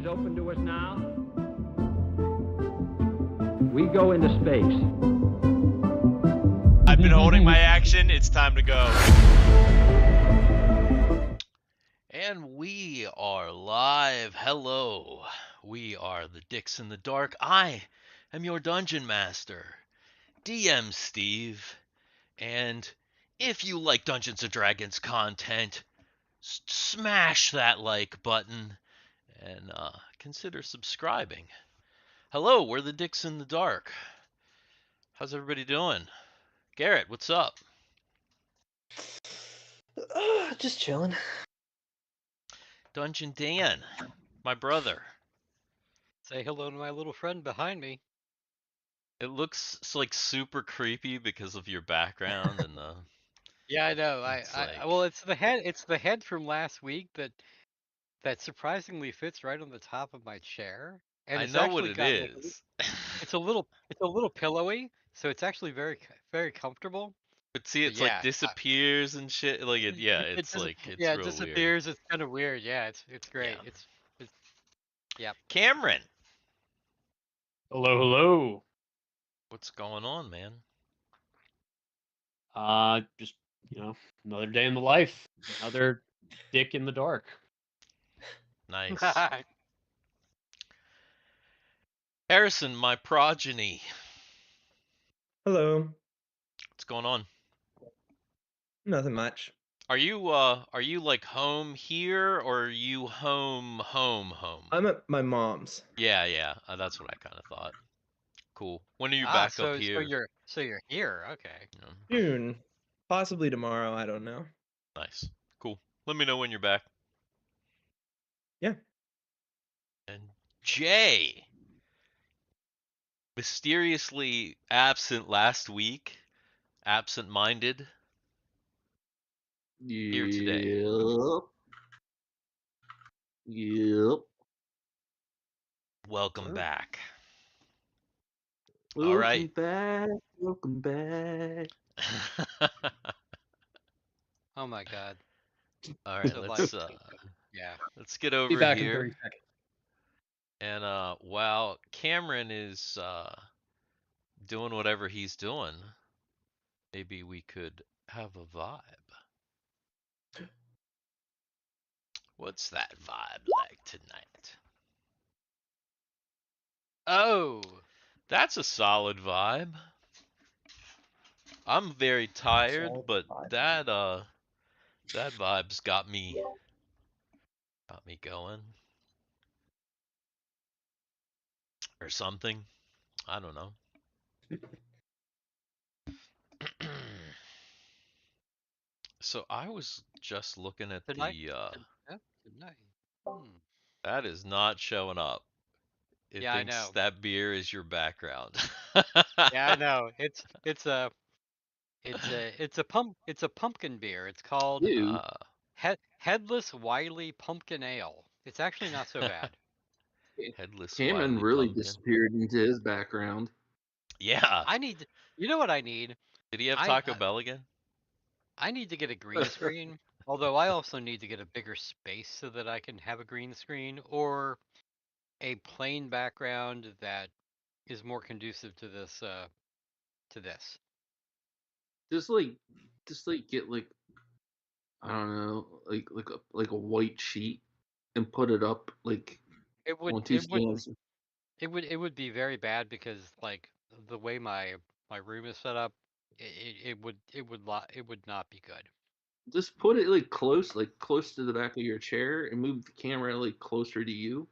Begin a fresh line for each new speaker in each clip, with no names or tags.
is open to us now. We go into space.
I've been holding my action. It's time to go. And we are live. Hello. We are the Dicks in the Dark. I am your Dungeon Master, DM Steve. And if you like Dungeons & Dragons content, smash that like button and consider subscribing. Hello, we're the Dicks in the Dark. How's everybody doing? Garrett, what's up?
Just chilling.
Dungeon Dan, my brother.
Say hello to my little friend behind me.
It looks like super creepy because of your background and the.
Yeah, I know. Well, it's the head. It's the head from last week that surprisingly fits right on the top of my chair. And
I
it's
know what
actually
it
got,
is.
it's a little pillowy, so it's actually very comfortable.
But see, it's like disappears and shit. Like it, yeah, it's like it's
yeah, it
real
disappears. Weird. It's kind of weird. Yeah, it's great.
Yeah.
It's yeah.
Cameron,
Hello.
what's going on, man?
Just another day in the life. Another dick in the dark.
Nice. Harrison, my progeny.
Hello.
What's going on?
Nothing much.
Are you like home here or are you home?
I'm at my mom's.
Yeah. That's what I kind of thought. Cool. When are you back up here?
So you're here. Okay.
Yeah.
Soon. Possibly tomorrow, I don't know.
Nice. Cool. Let me know when you're back.
Yeah.
And Jay, mysteriously absent last week, absent-minded, here today.
Yep.
Welcome back.
Welcome
All right.
Welcome back.
Oh my God.
All right,
So,
let's
yeah.
let's get over
Be back
here.
in 30 seconds.
And while Cameron is doing whatever he's doing, maybe we could have a vibe. What's that vibe like tonight?
Oh,
That's a solid vibe. I'm very tired, but that vibe's got me going. Or something. I don't know. So I was just looking at
tonight. Tonight.
That is not showing up. It
Yeah,
thinks
I know.
that beer is your background.
Yeah, I know. It's a pumpkin beer. It's called Headless Wily Pumpkin Ale. It's actually not so bad.
Headless
Cameron
Wily
really
Pumpkin.
disappeared into his background.
Yeah.
You know what I need?
Did he have Taco Bell again?
I need to get a green screen. Although I also need to get a bigger space so that I can have a green screen or a plain background that is more conducive to this.
Just get like, I don't know, like a white sheet and put it up like on two stands.
It would be very bad because like the way my room is set up, it would not be good.
Just put it like close to the back of your chair and move the camera like closer to you.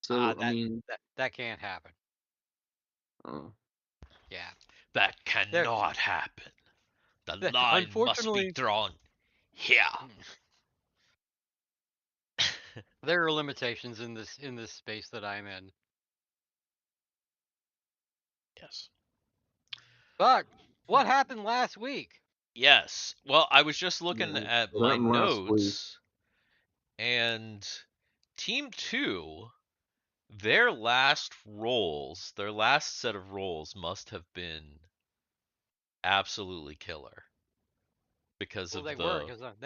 So
that can't happen.
Oh.
Yeah.
That cannot happen. The line must be drawn here.
There are limitations in this space that I'm in.
Yes.
But what happened last week?
Yes. Well, I was just looking at my notes, and Team 2, their last set of rolls must have been absolutely killer. Because
they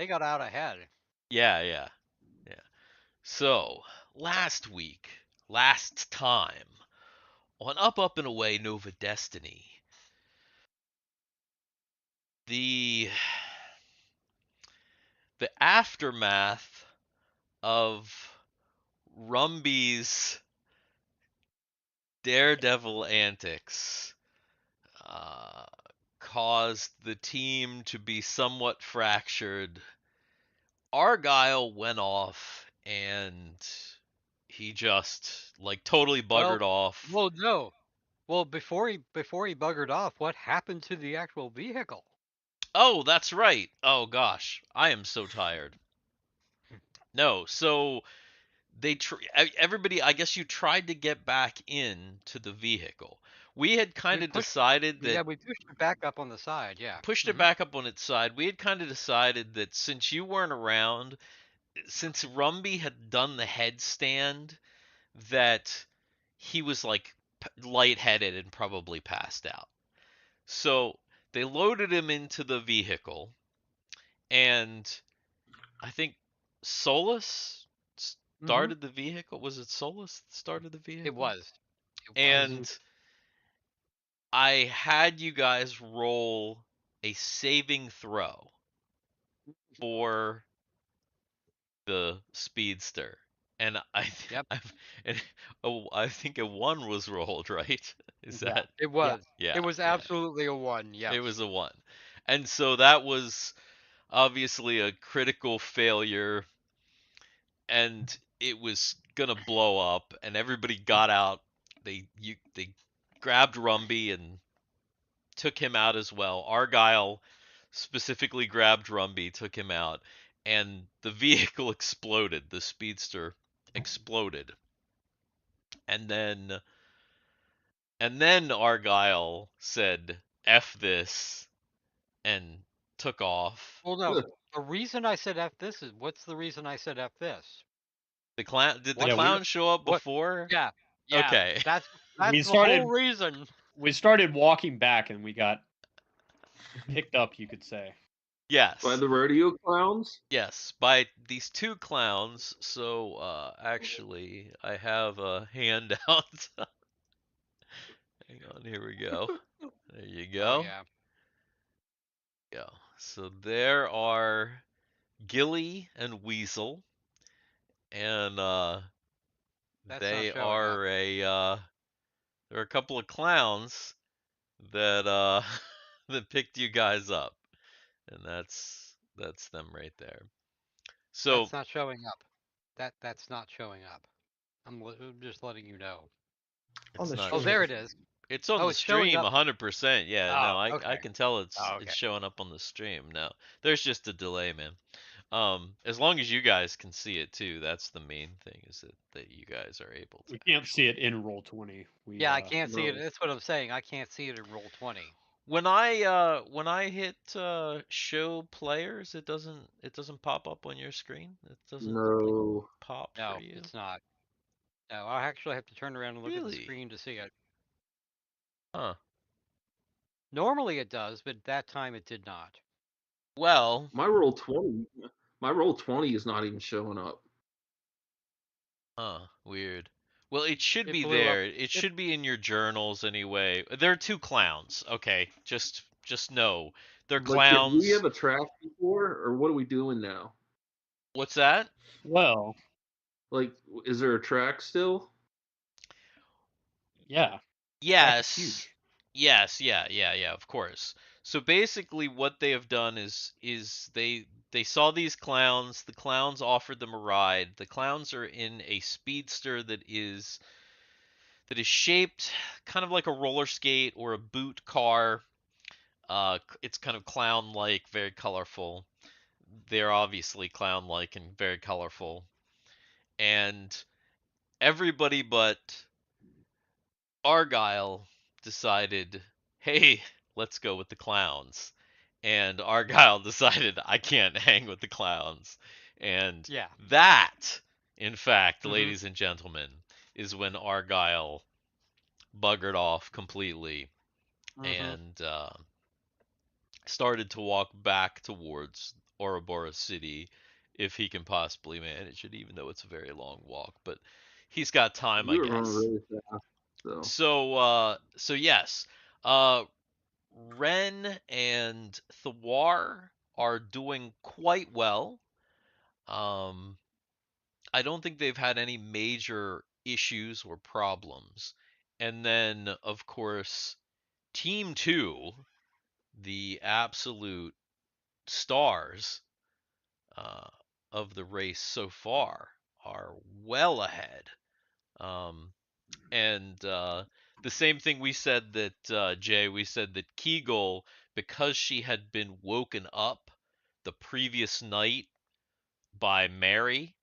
got out ahead.
Yeah. So, last week, last time on Up, Up, and Away Nova Destiny, the aftermath of Rumby's daredevil antics caused the team to be somewhat fractured. Argyle went off and he just like totally buggered off.
Well, no. Well, before he buggered off, what happened to the actual vehicle?
Oh, that's right. Oh gosh, I am so tired. No, so everybody, I guess you tried to get back into the vehicle. We had kind of decided that.
Yeah, we pushed it back up on the side. Yeah,
pushed it back up on its side. We had kind of decided that since you weren't around, since Rumby had done the headstand, that he was like lightheaded and probably passed out. So they loaded him into the vehicle, and I think Solus started the vehicle. Was it Solus that started the vehicle?
It was.
And I had you guys roll a saving throw for the speedster, and I think a 1 was rolled, right? Is that
it was?
Yeah,
it was absolutely a 1. Yeah,
it was a 1, and so that was obviously a critical failure, and it was gonna blow up, and everybody got out. They grabbed Rumby and took him out as well. Argyle specifically grabbed Rumby, took him out, and the vehicle exploded. The speedster exploded. And then Argyle said, "F this," and took off.
Well, no. The reason I said F this is, what's the reason I said F this?
The clown did the clown show up before?
Yeah.
Okay.
That's the whole reason.
We started walking back and we got picked up, you could say.
Yes.
By the rodeo clowns?
Yes, by these 2 clowns. So actually I have a handout. Hang on, here we go. There you go.
Oh, yeah.
Go. So there are Gilly and Weasel, and they are there are a couple of clowns that that picked you guys up, and that's them right there. So
that's not showing up. That's not showing up. I'm just letting you know.
On the
Oh, there it is.
It's on the stream 100%. Yeah, no, I can tell it's showing up on the stream. No, there's just a delay, man. As long as you guys can see it too, that's the main thing, is that you guys are able to.
We can't see it in Roll20.
I can't see it. That's what I'm saying. I can't see it in Roll20.
When I hit show players, it doesn't pop up on your screen. It doesn't pop for you.
No, it's not. No, I actually have to turn around and look at the screen to see it.
Huh.
Normally it does, but that time it did not.
Well,
my Roll20 is not even showing up.
Huh, weird. Well, it should be there. It should be in your journals anyway. There are 2 clowns. Okay, just know they're clowns.
Did we have a track before, or what are we doing now?
What's that?
Well,
like, is there a track still?
Yeah.
Yes. Yes. Yeah. Of course. So basically, what they have done is they saw these clowns. The clowns offered them a ride. The clowns are in a speedster that is shaped kind of like a roller skate or a boot car. It's kind of clown-like, very colorful. They're obviously clown-like and very colorful. And everybody but Argyle decided, hey, let's go with the clowns. And Argyle decided, I can't hang with the clowns. And that, in fact, ladies and gentlemen, is when Argyle buggered off completely and started to walk back towards Ouroboros City, if he can possibly manage it, even though it's a very long walk. But He's got time, I
You remember
guess.
really fast,
So yes, Ren and Thiwar are doing quite well. I don't think they've had any major issues or problems. And then, of course, Team 2, the absolute stars uh, of the race so far, are well ahead. And the same thing we said that, Jay, we said that Kegel, because she had been woken up the previous night by Mary,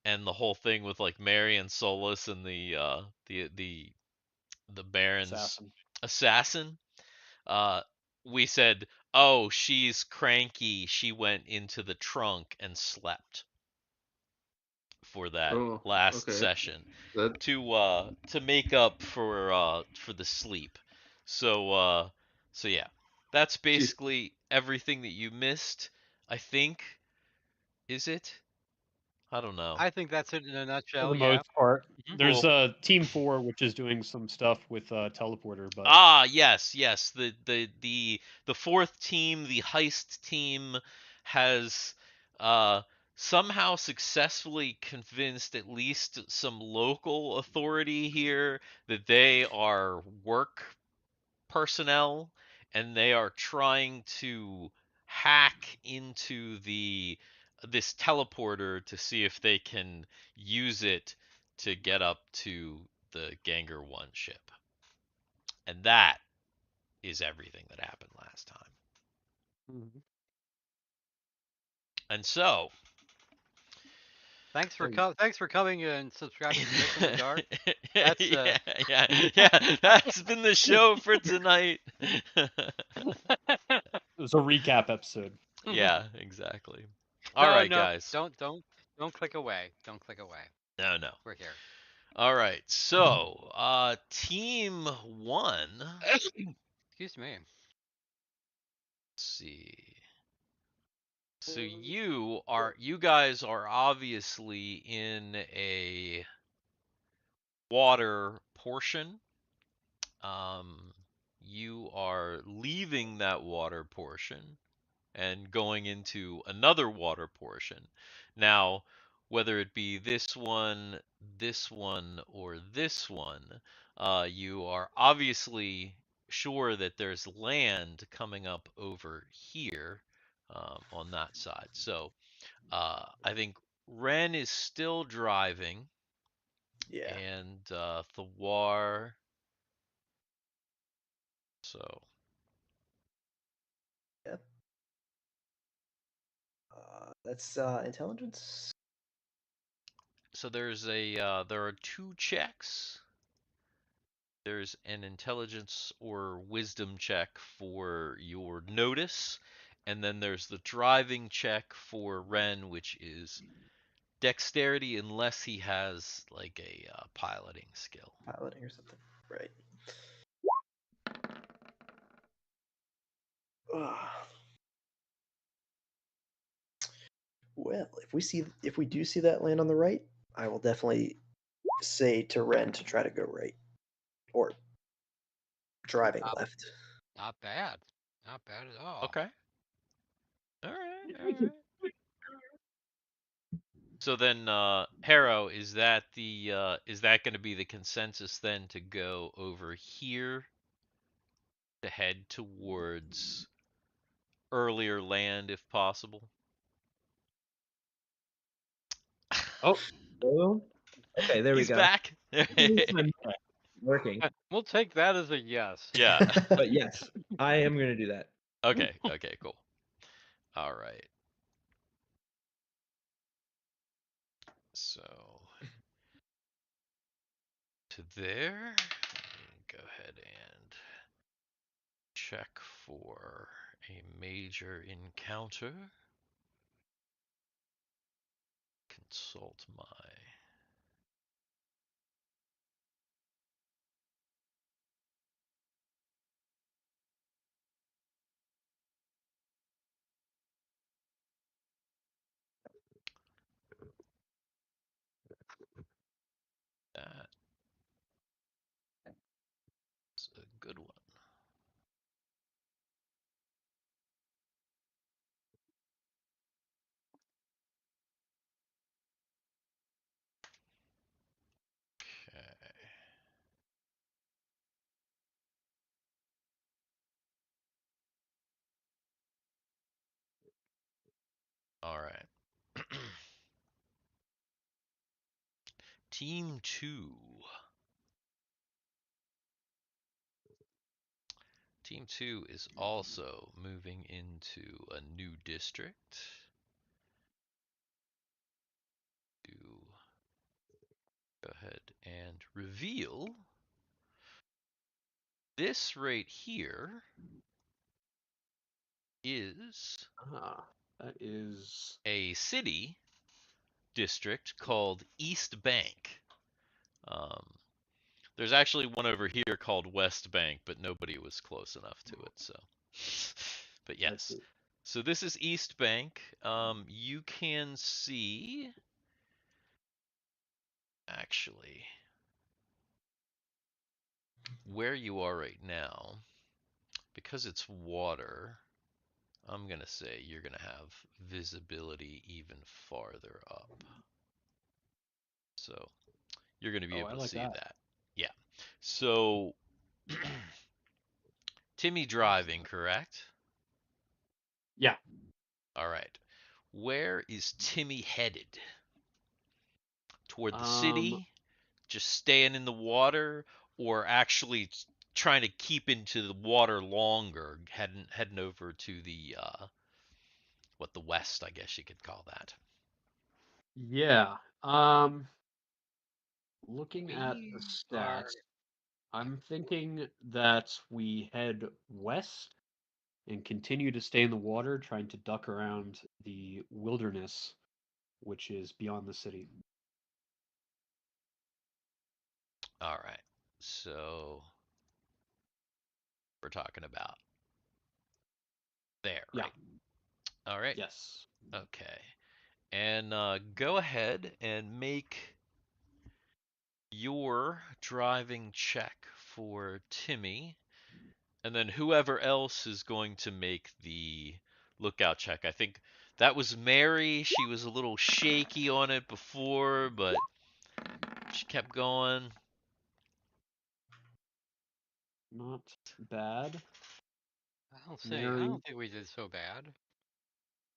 and the whole thing with like Mary and Solus and the Baron's assassin. Uh, we said, oh, she's cranky. She went into the trunk and slept for that last session to make up for the sleep. So yeah, that's basically everything that you missed. I think. Is it? I don't know.
I think that's it in a nutshell.
For the most part. There's Team 4, which is doing some stuff with teleporter, but
yes. The fourth team, the heist team, has somehow successfully convinced at least some local authority here that they are work personnel, and they are trying to hack into this teleporter to see if they can use it to get up to the Ganger 1 ship. And that is everything that happened last time.
Mhm.
And so,
thanks for coming and subscribing to Dicks in the Dark. That's
yeah. That's been the show for tonight.
It was a recap episode.
Yeah, exactly. All right, guys.
Don't click away. Don't click away.
No.
We're here.
All right. So, Team 1.
Excuse me.
Let's see. So you guys are obviously in a water portion. You are leaving that water portion and going into another water portion. Now, whether it be this one, or this one, you are obviously sure that there's land coming up over here on that side. So I think Ren is still driving.
Yeah.
And Thiwar. So.
Yep. That's intelligence.
So there are 2 checks. There's an intelligence or wisdom check for your notice, and then there's the driving check for Ren, which is dexterity, unless he has like a piloting skill.
Piloting or something, right? Well, if we do see that land on the right, I will definitely say to Ren to try to go right, or driving left.
Not bad. Not bad at all.
Okay. All right. So then, Harro, is that going to be the consensus then to go over here to head towards earlier land if possible?
Oh, okay, there we go.
Back.
Working.
We'll take that as a yes.
Yeah.
But yes, I am going to do that.
Okay, cool. All right. So to there, go ahead and check for a major encounter. Consult my All right. Team 2. Team 2 is also moving into a new district. To go ahead and reveal this right here is
That is
a city district called East Bank. There's actually one over here called West Bank, but nobody was close enough to it. So, but yes. So this is East Bank. You can see actually where you are right now, because it's water. I'm gonna say you're gonna have visibility even farther up. So you're gonna be able to see that. Yeah. So Timmy driving, correct?
Yeah.
All right. Where is Timmy headed? Toward the city? Just staying in the water? Or actually trying to keep into the water longer, heading over to the the west, I guess you could call that.
Yeah. Looking at the stats, I'm thinking that we head west and continue to stay in the water, trying to duck around the wilderness, which is beyond the city.
All right. So we're talking about there, right?
Yeah.
All right.
Yes.
Okay. And go ahead and make your driving check for Timmy. And then whoever else is going to make the lookout check. I think that was Mary. She was a little shaky on it before, but she kept going.
Not bad.
I don't think we did so bad.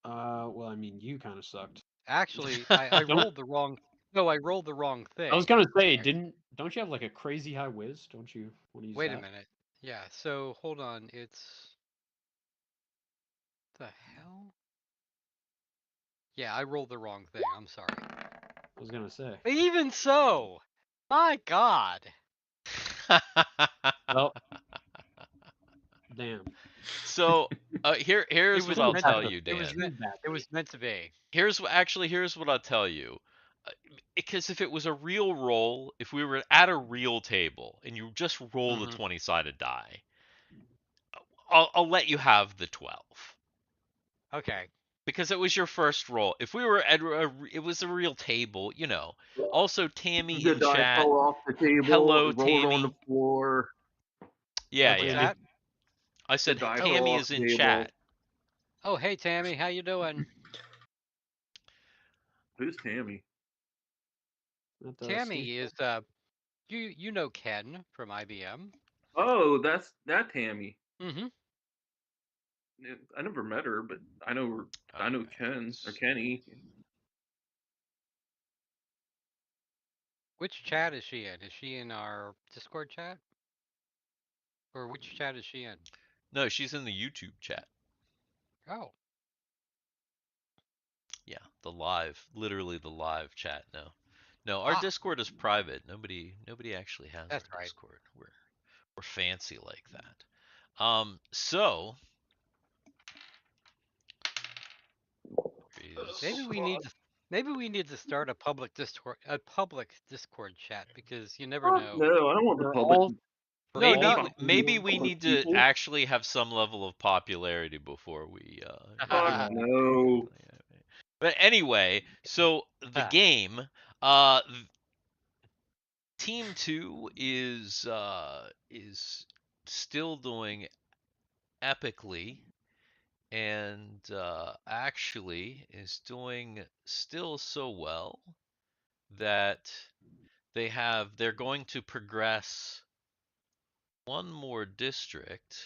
Well, I mean, you kind of sucked.
Actually, I rolled the wrong. No, I rolled the wrong thing.
I was gonna say, don't you have like a crazy high whiz? Don't you want to use
Wait
that?
a minute. Yeah. So hold on. It's the hell. Yeah, I rolled the wrong thing. I'm sorry.
I was gonna say.
But even so, my God.
Well, damn.
So here's what I'll tell you, Dan.
It was meant to be.
Here's what I'll tell you. Because if it was a real roll, if we were at a real table and you just roll the 20-sided die, I'll let you have the 12.
Okay.
Because it was your first roll. If we were at it was a real table, you know. Also, Tammy
The
in
die
chat.
fell off the table.
Hello,
it rolled
Tammy.
on the floor.
Yeah,
What's
yeah.
that?
I said
die
Tammy
fell
is
off
in
the table.
chat.
Oh, hey Tammy, how you doing?
Who's Tammy?
Tammy is you know Ken from IBM.
Oh, that's that Tammy.
Mm-hmm.
I never met her, but I know Ken or Kenny.
Which chat is she in? Is she in our Discord chat? Or which chat is she in?
No, she's in the YouTube chat.
Oh.
Yeah, literally the live chat. No, our Discord is private. Nobody actually has our Discord. We're fancy like that. So
maybe we need to start a public Discord chat because you never know.
No, I don't want the public.
Maybe we need to actually have some level of popularity before we
no.
But anyway, so the game Team 2 is still doing epically and actually is doing still so well that they're going to progress one more district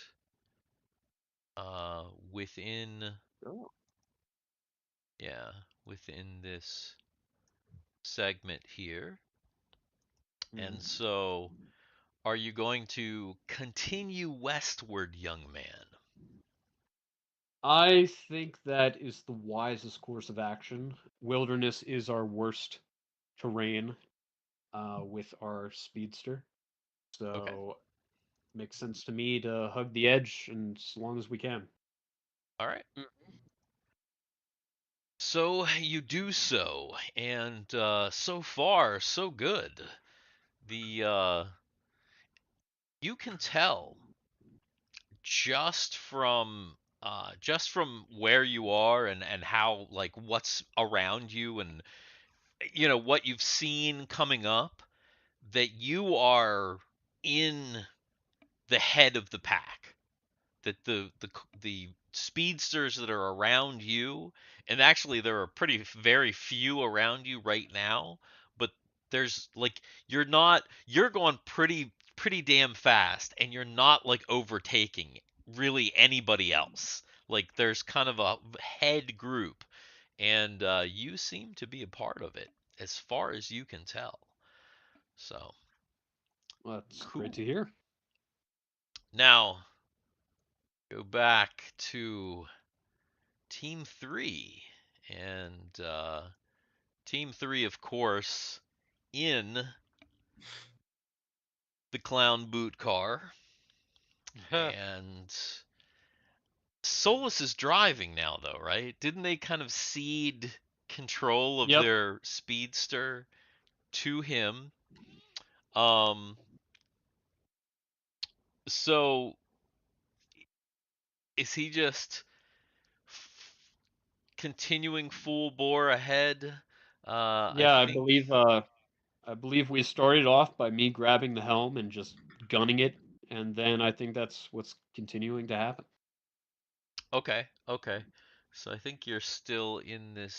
within Yeah, within this segment here. And so, are you going to continue westward, young man?
I think that is the wisest course of action. Wilderness is our worst terrain with our speedster.
Okay.
So makes sense to me to hug the edge and as long as we can.
All right. So you do so, and so far, so good. The you can tell just from where you are and how like what's around you and what you've seen coming up that you are in the head of the pack, that the speedsters that are around you, and actually there are very few around you right now, but there's like you're going pretty damn fast, and you're not like overtaking really anybody else. Like there's kind of a head group, and you seem to be a part of it as far as you can tell. So
Well, that's great to
cool.
hear.
Now go back to Team 3. And Team 3, of course, in the clown boot car. And Solus is driving now, though, right? Didn't they kind of cede control of
Yep.
their speedster to him? Um, so is he just continuing full bore ahead? I
Yeah,
think.
I believe we started off by me grabbing the helm and just gunning it, and then I think that's what's continuing to happen.
Okay, okay. So I think you're still in this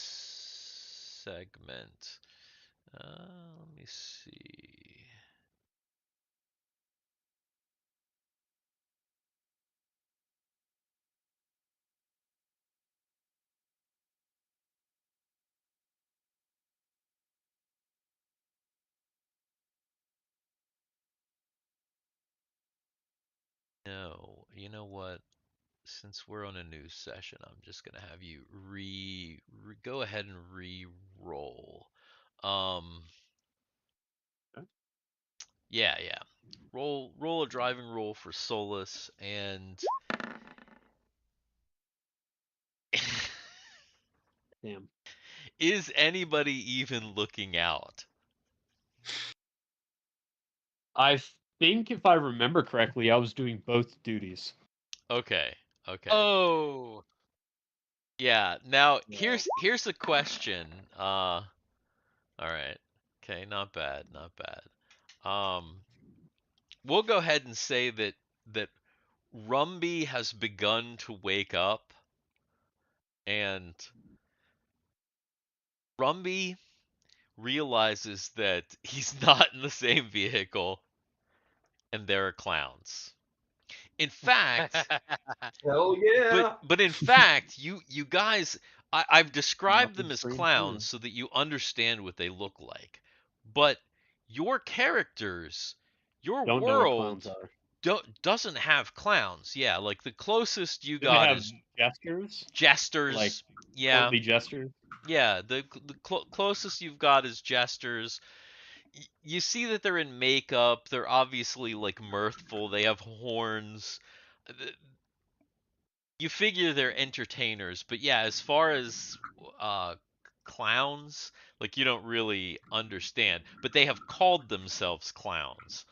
segment. Let me see. No, you know what? Since we're on a new session, I'm just gonna have you go ahead and re-roll. Um,
Okay.
yeah. Roll a driving roll for Solus, and
Damn.
is anybody even looking out?
I think if I remember correctly, I was doing both duties.
Okay, okay.
Oh,
Yeah. Now
Yeah.
here's a question. All right. Okay, not bad, not bad. We'll go ahead and say that Rumby has begun to wake up, and Rumby realizes that he's not in the same vehicle, and there are clowns. In fact,
Hell yeah!
but in fact, you guys, I've described them
Nothing
as
strange here.
clowns so that you understand what they look like. But your characters, your
Don't know what clowns
world
are.
doesn't have clowns. Yeah, like the closest you
Do they
got
have
is
gestures? Like
jesters. Yeah,
courtly gestures?
yeah. The closest you've got is jesters. You see that they're in makeup. They're obviously like mirthful. They have horns. You figure they're entertainers, but yeah, as far as uh clowns, like you don't really understand. But they have called themselves clowns,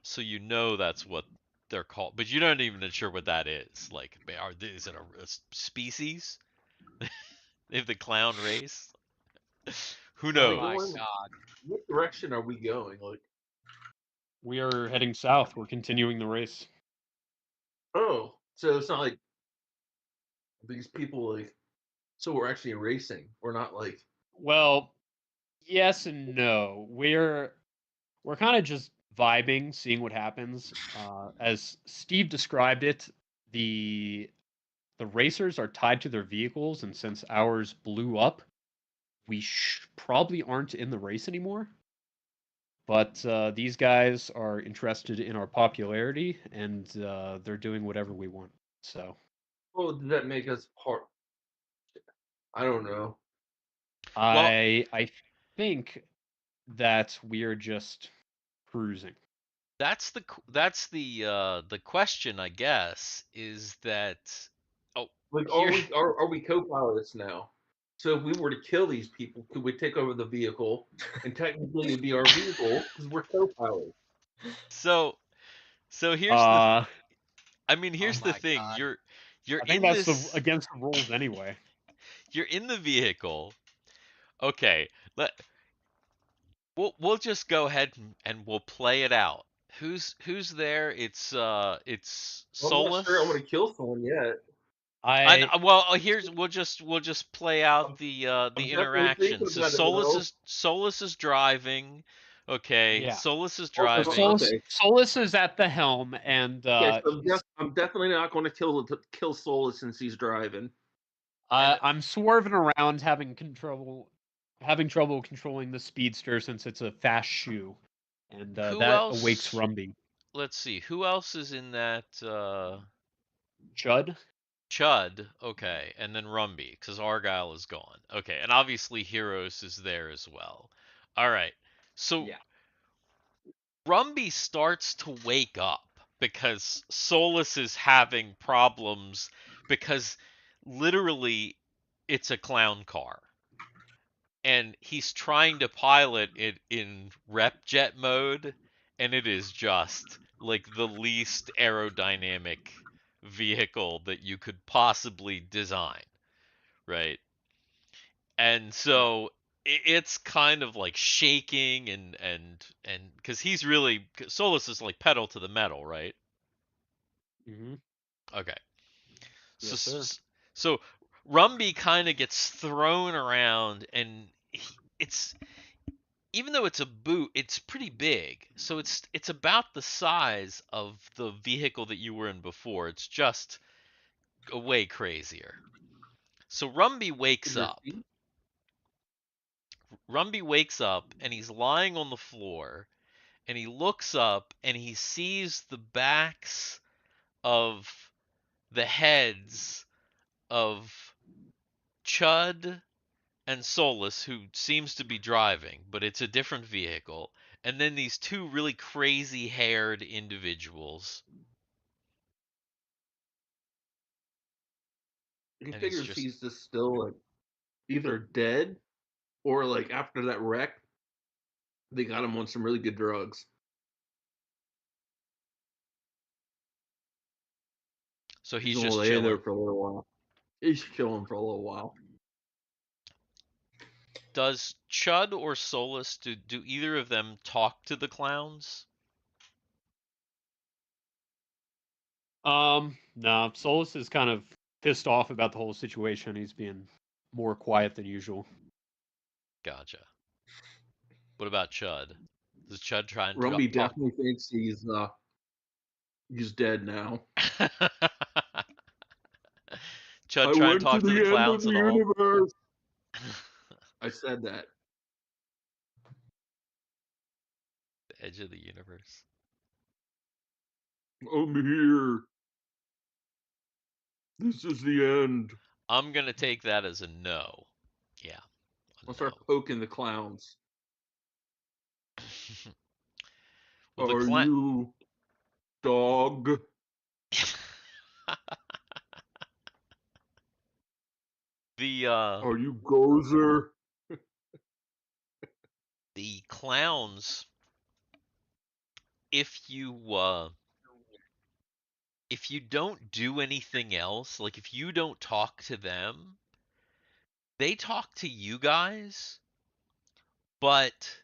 so you know that's what they're called. But you're not even sure what that is. Like, is it a species? If the clown race? Who
Are we
my
knows?
going?
God.
What direction are we going? Like,
We are heading south. We're continuing the race.
oh, so it's not like these people like. So we're actually racing. We're not like.
Well, yes and no. We're kind of just vibing, seeing what happens. As Steve described it, the the racers are tied to their vehicles, and since ours blew up, we probably aren't in the race anymore. But these guys are interested in our popularity, and they're doing whatever we want. So.
Oh, did that make us part? I don't know.
I think that we're just cruising.
That's the question, I guess, is that
like
here
are we co-pilots now? So if we were to kill these people, could we take over the vehicle? And technically it'd be our vehicle because we're co-pilots.
so here's
Uh,
here's the
my
thing.
God.
You're
I think
in
that's
this
against the rules anyway.
you're in the vehicle. Okay, we'll just go ahead and we'll play it out. Who's there? It's
Well, I'm not sure I
Solus.
want to kill someone yet.
We'll just play out the
I'm definitely
interaction.
thinking
So
about it though.
Solus is driving. Okay,
Yeah.
Solus is
So
driving.
okay.
Solus is at the helm, and
Okay, so I'm definitely not going to kill Solus since he's driving.
I'm swerving around, having trouble controlling the speedster since it's a fast shoe, and
Who
that awakes
else?
Rumby.
Let's see. Who else is in that?
Chud.
Chud. Okay, and then Rumby, because Argyle is gone. Okay, and obviously Heroes is there as well. All right. So
Yeah.
Rumby starts to wake up because Solus is having problems because literally it's a clown car. And he's trying to pilot it in rep jet mode, and it is just like the least aerodynamic vehicle that you could possibly design, right? And so it's kind of like shaking and because he's really Solus is like pedal to the metal, right?
Mm-hmm.
Okay. So
Yes, sir.
so Rumby kind of gets thrown around, and it's even though it's a boot, it's pretty big. So it's about the size of the vehicle that you were in before. It's just a way crazier. So Rumby wakes up and he's lying on the floor, and he looks up and he sees the backs of the heads of Chud and Solus, who seems to be driving, but it's a different vehicle, and then these two really crazy haired individuals.
He
And it's
figures
just
he's just still like either dead or like after that wreck, they got him on some really good drugs.
so
He's
he's
gonna
just
lay in there
chilling.
for a little while. He's chilling for a little while.
Does Chud or Solus do either of them talk to the clowns?
No, Solus is kind of pissed off about the whole situation. He's being more quiet than usual.
Gotcha. What about Chud? Does Chud try and
Rumby
talk?
definitely thinks he's dead now.
Chud
I
try and
went to
talk to the
the end of
clowns
the
at all?
universe. I said that.
The edge of the universe.
I'm here. This is the end.
I'm gonna take that as a no. Yeah.
I'll
A
start
no.
poking the clowns.
Well,
Are you dog?
the
Are you gozer?
the clowns, if you don't do anything else, like if you don't talk to them, they talk to you guys, but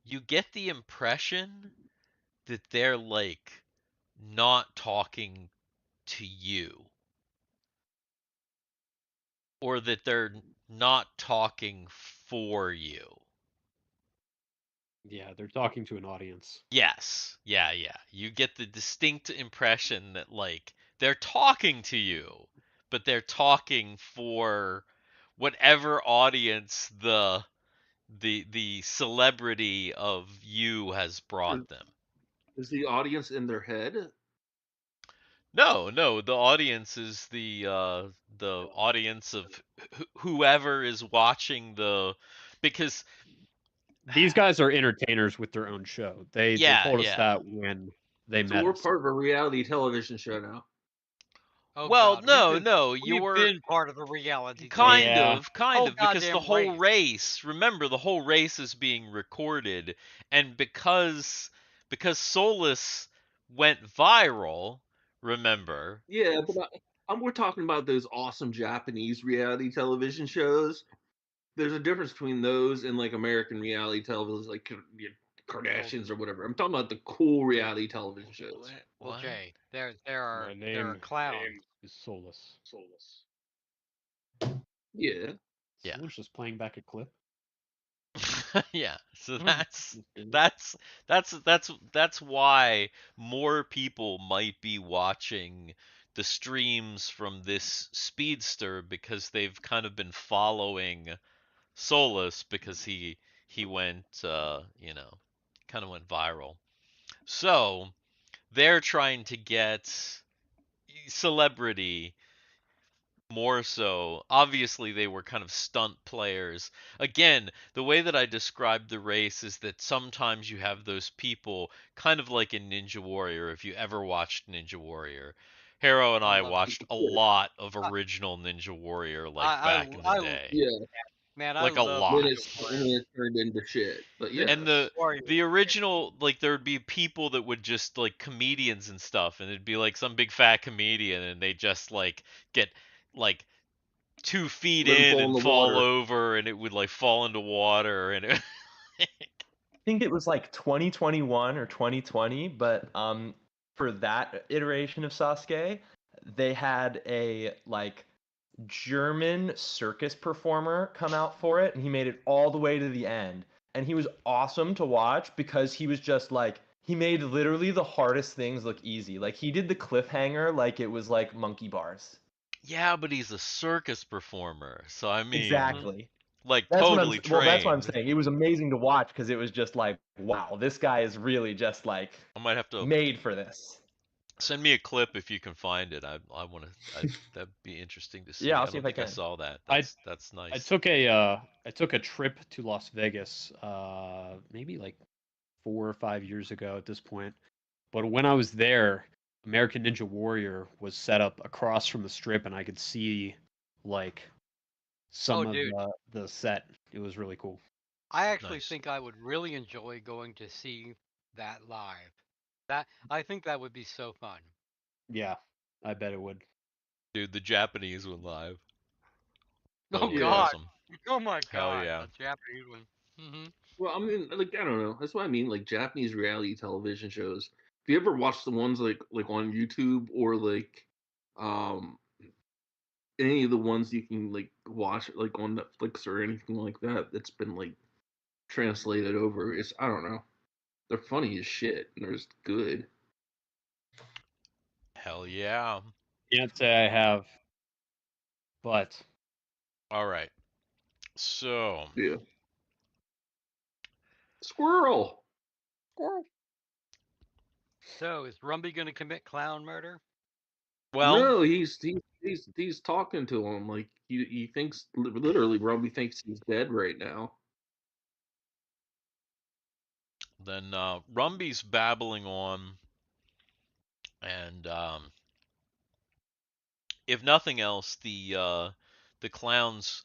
you get the impression that they're like not talking to you, or that they're not talking for you.
Yeah, they're talking to an audience.
Yes. Yeah. You get the distinct impression that like they're talking to you, but they're talking for whatever audience the celebrity of you has brought them.
Is the audience in their head?
No, the audience is the audience of whoever is watching because
These guys are entertainers with their own show. They
yeah,
told us
yeah.
that when they
So
met
we're
us.
part of a reality television show now.
Oh
Well,
God,
no,
we've
you're
been part of a reality
kind
television.
Yeah.
of,
Whole
because the
goddamn
whole
race.
race, remember, the whole race is being recorded, and because Solus went viral, remember?
Yeah, but we're talking about those awesome Japanese reality television shows. There's a difference between those and like American reality television, like Kardashians or whatever. I'm talking about the cool reality television shows.
Well,
What?
Jay, there
My
are
name
clowns.
is Solus.
Yeah,
Yeah.
Someone's just playing back a clip.
Yeah, so
Hmm.
that's why more people might be watching the streams from this speedster, because they've kind of been following Solus because he went kind of went viral. So they're trying to get celebrity more so. Obviously, they were kind of stunt players. Again, the way that I described the race is that sometimes you have those people, kind of like in Ninja Warrior, if you ever watched Ninja Warrior. Harrow and
I
I
love it.
watched a lot of original Ninja Warrior, like back in the day.
yeah.
Man, I
Like a
love
lot.
Ninja Warrior.
Then it turned into shit. But
And
yes,
Warrior
the
was great.
original, like, there would be people that would just, like, comedians and stuff, and it'd be like some big fat comedian, and they just like get like 2 feet
let him
in
fall in
and
the
fall
water.
over, and it would like fall into water, and it
I think it was like 2021 or 2020, but for that iteration of Sasuke, they had a like German circus performer come out for it, and he made it all the way to the end. And he was awesome to watch because he was just like he made literally the hardest things look easy. Like he did the cliffhanger like it was like monkey bars.
yeah, but he's a circus performer, so I mean,
Mhm.
Exactly.
like,
That's what I'm
totally
well, that's what I'm
trained.
saying. It was amazing to watch because it was just like, wow, this guy is really just like
I might have to
made for this.
send me a clip if you can find it. I want to. That'd be interesting to
Yeah,
see.
I'll
I
see
don't
if I
think I
can.
saw that.
I
That's
I
nice.
took a trip to Las Vegas maybe like 4 or 5 years ago at this point. But when I was there, American Ninja Warrior was set up across from the strip, and I could see like
Oh,
some of
dude,
the set. It was really cool.
I actually
Nice.
think I would really enjoy going to see that live. I think that would be so fun.
Yeah, I bet it would.
Dude, the Japanese one live.
Oh
That'll be
Yeah.
God!
awesome.
Oh my
Hell
God!
yeah.
A Japanese one. Hmm.
Well, I mean, like I don't know. That's what I mean. Like Japanese reality television shows. If you ever watch the ones like on YouTube or like um any of the ones you can like watch like on Netflix or anything like that that's been like translated over, it's I don't know. They're funny as shit and they're just good.
Hell yeah.
Can't say I have, but
All right. So,
Yeah. Squirrel.
So is Rumby gonna commit clown murder?
well,
No, he's talking to him like he thinks literally Robbie thinks he's dead right now.
then Rumby's babbling on, and if nothing else, the clowns,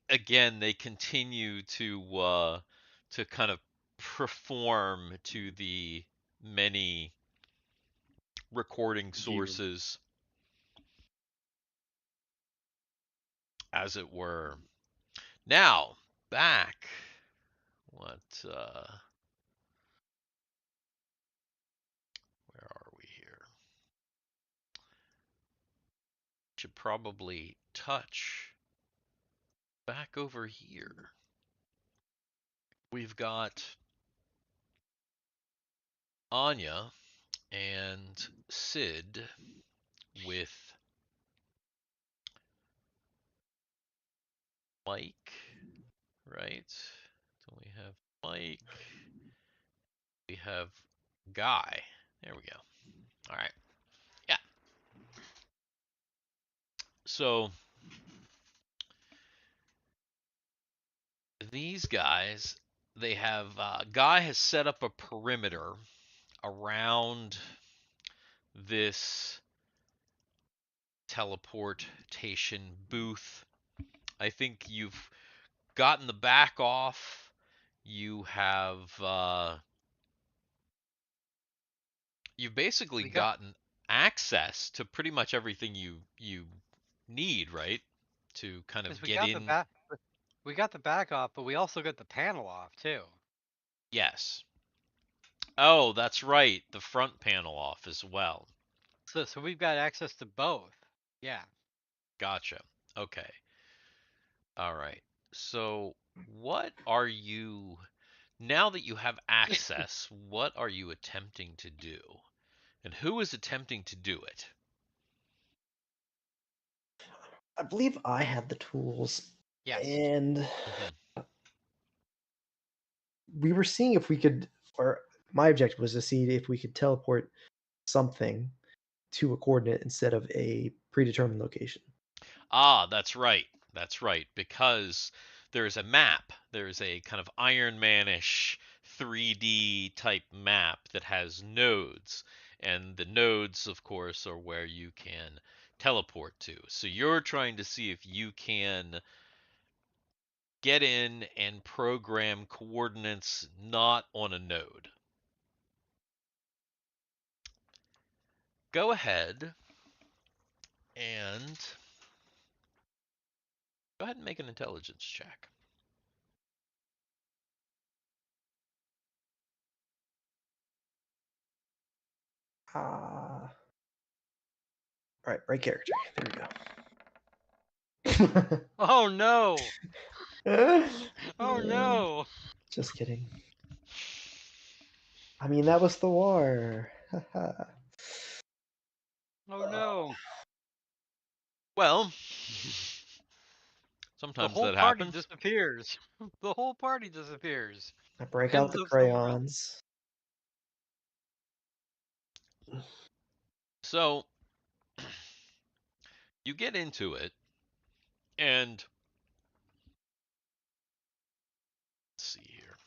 again, they continue to kind of perform to the many recording
view.
sources, as it were. Now, back. What? Where are we here? Should probably touch back over here. We've got Anya and Sid with Mike, right? So we have Mike. We have Guy. There we go. All right. Yeah. So these guys, they have Guy has set up a perimeter around this teleportation booth. I think you've gotten the back off. You have you've basically
We got
gotten access to pretty much everything you need, right? To kind
because
of get in.
we got the back off, but we also got the panel off too.
Yes. Oh, that's right. The front panel off as well.
So we've got access to both. Yeah.
Gotcha. Okay. All right. So what are you now that you have access, what are you attempting to do? And who is attempting to do it?
I believe I had the tools,
Yes.
and
Mhm.
we were seeing if we could, or my objective was to see if we could teleport something to a coordinate instead of a predetermined location.
Ah, that's right. That's right. Because there's a map. There's a kind of Iron Man-ish 3D type map that has nodes. And the nodes, of course, are where you can teleport to. So you're trying to see if you can get in and program coordinates not on a node. Go ahead and go ahead and make an intelligence check.
All right character. There we go.
Oh no! Oh no!
Just kidding. I mean, that was Thiwar.
Oh no!
Well,
The
sometimes
whole
that
party
happens.
disappears. The whole party disappears.
I break
Ends
out the
up somewhere else.
crayons.
So you get into it, and let's see here.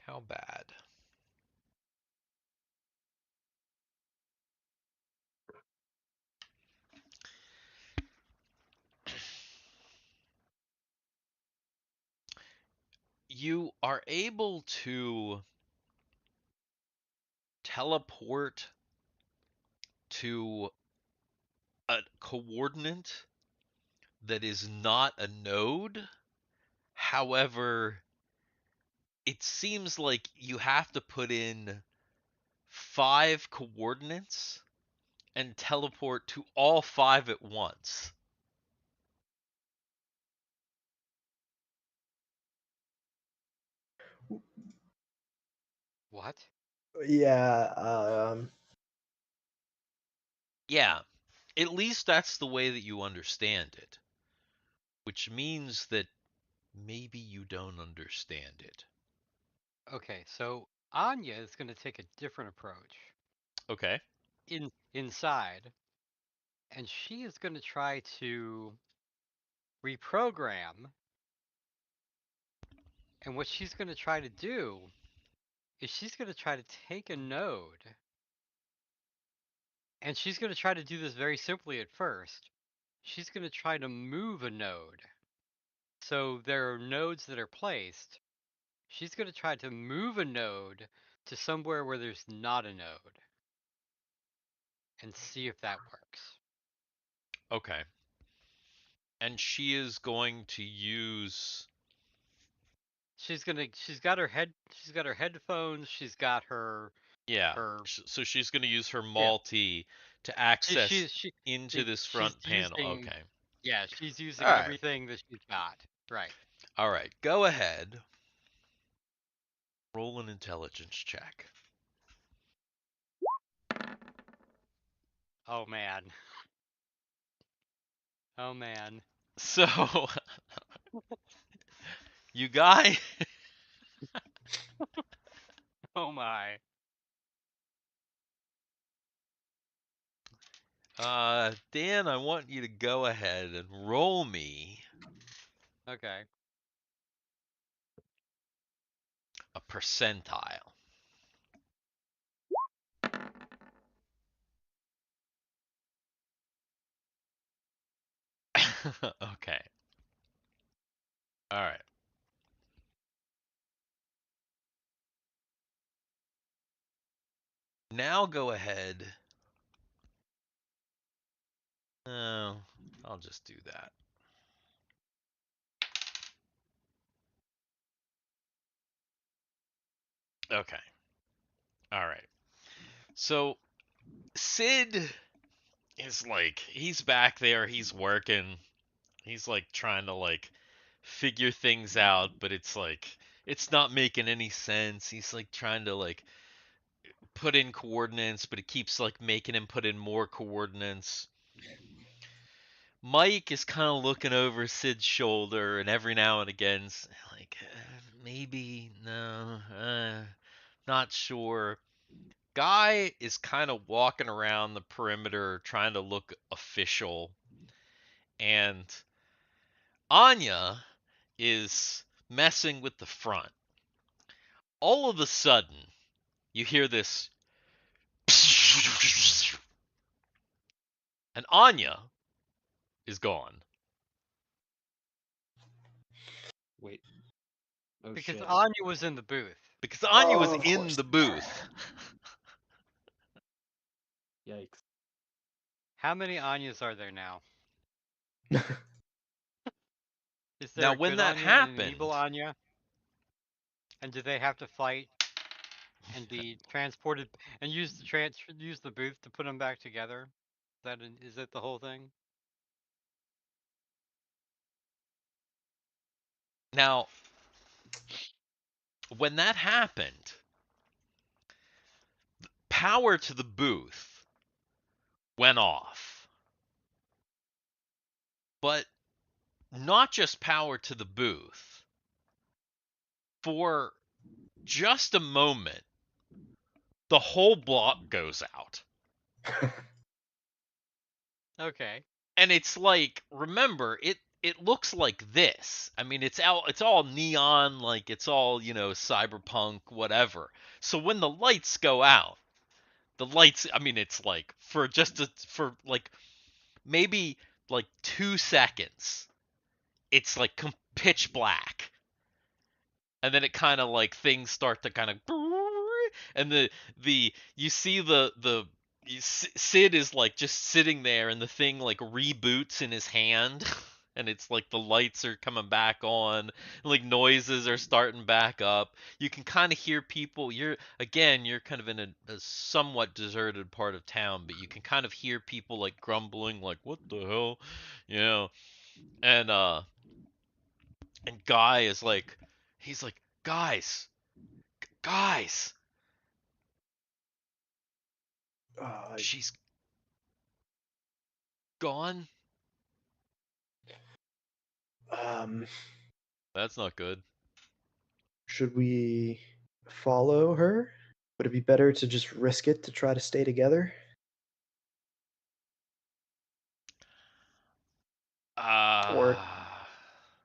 How bad? You are able to teleport to a coordinate that is not a node. However, it seems like you have to put in 5 coordinates and teleport to all 5 at once.
What?
Yeah.
Yeah, at least that's the way that you understand it, which means that maybe you don't understand it.
Okay, so Anya is going to take a different approach
Okay.
inside, and she is going to try to reprogram. And what she's going to try to do is she's going to try to take a node, and she's going to try to do this very simply at first. She's going to try to move a node. So there are nodes that are placed. She's going to try to move a node to somewhere where there's not a node and see if that works.
Okay. And she is going to use
She's got her headphones, she's got her
yeah.
her
So she's going to use her
yeah.
multi to
She,
access
she, she,
into this
she's
front panel.
using
Okay.
yeah, she's
All
using
right.
everything that she's got. Right.
All right. Go ahead. Roll an intelligence check.
Oh man. Oh man.
So, you guys,
Oh my.
Dan, I want you to go ahead and roll me
Okay.
a percentile. Okay. All right. Now go ahead. Oh, I'll just do that. Okay. All right. So Sid is like, he's back there, he's working. He's like trying to like figure things out, but it's like it's not making any sense. He's like trying to like put in coordinates, but it keeps like making him put in more coordinates. Mike is kind of looking over Sid's shoulder, and every now and again, like, maybe, no, not sure. Guy is kind of walking around the perimeter trying to look official, and Anya is messing with the front. All of a sudden, you hear this, and Anya is gone.
Wait. Oh
Because
shit.
Anya was in the booth.
Because Anya was
Oh, of
in
course.
the booth.
Yikes.
How many Anyas are there now? Is there
Now,
a
when
good
that
Anya and an evil
happened,
Anya? And do they have to fight and be transported and use the booth to put them back together? Is that the whole thing?
now, when that happened, power to the booth went off. But not just power to the booth. For just a moment, the whole block goes out.
Okay.
And it's like, remember, it looks like this. I mean, it's all neon, like it's all, cyberpunk, whatever. So when the lights go out, the lights, I mean, it's like for like maybe like 2 seconds, it's like pitch black. And then it kind of like things start to kind of, and the you see Sid is like just sitting there, and the thing like reboots in his hand. And it's like the lights are coming back on, like noises are starting back up. You can kind of hear people. You're kind of in a somewhat deserted part of town, but you can kind of hear people like grumbling, like, what the hell, you know? And Guy is like, he's like, guys,
Uh,
she's gone.
um,
That's not good.
should we follow her? Would it be better to just risk it to try to stay together? Or
Uh,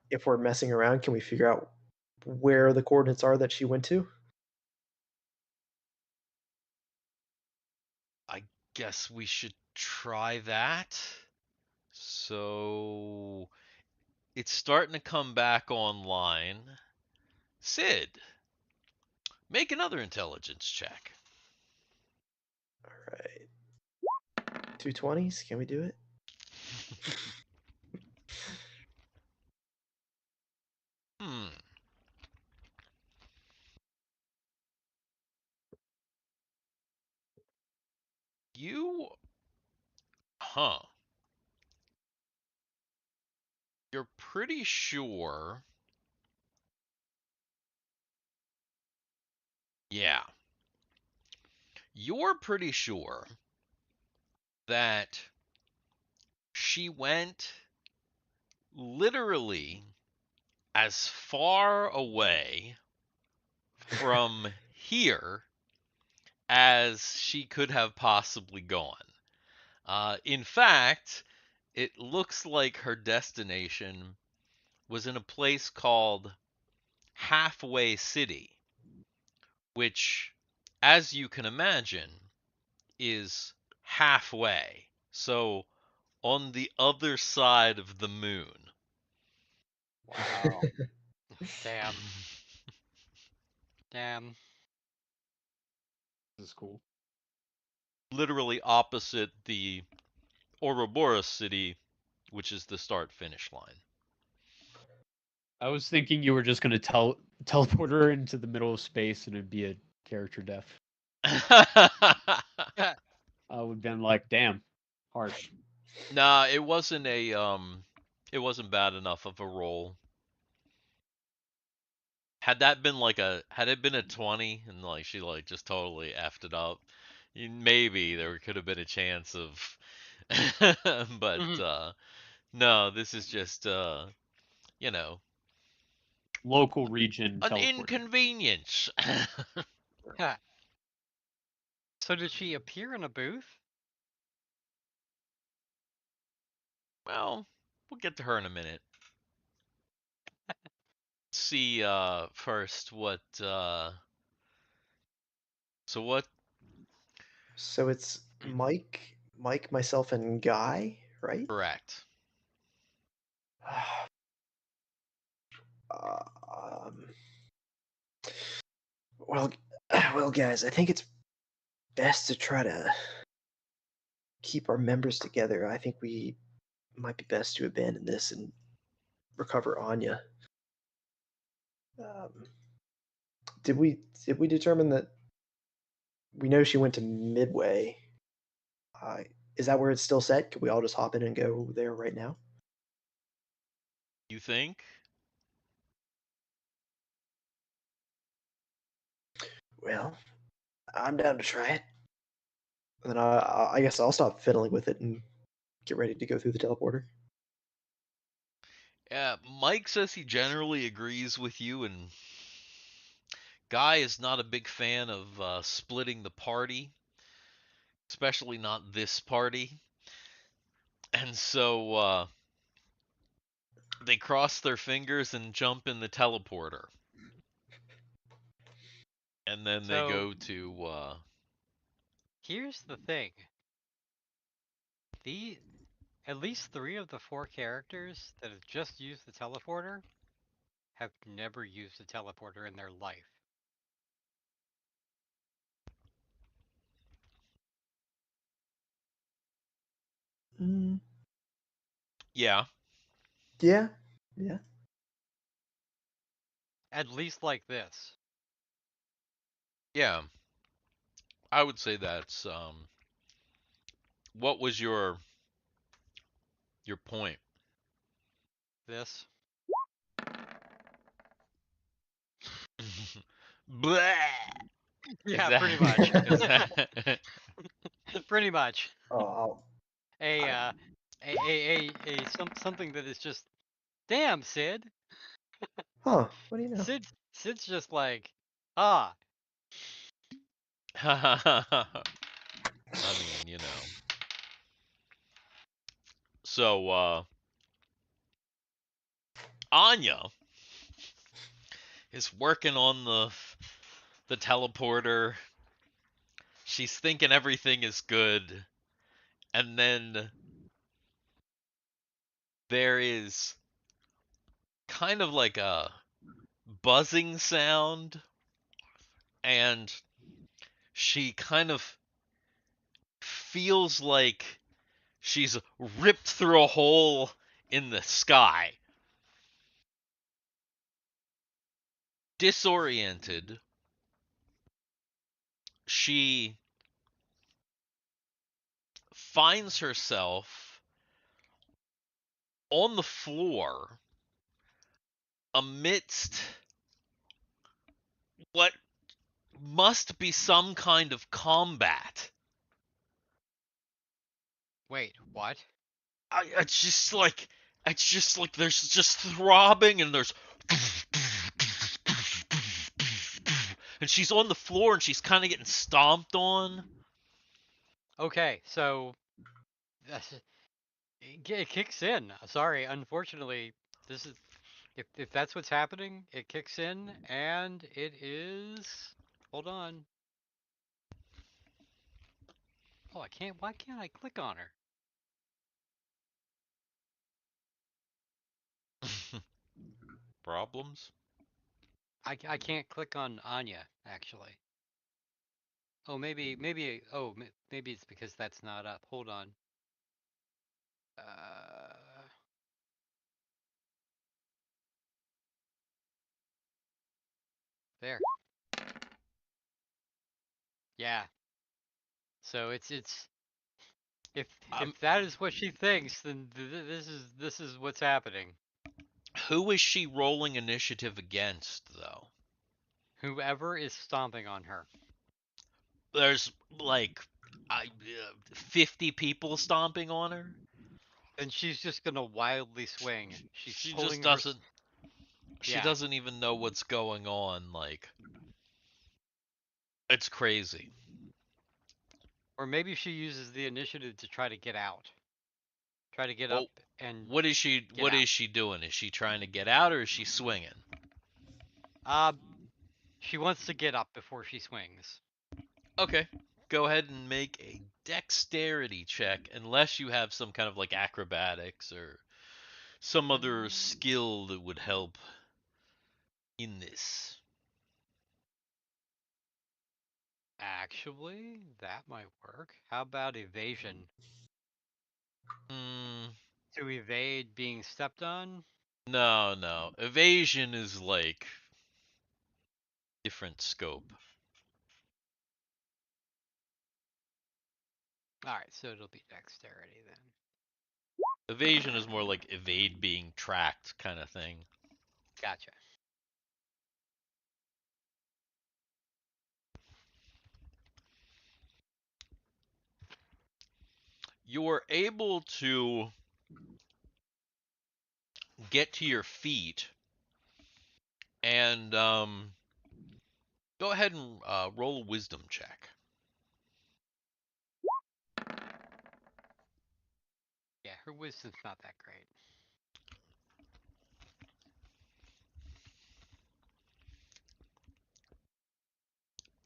if we're messing around, can we figure out where the coordinates are that she went to?
I guess we should try that. So it's starting to come back online. Sid, make another intelligence check.
All right. 220s, can we do it?
Hmm. You, huh? You're pretty sure. Yeah. You're pretty sure that she went literally as far away from here as she could have possibly gone. In fact, it looks like her destination was in a place called Halfway City, which, as you can imagine, is halfway. So, on the other side of the moon.
Wow.
Damn. Damn.
This is cool.
Literally opposite the Ouroboros city, which is the start finish line.
I was thinking you were just gonna teleport her into the middle of space and it'd be a character death. I would have been like, damn, harsh.
Nah, it wasn't it wasn't bad enough of a roll. Had it been a 20 and like she like just totally effed it up, maybe there could have been a chance of but no, this is just you know,
Local region
an
teleporting.
inconvenience.
So did she appear in a booth?
Well, we'll get to her in a minute. See first what so what
So it's Mike, myself, and Guy, right?
correct.
Um, well, well, guys, I think it's best to try to keep our members together. I think we might be best to abandon this and recover Anya. Um, did we determine that we know she went to Midway? Is that where it's still set? Could we all just hop in and go there right now?
You think?
Well, I'm down to try it. And then I guess I'll stop fiddling with it and get ready to go through the teleporter.
Yeah, Mike says he generally agrees with you, and Guy is not a big fan of splitting the party, especially not this party. And so they cross their fingers and jump in the teleporter. And then they
So-
go to
Here's the thing. At least 3 of the 4 characters that have just used the teleporter have never used a teleporter in their life.
yeah.
Yeah.
At least like this.
Yeah. I would say that's what was your point?
This.
Bleh.
Yeah, pretty much.
Is that...
Pretty much.
Oh,
Something that is just, damn, Sid.
huh? What do you know?
Sid's just like, ah.
I mean, you know. So, Anya is working on the teleporter. She's thinking everything is good. And then there is kind of like a buzzing sound, and she kind of feels like she's ripped through a hole in the sky. Disoriented, she finds herself on the floor amidst what must be some kind of combat.
Wait, what?
It's just like It's just like there's just throbbing and there's and she's on the floor and she's kind of getting stomped on.
Okay, so that's, it kicks in. Sorry, unfortunately, this is if that's what's happening, it kicks in, and it is. Hold on. Oh, I can't. Why can't I click on her?
Problems?
I can't click on Anya actually. Oh, maybe it's because that's not up. Hold on. Uh, there. Yeah. So it's if
Um,
that is what she thinks, then this is what's happening.
who is she rolling initiative against, though?
Whoever is stomping on her.
There's like 50 people stomping on her.
And she's just gonna wildly swing. She's
She just
pulling her.
doesn't. She
Yeah.
doesn't even know what's going on. Like, it's crazy.
Or maybe she uses the initiative to try to get out. Try to get
Well,
up and
what is she?
get
What
out.
is she doing? Is she trying to get out or is she swinging?
Uh, she wants to get up before she swings.
Okay, go ahead and make a dexterity check, unless you have some kind of like acrobatics or some other skill that would help in this.
Actually, that might work. How about evasion?
Hmm.
To evade being stepped on?
No, no. Evasion is like different scope.
Alright, so it'll be dexterity then.
Evasion is more like evade being tracked kind of thing.
Gotcha.
You're able to get to your feet and go ahead and roll a wisdom check.
Yeah, her wisdom's not that great.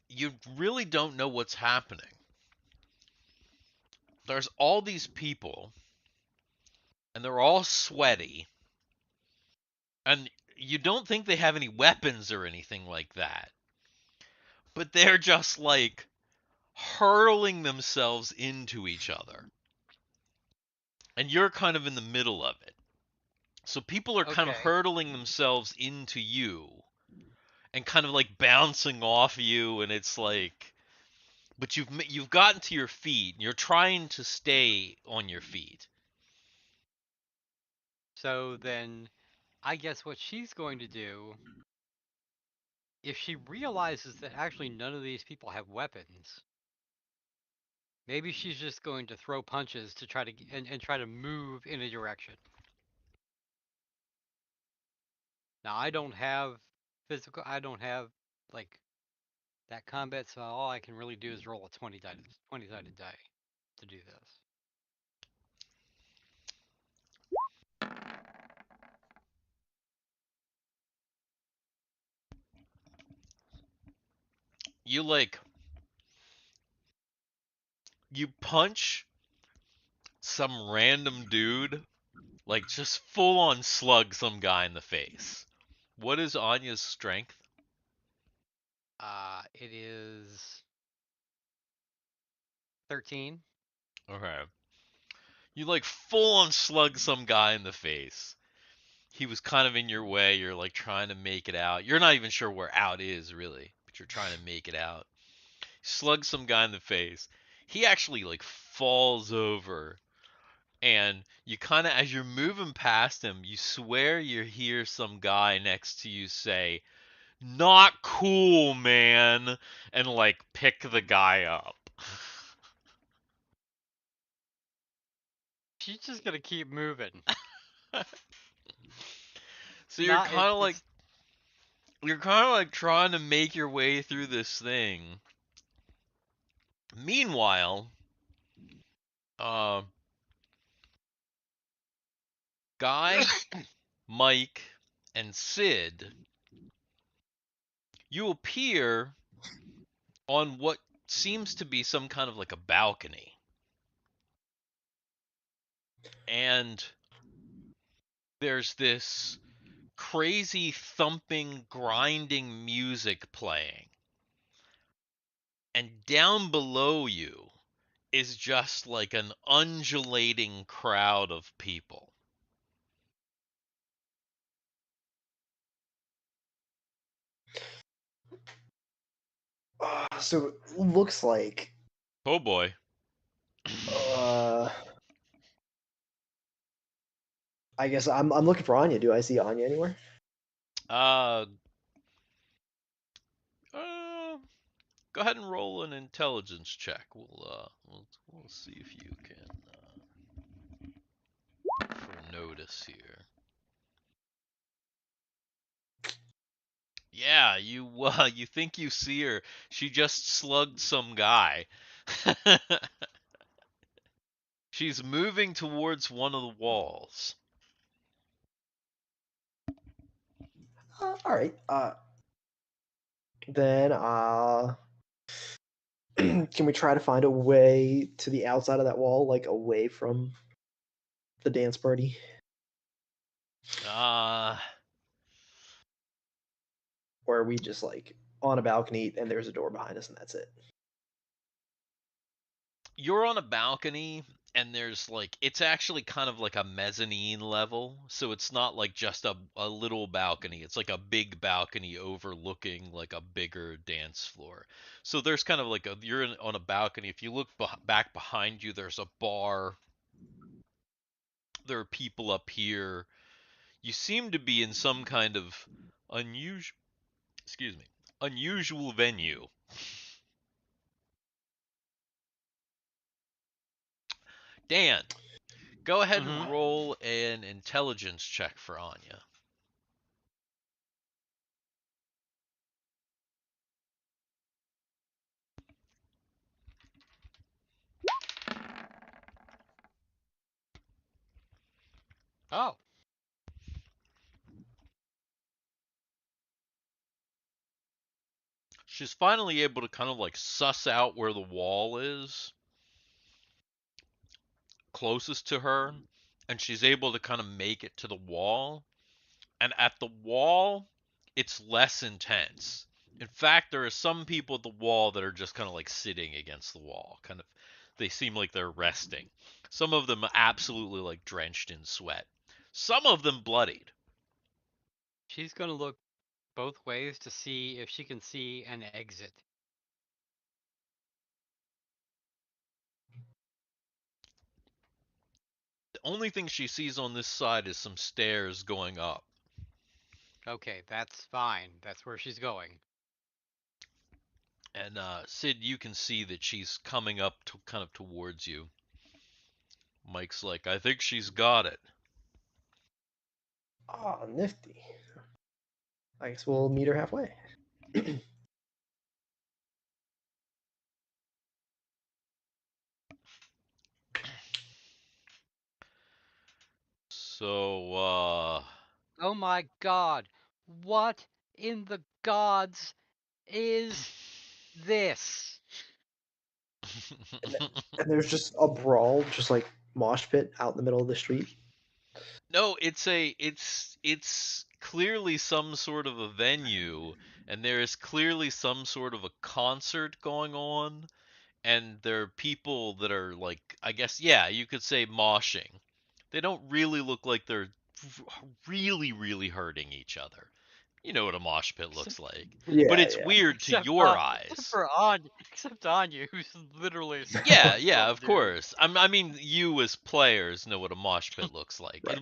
You really don't know what's happening. There's all these people, and they're all sweaty, and you don't think they have any weapons or anything like that. But they're just like hurling themselves into each other. And you're kind of in the middle of it. So people are kind of
Okay.
hurtling themselves into you and kind of like bouncing off you, and it's like, but you've gotten to your feet and you're trying to stay on your feet.
So then, I guess what she's going to do, if she realizes that actually none of these people have weapons, maybe she's just going to throw punches to try to and try to move in a direction. Now I don't have physical. I don't have like that combat, so all I can really do is roll a 20-sided die to do this.
You like you punch some random dude, like just full on slug some guy in the face. What is Anya's strength?
It is 13.
Okay. You like full on slug some guy in the face. He was kind of in your way. You're like trying to make it out. You're not even sure where out is really, but you're trying to make it out. Slug some guy in the face. He actually like falls over, and you kind of, as you're moving past him, you swear you hear some guy next to you say, "Not cool, man," and like pick the guy up.
She's just gonna keep moving.
So you're
Not
kind of like
it's
trying to make your way through this thing. Meanwhile, uh, Guy, Mike, and Sid, you appear on what seems to be some kind of like a balcony. And there's this crazy thumping, grinding music playing. And down below you is just like an undulating crowd of people.
So it looks like
Oh boy.
uh I guess I'm looking for Anya. Do I see Anya anywhere?
Uh, uh go ahead and roll an intelligence check. We'll see if you can for notice here. Yeah, you think you see her. She just slugged some guy. She's moving towards one of the walls.
All right. Then can we try to find a way to the outside of that wall, like away from the dance party?
Uh,
Or are we just like on a balcony and there's a door behind us and that's it?
you're on a balcony and there's like it's actually kind of like a mezzanine level, so it's not like just a little balcony. It's like a big balcony overlooking like a bigger dance floor. So there's kind of like on a balcony. If you look back behind you, there's a bar. There are people up here. You seem to be in some kind of unusual excuse me, unusual venue. Dan, go ahead and roll an intelligence check for Anya.
oh.
She's finally able to kind of like suss out where the wall is closest to her, and she's able to kind of make it to the wall. And at the wall, it's less intense. In fact, there are some people at the wall that are just kind of like sitting against the wall. Kind of, they seem like they're resting. Some of them are absolutely like drenched in sweat. Some of them bloodied.
She's gonna look both ways to see if she can see an exit.
The only thing she sees on this side is some stairs going up.
Okay, that's fine. That's where she's going.
And Sid, you can see that she's coming up to kind of towards you. Mike's like, I think she's got it.
Ah, nifty. I guess we'll meet her halfway.
So,
Oh my god. What in the gods is this?
And there's just a brawl, just like mosh pit out in the middle of the street.
no, it's clearly some sort of a venue, and there is clearly some sort of a concert going on, and there are people that are like, I guess, yeah, you could say moshing. They don't really look like they're really, really hurting each other. You know what a mosh pit looks like. But
Yeah,
it's
yeah.
weird to your eyes.
Except Anya, who's literally
Yeah, yeah, of
dude.
course. I mean, you as players know what a mosh pit looks like.
Right,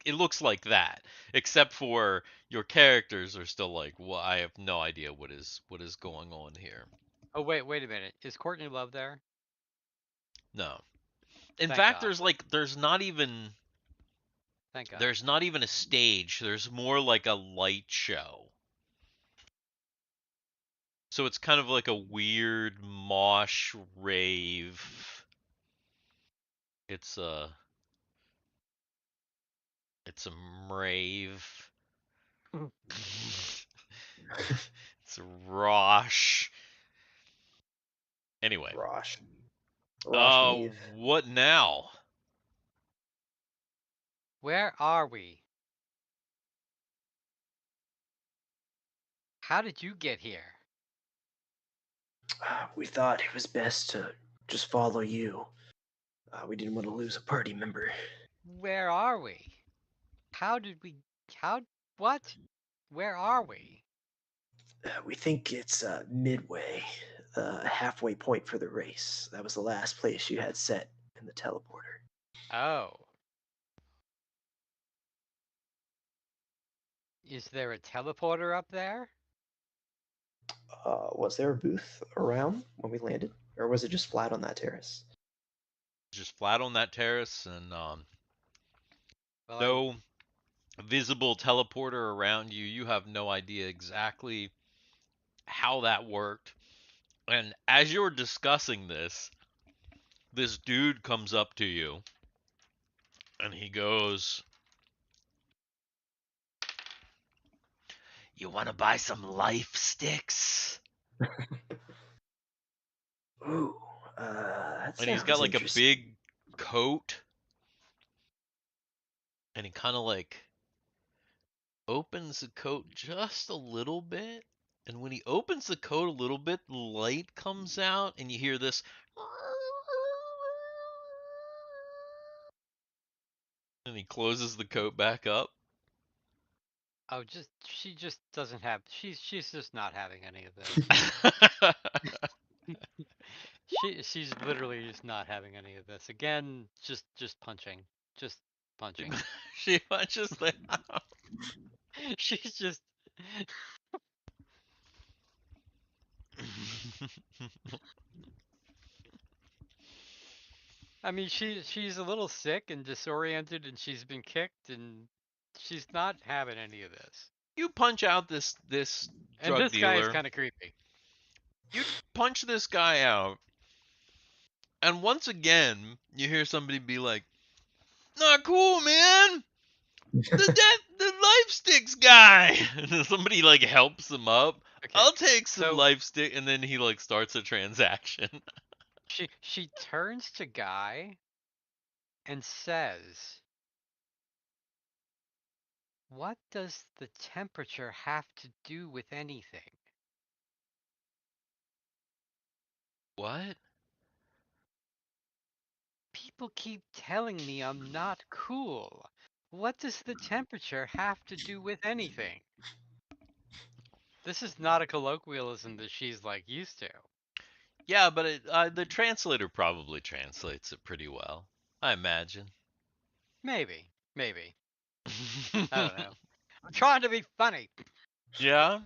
It looks like that, except for your characters are still like, well, I have no idea what is going on here.
Oh wait a minute. Is Courtney Love there?
No. In
Thank
fact,
God.
there's not even
Thank God.
There's not even a stage. There's more like a light show. So it's kind of like a weird mosh rave. It's a rave. It's a rosh. Anyway.
Rosh. Rosh
Oh,
Neve.
what now?
Where are we? How did you get here?
We thought it was best to just follow you. We didn't want to lose a party member.
Where are we? How did we... How... What? Where are we?
We think it's midway, the halfway point for the race. That was the last place you had set in the teleporter.
Oh. Is there a teleporter up there?
Was there a booth around when we landed, or was it just flat on that terrace?
Just flat on that terrace and
Well,
no visible teleporter around you. You have no idea exactly how that worked. And as you're discussing this dude comes up to you and he goes, "You want to buy some life sticks?"
Ooh, that
And he's
sounds
got like a
interesting.
big coat and he kind of like opens the coat just a little bit. And when he opens the coat a little bit, light comes out and you hear this. And he closes the coat back up.
Oh, she just doesn't have... She's just not having any of this. She's literally just not having any of this. Again, just punching. Just punching.
She punches the
She's just... I mean, she's a little sick and disoriented, and she's been kicked, and she's not having any of this.
You punch out this
And
drug
this guy is
dealer.
kind of creepy.
You punch this guy out. And once again, you hear somebody be like, "Not cool, man. The life sticks guy." And somebody like helps him up.
Okay,
"I'll take some
so
life stick," and then he like starts a transaction.
she turns to Guy and says, "What does the temperature have to do with anything?"
What?
People keep telling me I'm not cool. What does the temperature have to do with anything? This is not a colloquialism that she's like used to.
Yeah, but the translator probably translates it pretty well, I imagine.
Maybe. I don't know. I'm trying to be funny.
Yeah.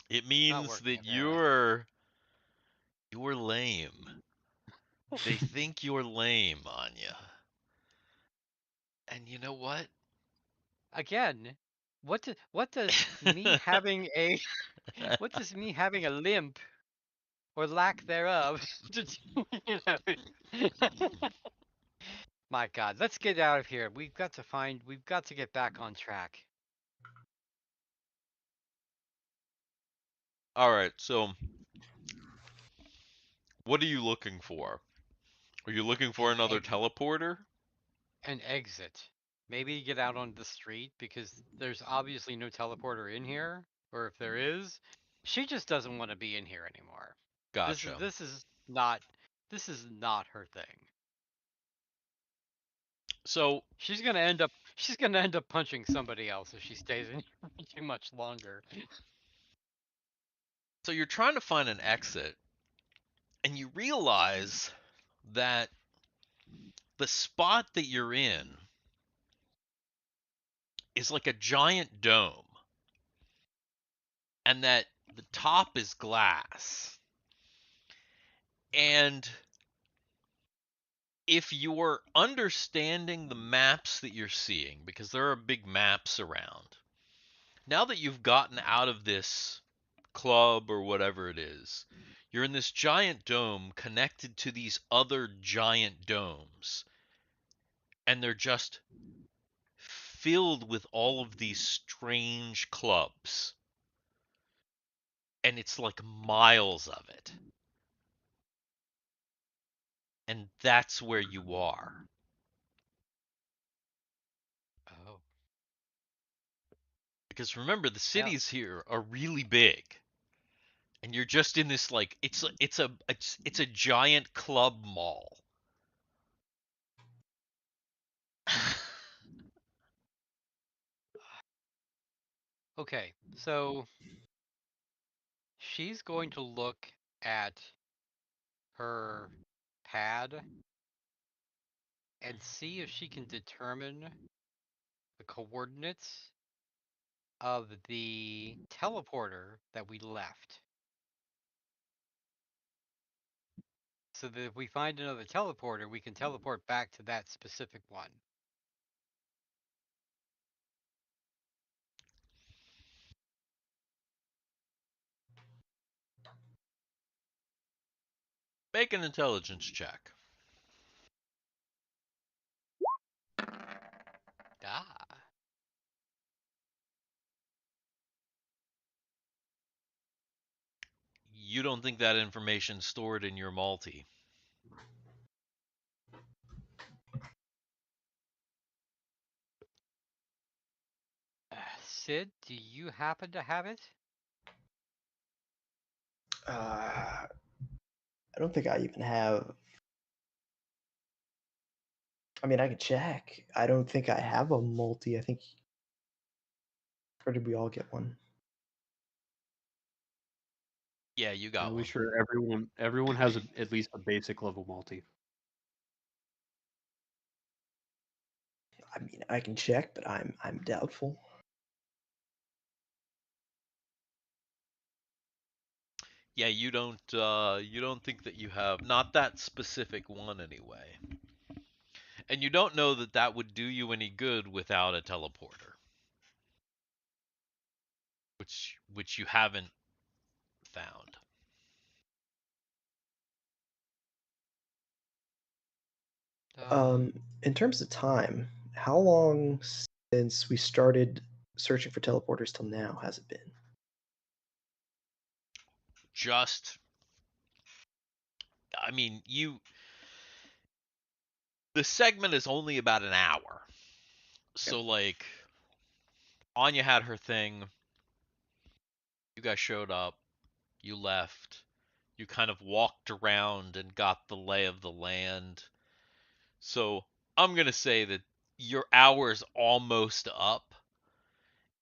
It
Not
means
working
that
apparently.
you're lame. They think you're lame, Anya. And you know what?
Again, what does me having a what does me having a limp or lack thereof to do, you know? My God, let's get out of here. We've got to get back on track.
All right, so what are you looking for? Are you looking for
An
another
exit.
teleporter?
An exit. Maybe get out on the street because there's obviously no teleporter in here, or if there is, she just doesn't want to be in here anymore.
Gotcha.
This is not her thing.
So
She's gonna end up punching somebody else if she stays in here too much longer.
you're trying to find an exit, and you realize that the spot that you're in is like a giant dome, and that the top is glass. And if you're understanding the maps that you're seeing, because there are big maps around, now that you've gotten out of this club or whatever it is, you're in this giant dome connected to these other giant domes, and they're just filled with all of these strange clubs. And it's like miles of it. And that's where you are.
Oh.
Because remember, the cities here are really big. And you're just in this like it's a giant club mall.
Okay, so she's going to look at her pad and see if she can determine the coordinates of the teleporter that we left. So that if we find another teleporter, we can teleport back to that specific one.
Make an intelligence check.
Ah.
You don't think that information's stored in your multi.
Sid, do you happen to have it?
I don't think I even have. I mean, I could check. I don't think I have a multi. I think. Or did we all get one?
Yeah, you got
Are
one.
we sure everyone has at least a basic level multi?
I mean, I can check, but I'm doubtful.
Yeah, you don't think that you have not that specific one anyway. And you don't know that that would do you any good without a teleporter. Which you haven't found.
In terms of time, how long since we started searching for teleporters till now has it been?
Just I mean, the segment is only about an hour. So like Anya had her thing, you guys showed up, you left, you kind of walked around and got the lay of the land. So I'm going to say that your hour's almost up.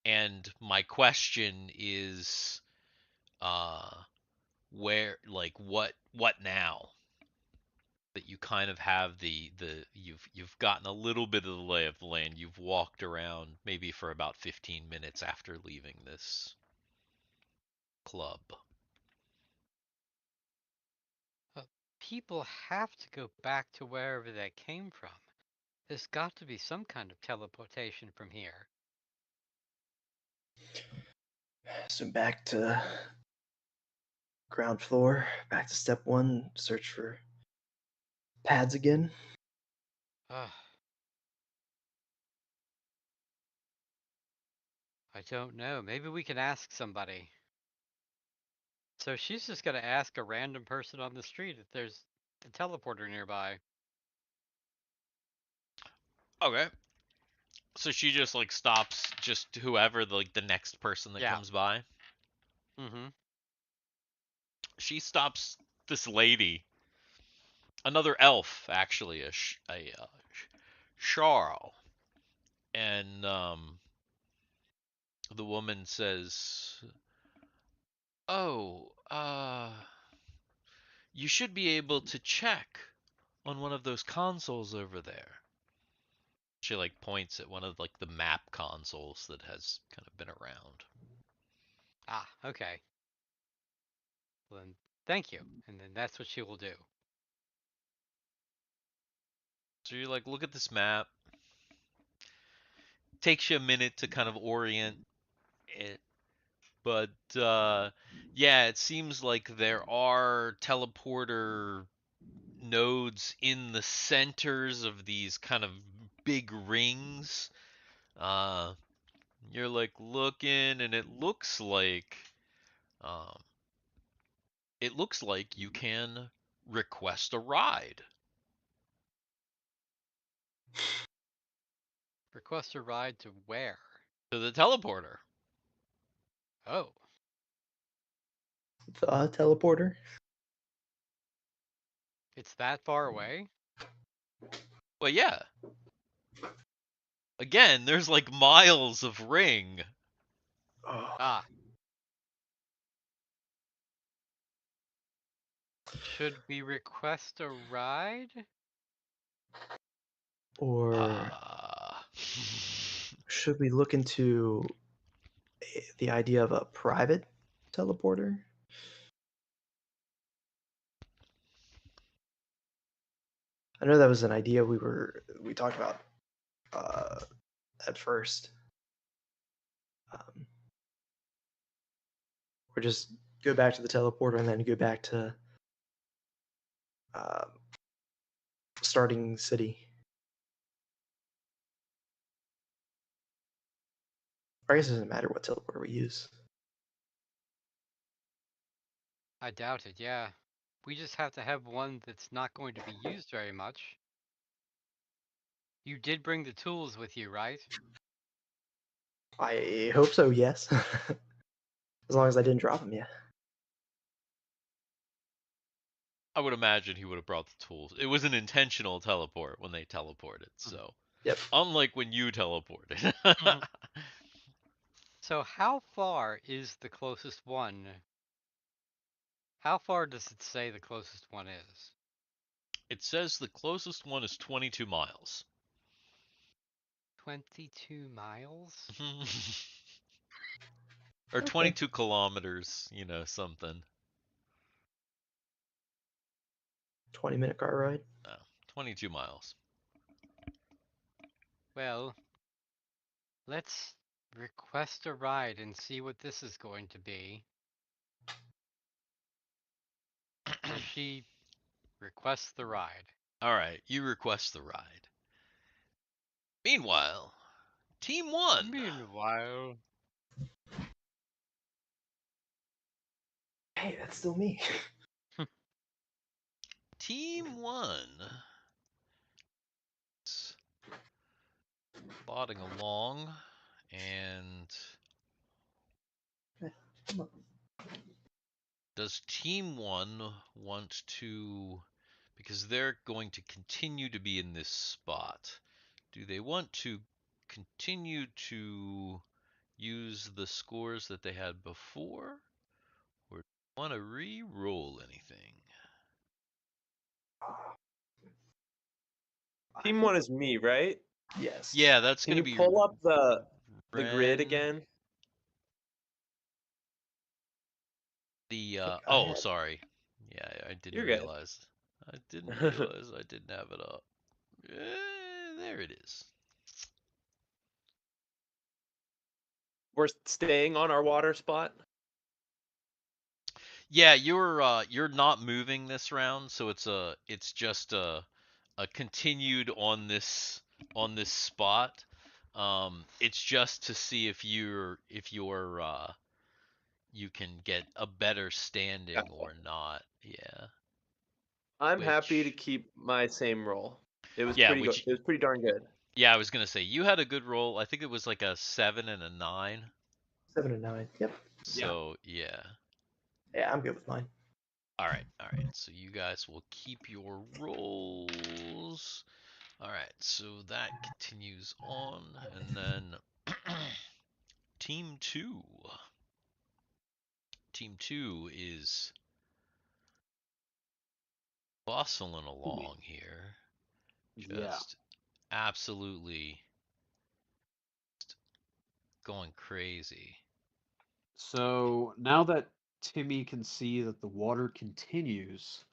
And my question is where like what now? That you kind of have you've gotten a little bit of the lay of the land. You've walked around maybe for about 15 minutes after leaving this club.
People have to go back to wherever they came from. There's got to be some kind of teleportation from here.
So back to ground floor, back to step one, search for pads again.
Ugh. I don't know. Maybe we can ask somebody. So she's just gonna ask a random person on the street if there's a teleporter nearby.
Okay. So she just like stops just whoever like the next person that
Yeah.
comes by.
Mm-hmm.
She stops this lady, another elf actually, Charl, and the woman says, "Oh, you should be able to check on one of those consoles over there." She like points at one of like the map consoles that has kind of been around.
Ah, okay. Well, then, thank you. And then that's what she will do.
So you're like, look at this map. Takes you a minute to kind of orient it. But yeah, it seems like there are teleporter nodes in the centers of these kind of big rings. You're like looking, and um, it looks like you can request a ride.
Request a ride to where?
To the teleporter.
Oh,
The teleporter.
it's that far away?
Well, yeah. Again, there's like miles of ring.
Oh.
Ah. Should we request a ride?
Or should we look into the idea of a private teleporter? I know that was an idea we talked about at first. Or just go back to the teleporter and then go back to uh, starting city. I guess it doesn't matter what teleporter we use.
I doubt it, yeah. We just have to have one that's not going to be used very much. You did bring the tools with you, right?
I hope so, yes. As long as I didn't drop them yet.
I would imagine he would have brought the tools. It was an intentional teleport when they teleported, so.
Yep.
Unlike when you teleported.
So how far is the closest one? How far does it say the closest one is?
It says the closest one is 22 miles.
22 miles?
Or
Okay.
22 kilometers, something.
20-minute car ride.
22 miles.
Well, let's request a ride and see what this is going to be. So she requests the ride.
All right, you request the ride. Meanwhile, Team 1.
Meanwhile,
Hey, that's still me.
Team 1. Plodding along, and
Come on.
does Team 1 want to, because they're going to continue to be in this spot, do they want to continue to use the scores that they had before, or do they want to re-roll anything?
Team 1 is me, right?
Yes.
Yeah, that's
Can
going to
you
be
pull up the grid
Ren.
again?
Oh, sorry. Yeah, I didn't
You're good.
realize. I didn't realize I didn't have it up. There it is.
We're staying on our water spot.
Yeah, you're not moving this round, so it's just a continued on this spot. It's just to see if you can get a better standing
Gotcha.
or not. Yeah.
I'm happy to
Which
keep my same roll. It was
yeah,
pretty good. It was pretty darn good.
yeah, I was gonna say you had a good roll. I think it was like a 7 and a 9.
7 and 9. Yep.
So yeah.
Yeah, I'm good with mine.
All right. So you guys will keep your rolls. All right. So that continues on, and then team 2. Team 2 is bustling along here.
Yeah.
Just absolutely going crazy.
So now that Timmy can see that the water continues,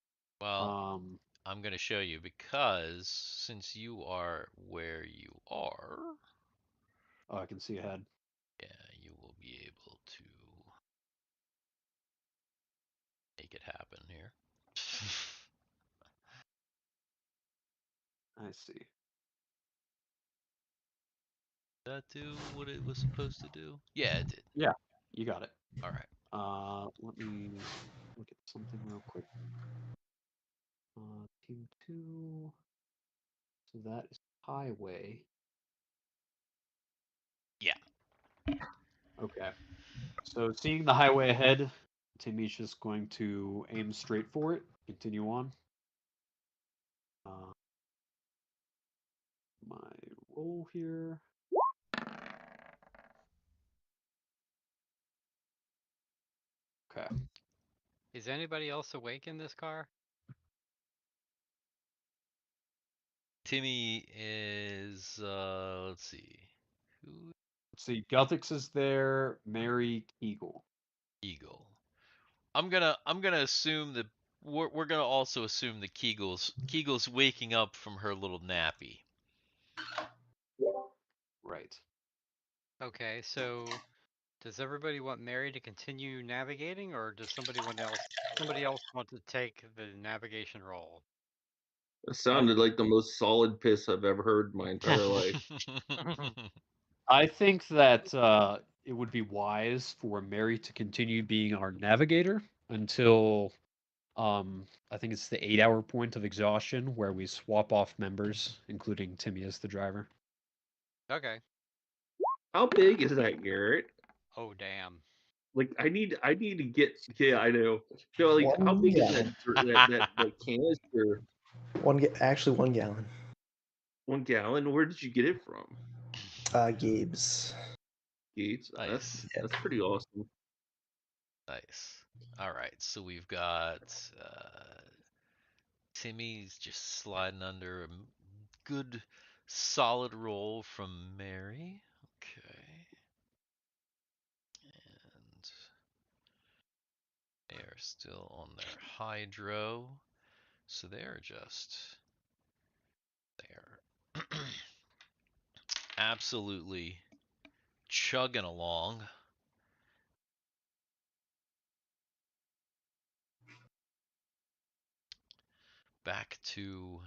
Well, I'm going to show you because since you are where you are,
Oh, I can see ahead.
yeah, you will be able to make it happen here.
I see.
Did that do what it was supposed to do? Yeah, it did.
Yeah, you got it.
All right.
Let me look at something real quick. Team 2. So that is highway.
Yeah.
Okay. So seeing the highway ahead, Timmy's just going to aim straight for it. Continue on. My roll here. Okay.
Is anybody else awake in this car?
Timmy is let's see. Who
Let's see. Guthix is there. Mary Eagle.
Eagle. I'm gonna assume that we're gonna also assume that Kegel's waking up from her little nappy.
Right.
Okay, so does everybody want Mary to continue navigating, or does somebody else want to take the navigation role?
It sounded like the most solid piss I've ever heard in my entire life.
I think that it would be wise for Mary to continue being our navigator until I think it's the 8-hour point of exhaustion where we swap off members, including Timmy as the driver.
Okay.
How big is that, Garrett?
Oh damn.
Like, I need to get. Yeah, I know. So, like, how big is that canister?
Actually 1 gallon.
1 gallon. Where did you get it from?
Gabe's.
Gates.
Nice.
That's pretty awesome.
Nice. All right, so we've got Timmy's just sliding under a good solid roll from Mary. Okay. And they are still on their hydro. So they're just there. Absolutely chugging along. Back to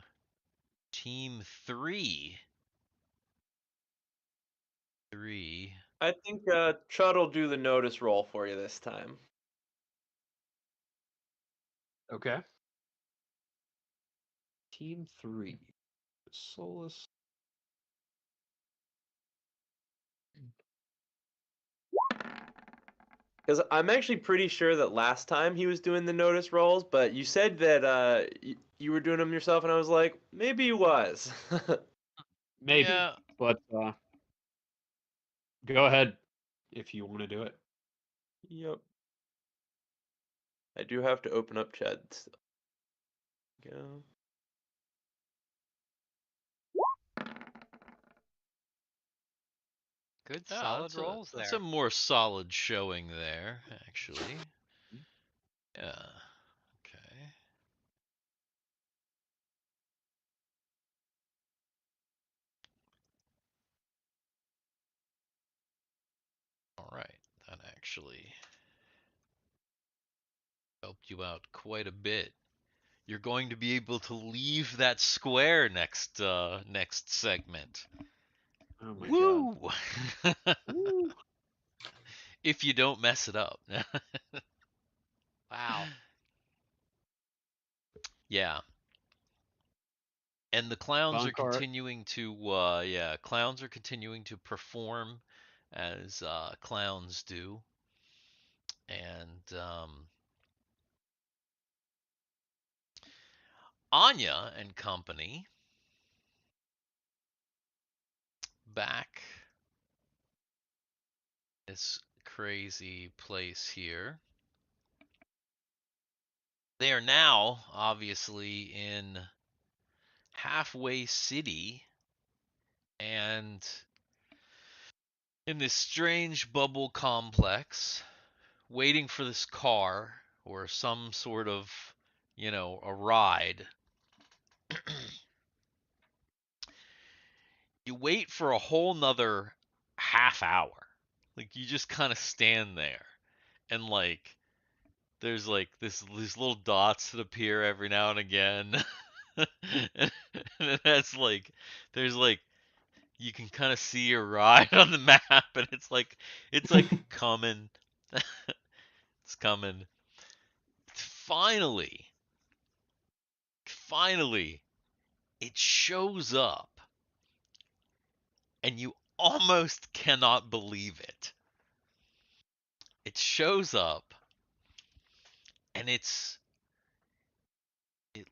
team 3.
I think Chud will do the notice roll for you this time.
Okay. Team 3. Solus.
Because I'm actually pretty sure that last time he was doing the notice rolls, but you said that you were doing them yourself, and I was like, maybe he was.
Maybe.
Yeah.
But go ahead if you want to do it.
Yep. I do have to open up Chud. Go.
Good
Yeah,
solid rolls
that's
there.
a more solid showing there, actually. Yeah. Okay. All right. That actually helped you out quite a bit. You're going to be able to leave that square next segment.
Oh my
Woo!
god. Woo.
If you don't mess it up.
Wow.
Yeah. And the clowns are
Bonkart.
continuing to clowns are continuing to perform as clowns do. And Anya and company back this crazy place here. They are now obviously in Halfway City and in this strange bubble complex waiting for this car or some sort of, a ride You wait for a whole nother half hour. Like you just kind of stand there, and like there's like these little dots that appear every now and again, and that's like there's like you can kind of see your ride on the map, and it's like coming, it's coming. Finally, finally, it shows up, and you almost cannot believe it. It shows up, and it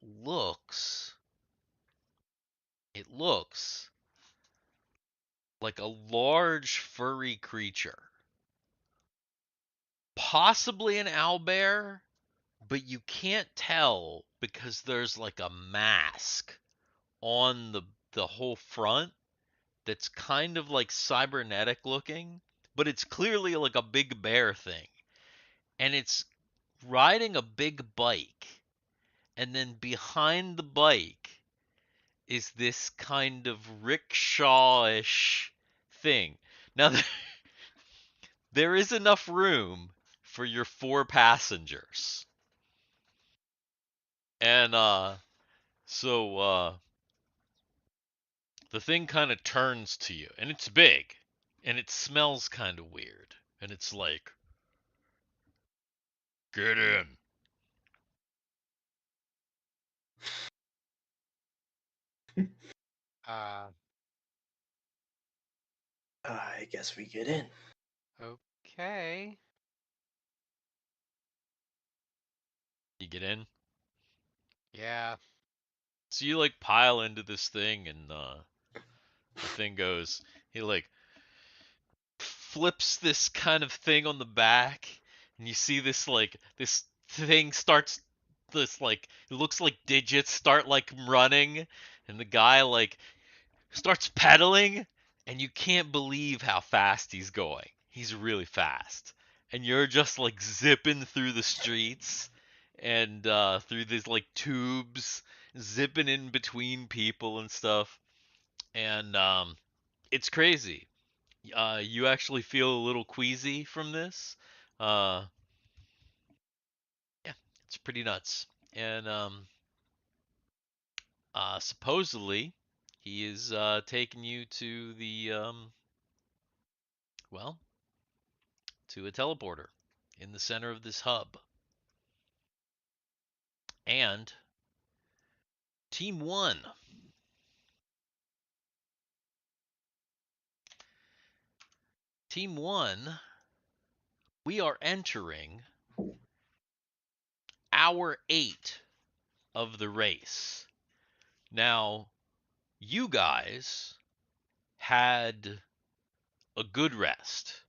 looks it looks like a large furry creature. Possibly an owlbear, but you can't tell because there's like a mask on the whole front that's kind of like cybernetic looking, but it's clearly like a big bear thing. And it's riding a big bike. And then behind the bike is this kind of rickshaw-ish thing. Now there is enough room for your 4 passengers. And so the thing kind of turns to you, and it's big, and it smells kind of weird, and it's like, get in.
Uh,
I guess we get in.
okay.
You get in.
Yeah.
So you like pile into this thing, and the thing goes. He like flips this kind of thing on the back, and you see this thing starts this like it looks like digits start like running, and the guy like starts pedaling, and you can't believe how fast he's going. He's really fast, and you're just like zipping through the streets and through these like tubes, zipping in between people and stuff, and it's crazy. You actually feel a little queasy from this. Uh, yeah, it's pretty nuts. And supposedly, he is taking you to the well, to a teleporter in the center of this hub. And Team One. Team One, we are entering hour 8 of the race. Now, you guys had a good rest.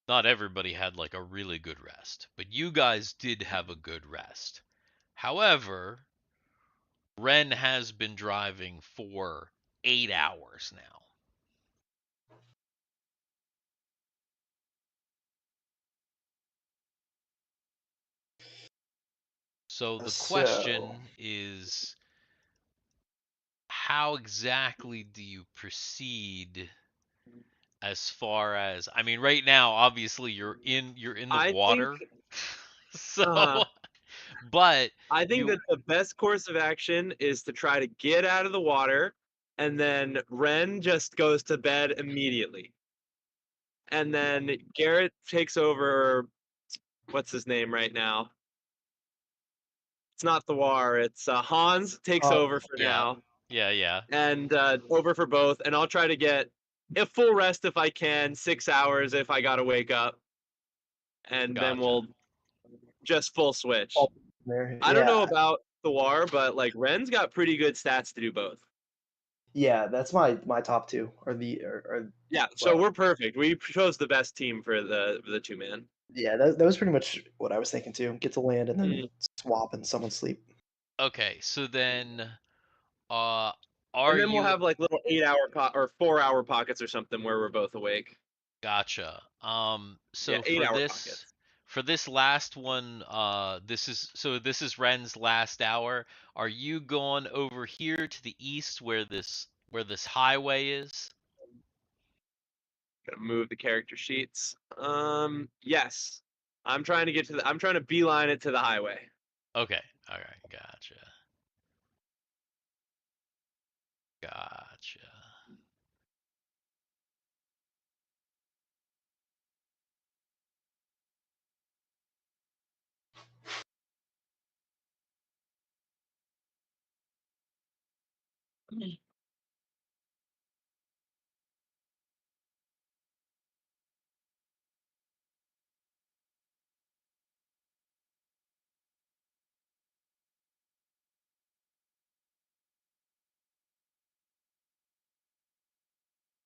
Not everybody had like a really good rest, but you guys did have a good rest. However, Ren has been driving for 8 hours now. So the question is, how exactly do you proceed as far as, I mean, right now obviously you're in the water. So but
I think
you
that the best course of action is to try to get out of the water, and then Ren just goes to bed immediately. And then Garrett takes over. What's his name right now? It's not Thiwar. It's Hans takes over for now,
yeah.
and over for both. And I'll try to get a full rest if I can, 6 hours if I gotta wake up, and then
Gotcha.
we'll just full switch.
There.
I don't know about Thiwar, but like Ren's got pretty good stats to do both.
Yeah, that's my top two.
Yeah, so we're perfect. We chose the best team for the 2-man.
Yeah, that was pretty much what I was thinking too. Get to land and then
Mhm.
swap and someone sleep.
Okay, so then are
And then
you
we'll have like little 8-hour or 4-hour pockets or something where we're both awake.
gotcha. So
Yeah, 8-hour pockets.
For this last one, this is Ren's last hour. Are you going over here to the east where this highway is?
Gonna move the character sheets. Yes. I'm trying to beeline it to the highway.
Okay. All right. Gotcha. Gotcha.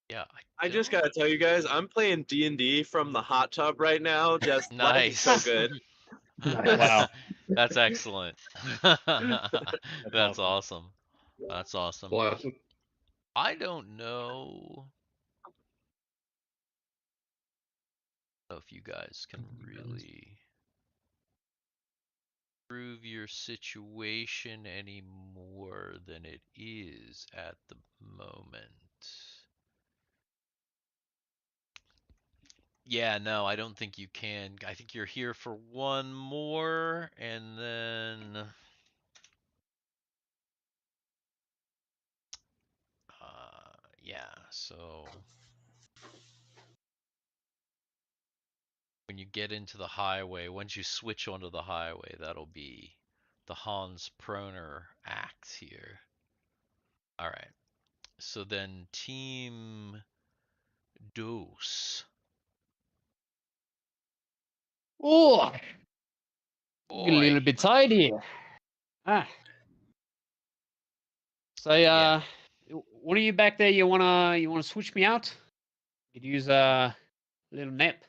Yeah.
I just gotta tell you guys, I'm playing D&D from the hot tub right now. Just life is so
Nice.
good.
Wow.
That's excellent. That's awesome. That's awesome.
Classic.
I don't know if you guys can really improve your situation any more than it is at the moment. Yeah, no, I don't think you can. I think you're here for one more, and then yeah, so when you get into the highway, once you switch onto the highway, that'll be the Hans Proner act here. All right. So then Team Dos.
Oh, a
Boy.
little bit tired here. Ah. So,
Yeah.
what are you back there? You wanna switch me out? Could use a little nap.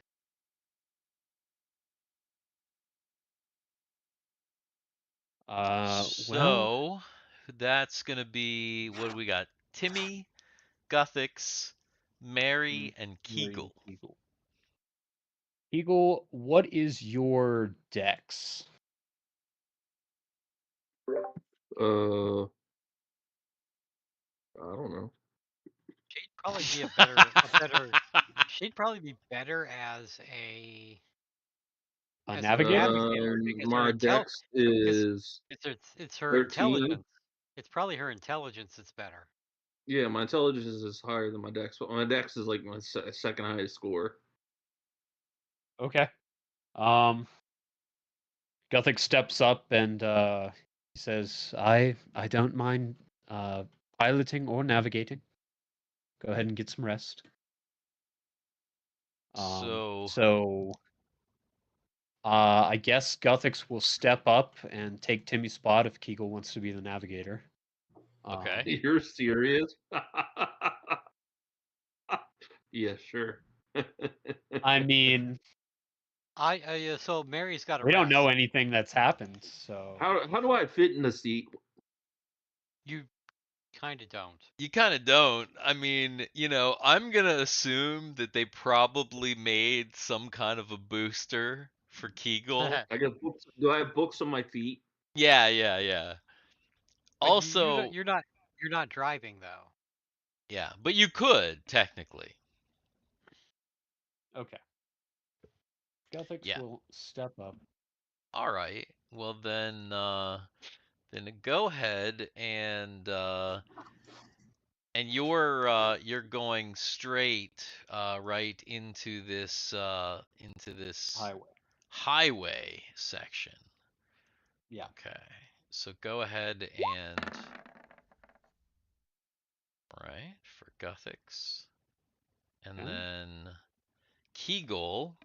Well,
So that's gonna be what do we got? Timmy, Guthix, Mary, and Kegel.
Eagle, what is your dex?
I don't know.
She'd probably be a better. She'd probably be better as a
A
as a
navigator?
navigator because
My dex is
it's her
13.
intelligence. It's probably her intelligence that's better.
Yeah, my intelligence is higher than my dex, but my dex is like my second highest score.
Okay. Gothic steps up and he says, I don't mind piloting or navigating. Go ahead and get some rest.
So
I guess Guthix will step up and take Timmy's spot if Kegel wants to be the navigator.
Okay.
You're serious? Yeah, sure.
I mean,
So Mary's got to
we don't know
rest.
anything that's happened, so
How do I fit in the seat?
You kind of don't.
You kind of don't. I mean, I'm going to assume that they probably made some kind of a booster for Kegel.
I got books. Do I have books on my feet?
Yeah.
But
Also,
you're not driving though.
yeah, but you could technically.
okay. Guthix
Yeah.
will step up.
All right. Well then go ahead and you're going straight right into this highway section.
Yeah.
Okay. So go ahead and right for Guthix. And
Okay.
then Kegel,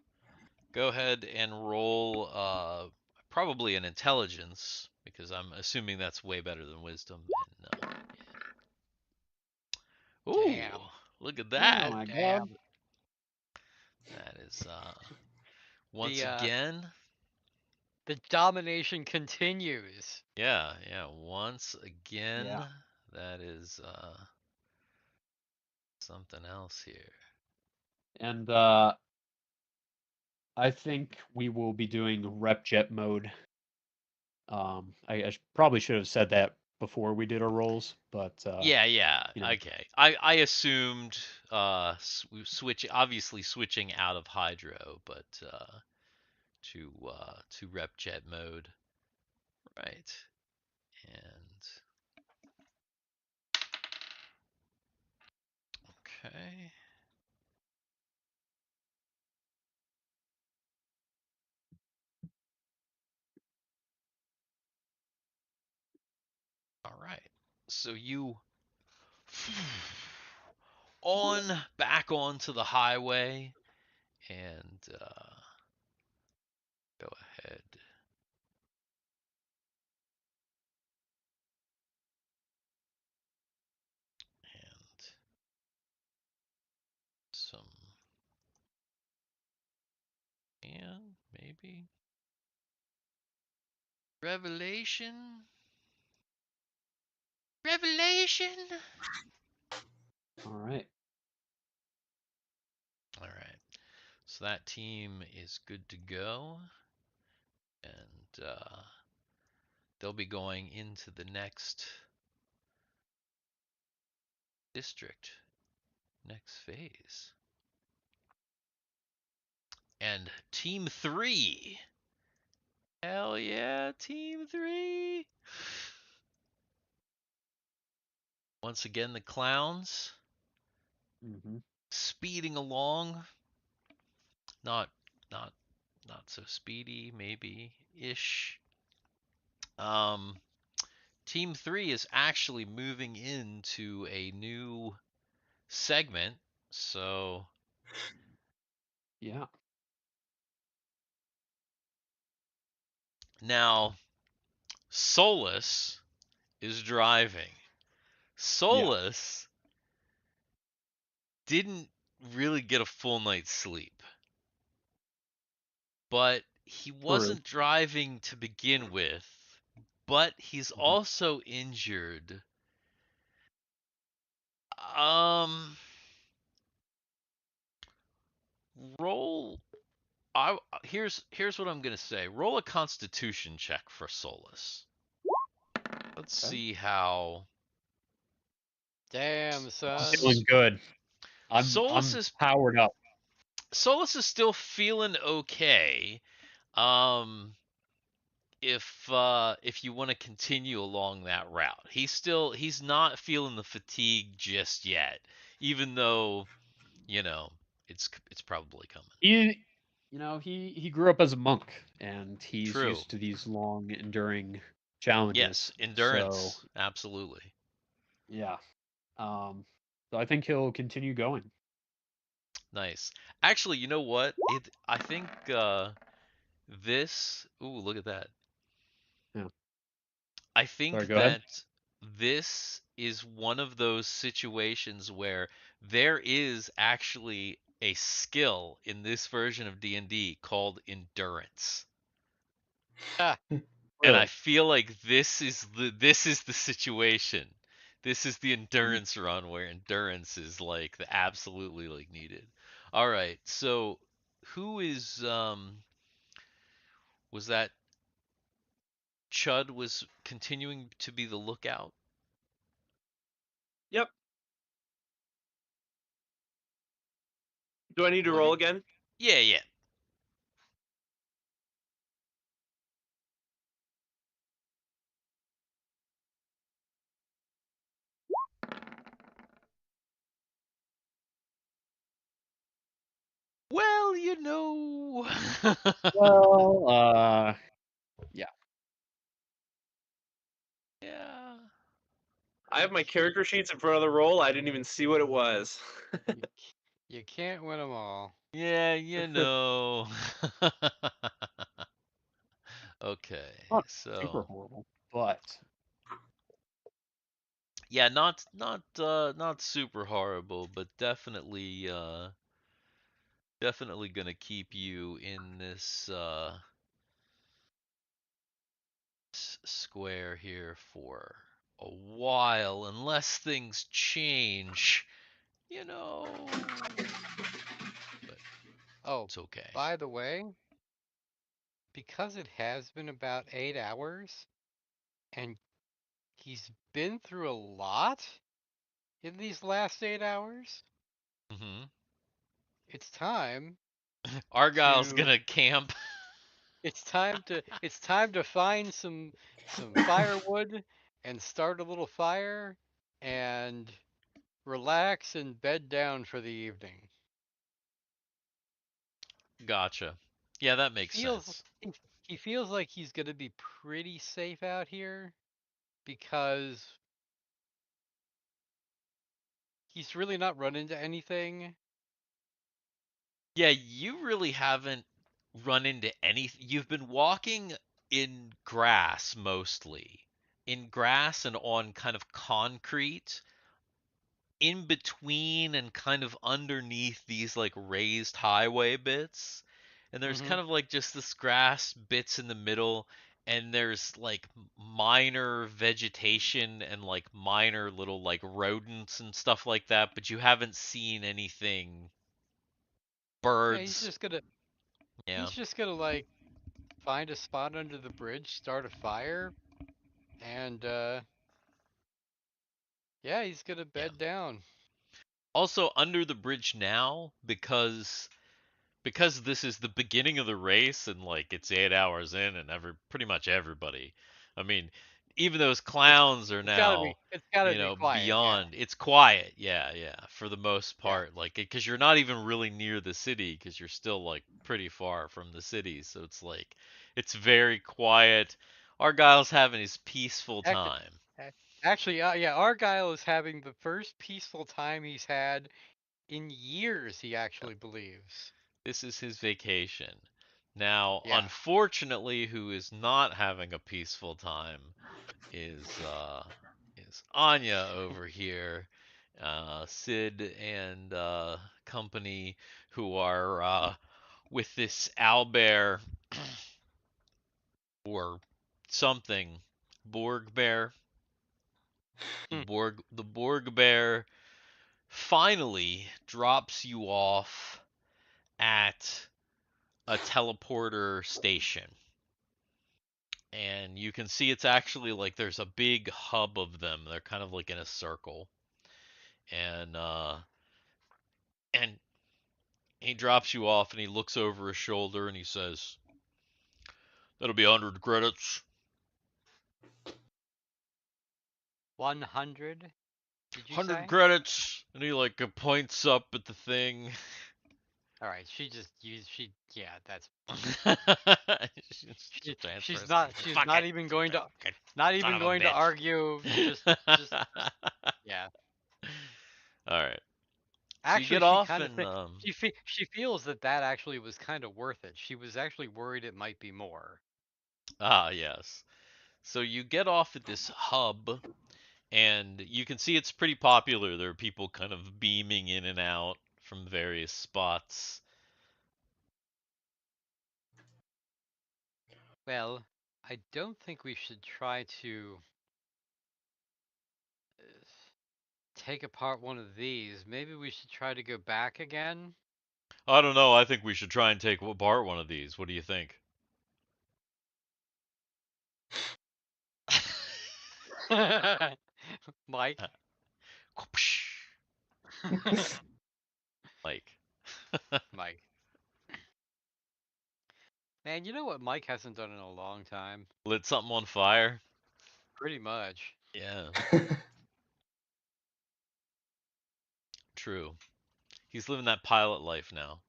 go ahead and roll probably an intelligence because I'm assuming that's way better than wisdom. And, ooh,
Damn.
look at
Oh
that.
my
Damn.
god.
That is once again.
The domination continues.
Yeah. Once again,
Yeah.
that is something else here.
And I think we will be doing rep jet mode. I probably should have said that before we did our rolls, but
Yeah.
you know,
Okay. I assumed obviously switching out of hydro, but to rep jet mode. Right. And okay. All right. So you back onto the highway and go ahead and some and maybe revelation.
all right.
All right. So that team is good to go, and they'll be going into the next district, next phase. And Team 3. Hell yeah, Team 3. Once again, the clowns
Mm-hmm.
speeding along. Not not not so speedy, maybe ish. Um Team 3 is actually moving into a new segment. So
Yeah.
now Solus is driving.
Yeah.
Solus didn't really get a full night's sleep, but he
True.
wasn't driving to begin with, but he's
Mhm.
also injured. Um, roll. Here's what I'm gonna say. Roll a Constitution check for Solus. Let's
Okay.
see how.
Damn,
I'm
son.
feeling good.
Solus
I'm
is
powered up.
Solus is still feeling okay. Um, if you want to continue along that route. He's not feeling the fatigue just yet, even though, you know, it's probably coming.
He grew up as a monk and he's
True.
used to these long enduring
Yes,
challenges. So
endurance. Absolutely.
yeah. So I think he'll continue going.
Nice. Actually, you know what? I think this, ooh, look at that.
Yeah.
I think
Sorry, go ahead.
that this is one of those situations where there is actually a skill in this version of D&D called endurance.
Ah,
And I
Really?
feel like this is the situation. This is the
Mm.
endurance run where endurance is like the absolutely like needed. All right. So who is was that Chud was continuing to be the lookout?
Yep. Do I need to
Let
roll
me
again?
Yeah. Well, you know.
Well, yeah.
Yeah.
I have my character sheets in front of the roll. I didn't even see what it was.
you can't win them all.
Yeah, you know. Okay.
Not super
So,
horrible, but
yeah, not super horrible, but definitely gonna keep you in this square here for a while unless things change, you know. But
Oh,
It's okay.
by the way, because it has been about 8 hours, and he's been through a lot in these last 8 hours,
Hmm.
it's time
Argyle's
to
gonna camp.
it's time to find some firewood and start a little fire and relax and bed down for the evening.
Gotcha. Yeah, that
He
makes
feels
sense.
he, he feels like he's going to be pretty safe out here because he's really not run into anything.
Yeah, you really haven't run into anything. You've been walking in grass mostly. In grass and on kind of concrete, in between and kind of underneath these like raised highway bits. And there's
Mhm.
kind of like just this grass bits in the middle, and there's like minor vegetation and like minor little like rodents and stuff like that, but you haven't seen anything,
Yeah,
birds. Yeah.
he's just going to like find a spot under the bridge, start a fire, and yeah, he's going to
Yeah.
bed down.
Also under the bridge now, because this is the beginning of the race and like it's 8 hours in and pretty much everybody. I mean, even those
It's
clowns are now,
it's got to be quiet, yeah.
beyond. It's quiet, yeah, for the most
Yeah.
part. Like, because you're not even really near the city, because you're still like pretty far from the city. So it's like, it's very quiet. Argyle's having his peaceful
Actually,
time.
actually, yeah, Argyle is having the first peaceful time he's had in years, he actually believes.
This is his vacation. Now,
Yeah.
unfortunately, who is not having a peaceful time is Anya over here. Sid and company, who are with this owlbear or something, Borg bear. The
Hmm.
Borg bear finally drops you off at a teleporter station. And you can see it's actually like there's a big hub of them. They're kind of like in a circle. And he drops you off and he looks over his shoulder and he says, "That'll be 100 credits."
100, did you
100
say?
credits. And he like points up at the thing.
All right, she just used yeah, that's
Just transfers.
she's
Fuck
not
it.
even going to
Fucking
not
son
even
of a
going to
bitch.
argue, just yeah.
All right. So you
Actually,
get
she
off
kind of
and
she feels that that actually was kind of worth it. She was actually worried it might be more.
yes. So you get off at this hub, and you can see it's pretty popular. There are people kind of beaming in and out from various spots.
Well, I don't think we should try to uh, take apart one of these. Maybe we should try to go back again.
I don't know. I think we should try and take apart one of these. What do you think?
Mike.
Like,
Mike. Man, you know what Mike hasn't done in a long time?
lit something on fire?
Pretty much.
Yeah, true. He's living that pilot life now.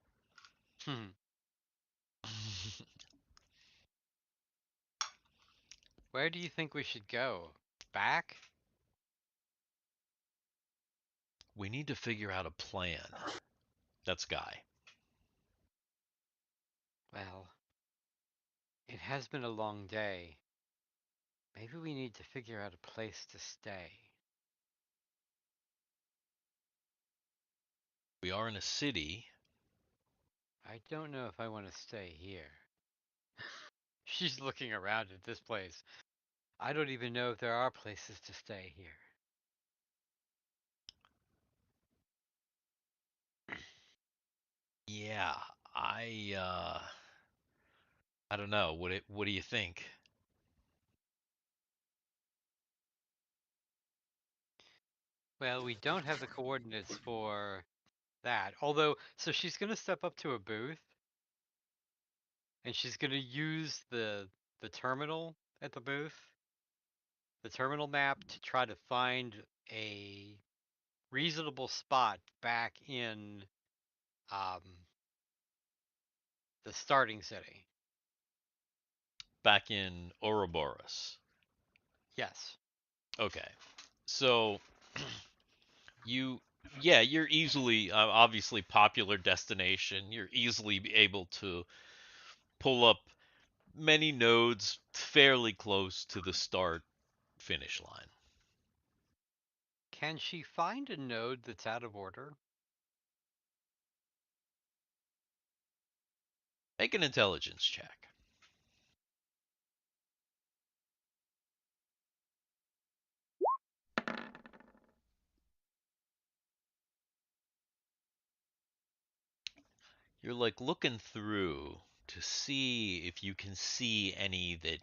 Where do you think we should go? Back?
We need to figure out a plan. That's Guy.
Well, it has been a long day. Maybe we need to figure out a place to stay.
We are in a city.
I don't know if I want to stay here. She's looking around at this place. I don't even know if there are places to stay here.
Yeah, I don't know. What do you think?
Well, we don't have the coordinates for that. Although, so she's gonna step up to a booth, and she's gonna use the terminal at the booth, the terminal map, to try to find a reasonable spot back in um, the starting city.
Back in Ouroboros.
Yes.
Okay. So you're easily obviously popular destination. You're easily able to pull up many nodes fairly close to the start finish line.
Can she find a node that's out of order?
Make an intelligence check. You're like looking through to see if you can see any that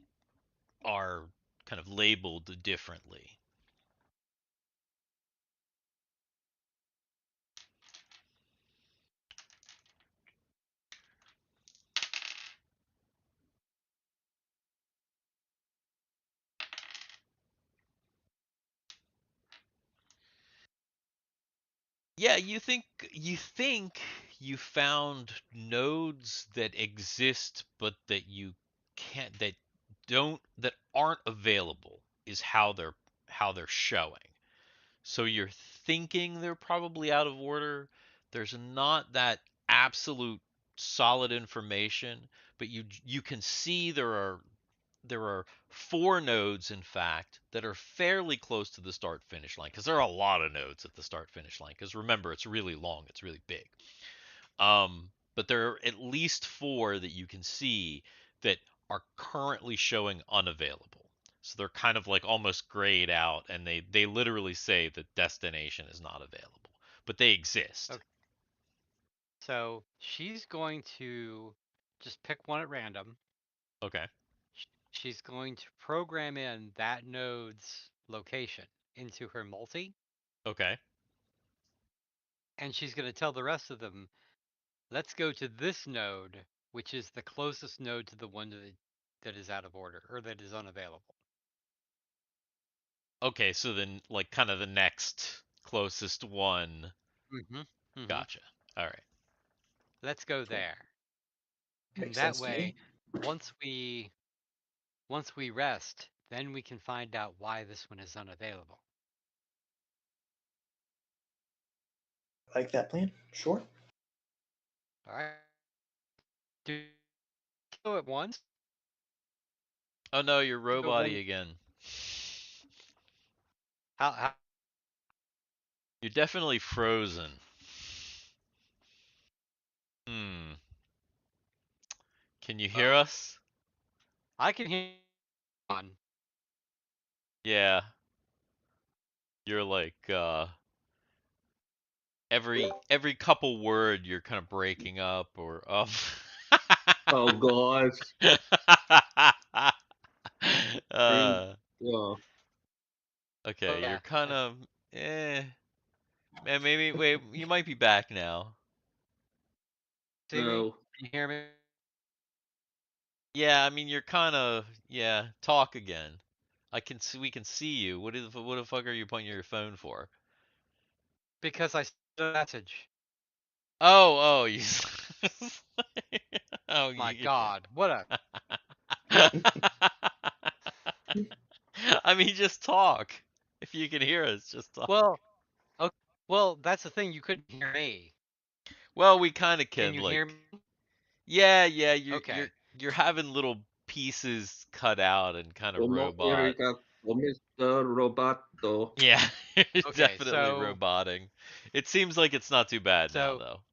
are kind of labeled differently. Yeah, you think you found nodes that exist but that aren't available is how they're showing. So you're thinking they're probably out of order. There's not that absolute solid information, but you can see there are four nodes, in fact, that are fairly close to the start finish line because there are a lot of nodes at the start finish line. Because remember, it's really long, it's really big. But there are at least four that you can see that are currently showing unavailable. So they're kind of like almost grayed out, and they literally say that destination is not available, but they exist.
Okay. So she's going to just pick one at random.
Okay.
She's going to program in that node's location into her multi,
Okay.
and she's going to tell the rest of them, let's go to this node, which is the closest node to the one that is out of order or that is unavailable.
Okay. So then, like, kind of the next closest one.
Mm-hmm. Mm-hmm.
Gotcha. All right.
Let's go there. And
Makes
that
sense to
way,
me.
once we rest, then we can find out why this one is unavailable.
Like that plan? Sure.
All right. Do you go at once?
Oh no, you're
Go
robot-y
one.
again.
How
You're definitely frozen. Hmm. Can you hear us?
I can hear on.
Yeah. You're like every couple word you're kind of breaking up or
Oh gosh. And
uh
yeah.
okay, you're
Yeah.
kind of man, maybe wait, you might be back now.
See me?
No.
Can you hear me?
Yeah, I mean you're kind of yeah, talk again. We can see you. What the fuck are you pointing your phone for?
Because I sent a message.
Oh, you oh,
My
you
God, what a
I mean, just talk. If you can hear us, just talk.
well. Okay. Well, that's the thing. You couldn't hear me.
Well, we kind of
Can
can,
you
like,
hear me?
yeah. You're
Okay.
you're you're having little pieces cut out and kind of
Como
robot.
arigato, Mr. Roboto.
Yeah, you're
Okay.
definitely roboting. It seems like it's not too bad now,
So
though.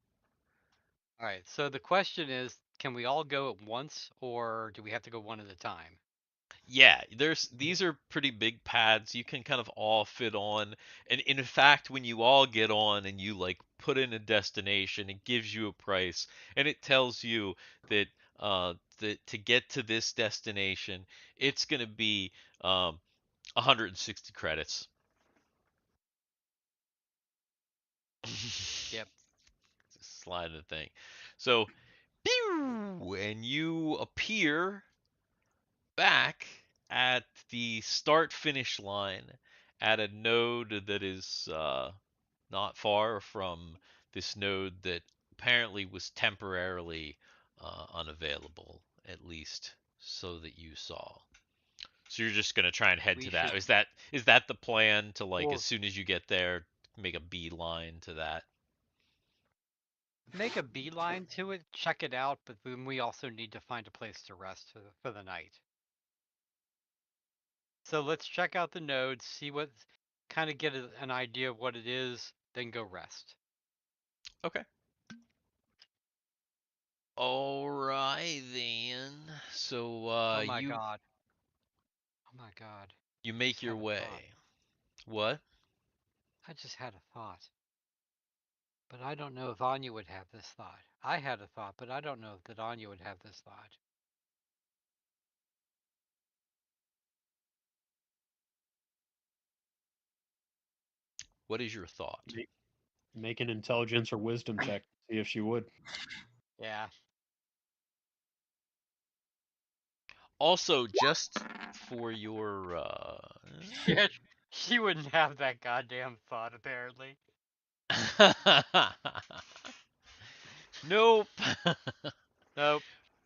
all right. So the question is, can we all go at once, or do we have to go one at a time?
Yeah, these are pretty big pads. You can kind of all fit on, and in fact, when you all get on and you like put in a destination, it gives you a price, and it tells you that that to get to this destination, it's going to be 160 credits.
Yep.
Just slide the thing. So, pew, and you appear back at the start finish line at a node that is not far from this node that apparently was temporarily unavailable, at least so that you saw. So you're just gonna try and head
We
to that.
should-
Is that the plan to like
Or
as soon as you get there, make a beeline to that?
make a beeline to it, check it out, but then we also need to find a place to rest for the night. So let's check out the nodes, see what, kind of get an idea of what it is, then go rest.
Okay. All right then. So
Oh my god. Oh my god.
you
I
make
just
your
had a
way.
thought.
What?
I just had a thought. But I don't know if Anya would have this thought. I had a thought, but I don't know that Anya would have this thought.
What is your thought?
Make an intelligence or wisdom check. See if she would.
Yeah.
Also, just for your
Yeah, she wouldn't have that goddamn thought, apparently.
Nope.
Nope.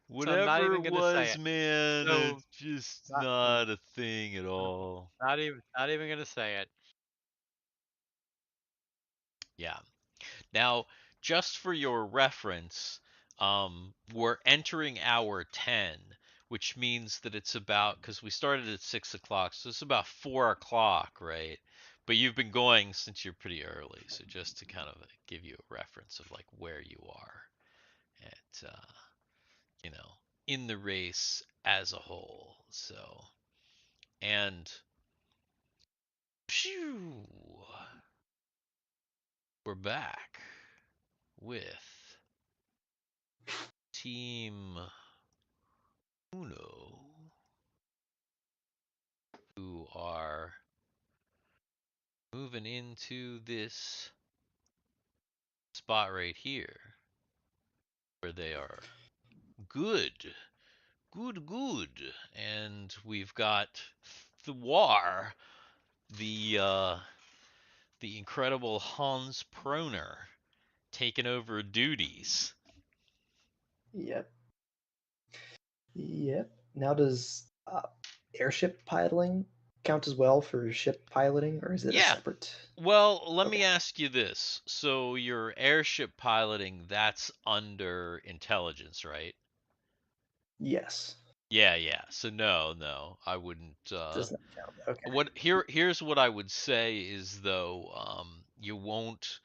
So I'm not
Whatever
even
it
gonna say
was,
it.
man,
No,
it's just
not,
not a thing at all.
not even gonna say it.
Yeah. Now, just for your reference, we're entering hour 10, which means that it's about, because we started at 6 o'clock, so it's about 4 o'clock, right? But you've been going since you're pretty early, so just to kind of give you a reference of like where you are at, you know, in the race as a whole. So, and phew, we're back with Team Uno, who are moving into this spot right here, where they are good, good, and we've got Thiwar, the incredible Hans Proner, taking over duties.
Yep. Yep. Now, does airship piloting count as well for ship piloting, or is it a
Yeah.
separate?
Well, let me
Okay.
ask you this. So your airship piloting, that's under intelligence, right?
Yes.
Yeah. So no, I wouldn't
Does not count. Okay.
here's what I would say is though, you won't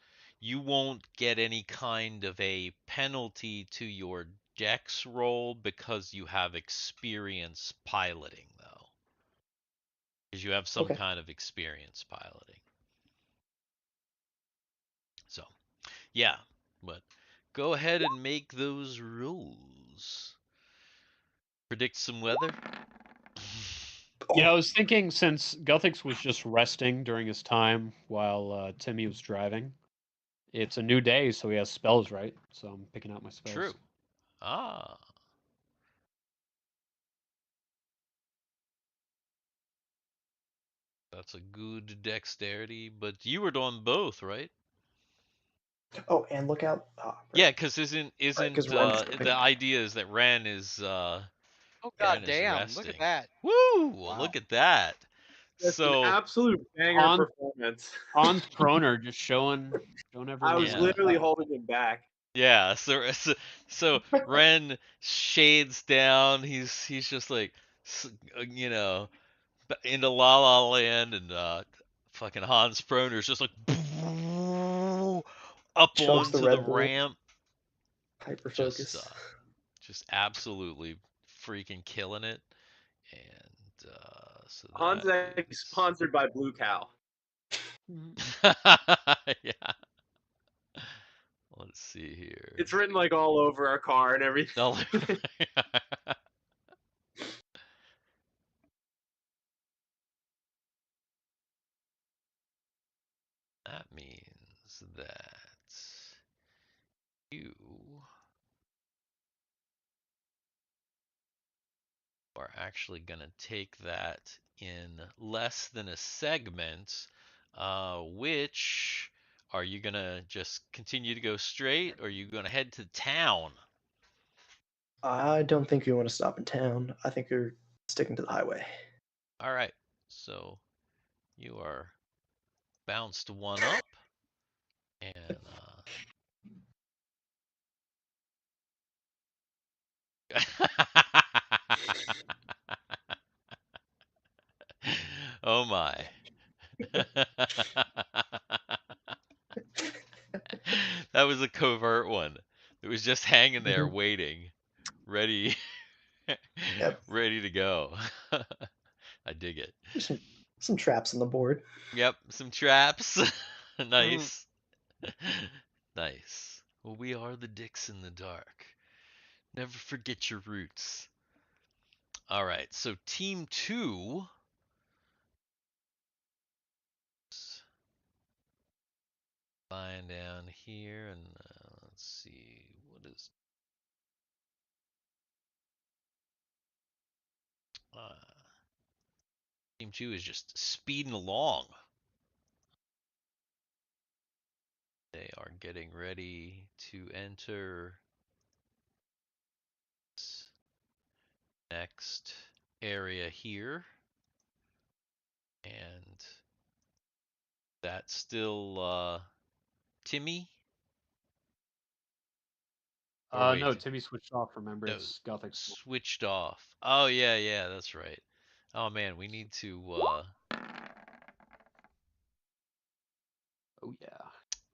get any kind of a penalty to your dex roll because you have experience piloting though. Because you have some
Okay.
kind of experience piloting. So, yeah, but go ahead and make those rolls. Predict some weather.
Yeah, I was thinking since Guthix was just resting during his time while Timmy was driving, it's a new day, so he has spells, right? So I'm picking out my spells.
True. Ah. That's a good dexterity, but you were doing both, right?
Oh, and look out. Right.
Yeah, because
Right,
isn't
'cause Ren's
the
picking-
idea is that Ren is
Oh
Ren is
goddamn! Look
resting.
at that.
Woo!
Wow.
Look at that.
That's an
So
absolute banger
On-
performance.
Hans Proner just showing everyone.
I was
Yeah.
literally holding him back.
yeah, so Ren shades down. He's just like you know into La La Land, and fucking Hans Proner's just like up
chugs the
onto the
Red Bull.
ramp.
Hyper
Just
focus.
just absolutely freaking killing it. And so
Hans
that
X sponsored by Blue Cow.
is... yeah. Let's see here.
It's written like all over our car and everything.
All- That means that you are actually going to take that in less than a segment, which are you going to just continue to go straight, or are you going to head to town?
I don't think we want to stop in town. I think we're sticking to the highway.
All right, so you are bounced one up, and oh my. That was a covert one. It was just hanging there
Mhm.
waiting, ready
Yep.
ready to go. I dig it.
There's some traps on the board.
Yep, some traps. Nice. Nice. Well, we are the dicks in the dark. Never forget your roots. All right, so team 2. Find down here, and let's see, what is team 2 is just speeding along. They are getting ready to enter this next area here, and that's still Timmy. Or wait,
No, Timmy switched off. Remember,
no,
it's Gothic.
switched off. Oh yeah, that's right. Oh man, we need to.
Oh yeah.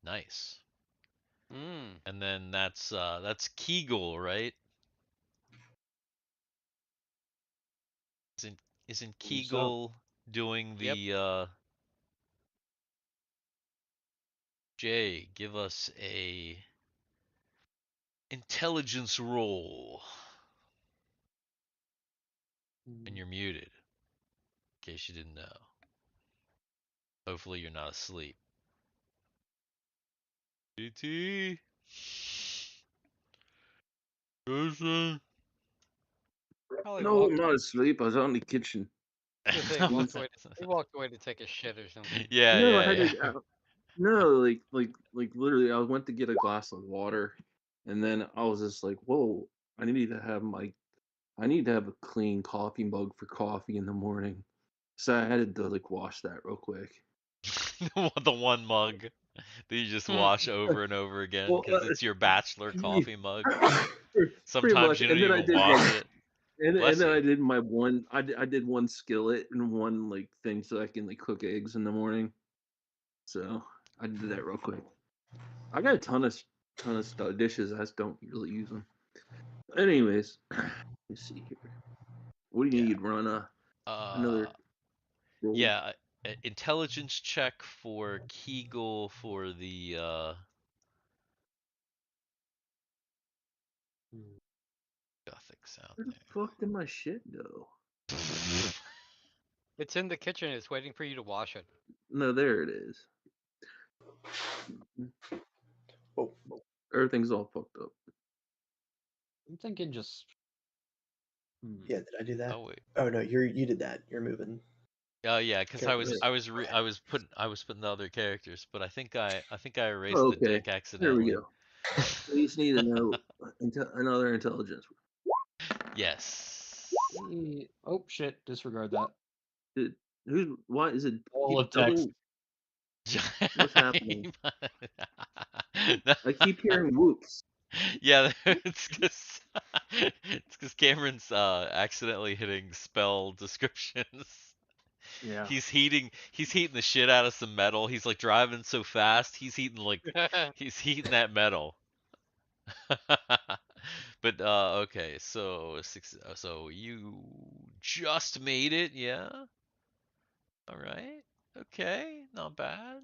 Nice.
Mm.
And then that's Kegel, right? Isn't
Believe so.
Kegel doing
Yep.
the Jay, give us a intelligence roll. And you're muted, in case you didn't know. Hopefully you're not asleep. DT? Jason?
Probably
No, I'm
walked.
not asleep. I was out in the kitchen.
I was gonna say he walked away to take a shit or something.
Yeah,
No, I
yeah,
had
yeah.
to. No, like literally, I went to get a glass of water, and then I was just like, "Whoa, I need to have I need to have a clean coffee mug for coffee in the morning." So I had to like wash that real quick.
The one mug that you just
Hmm.
wash over and over again
Well,
because it's your bachelor
yeah,
coffee mug.
pretty
Sometimes
much.
you don't
And then I
even
did
wash it.
and
Bless
then
you.
I did my one. I did one skillet and one like thing so I can like cook eggs in the morning. So I did that real quick. I got a ton of stuff, dishes. I just don't really use them. Anyways, let's see here. What do you
Yeah.
need, Run? Another roll?
Yeah. Intelligence check for Kegel for the Gothic sound
Where the fuck did my shit go?
there.
It's in the kitchen. It's waiting for you to wash it.
No, there it is.
Oh,
Everything's all fucked up.
I'm thinking just.
yeah. Did I do that?
Oh wait.
Oh no, you did that. You're moving.
Oh yeah, because
Characters.
I was putting the other characters, but I think I erased
Oh,
the
okay.
dick
There we
accidentally.
go. So you just need to know another intelligence.
Yes.
Oh shit! Disregard that.
Did, why is it
All
keep
of text.
double? What's happening? I keep hearing whoops.
Yeah, it's because Cameron's accidentally hitting spell descriptions.
Yeah.
He's heating the shit out of some metal. He's like driving so fast, he's heating that metal. But okay, so so you just made it, yeah? All right. Okay, not bad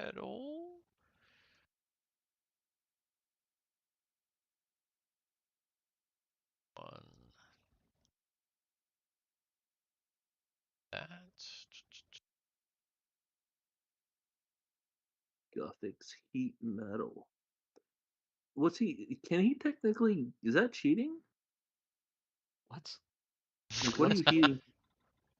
at all. That's
Gothic's heat metal. What's he? Can he technically? Is that cheating?
What?
Like, what are you heating?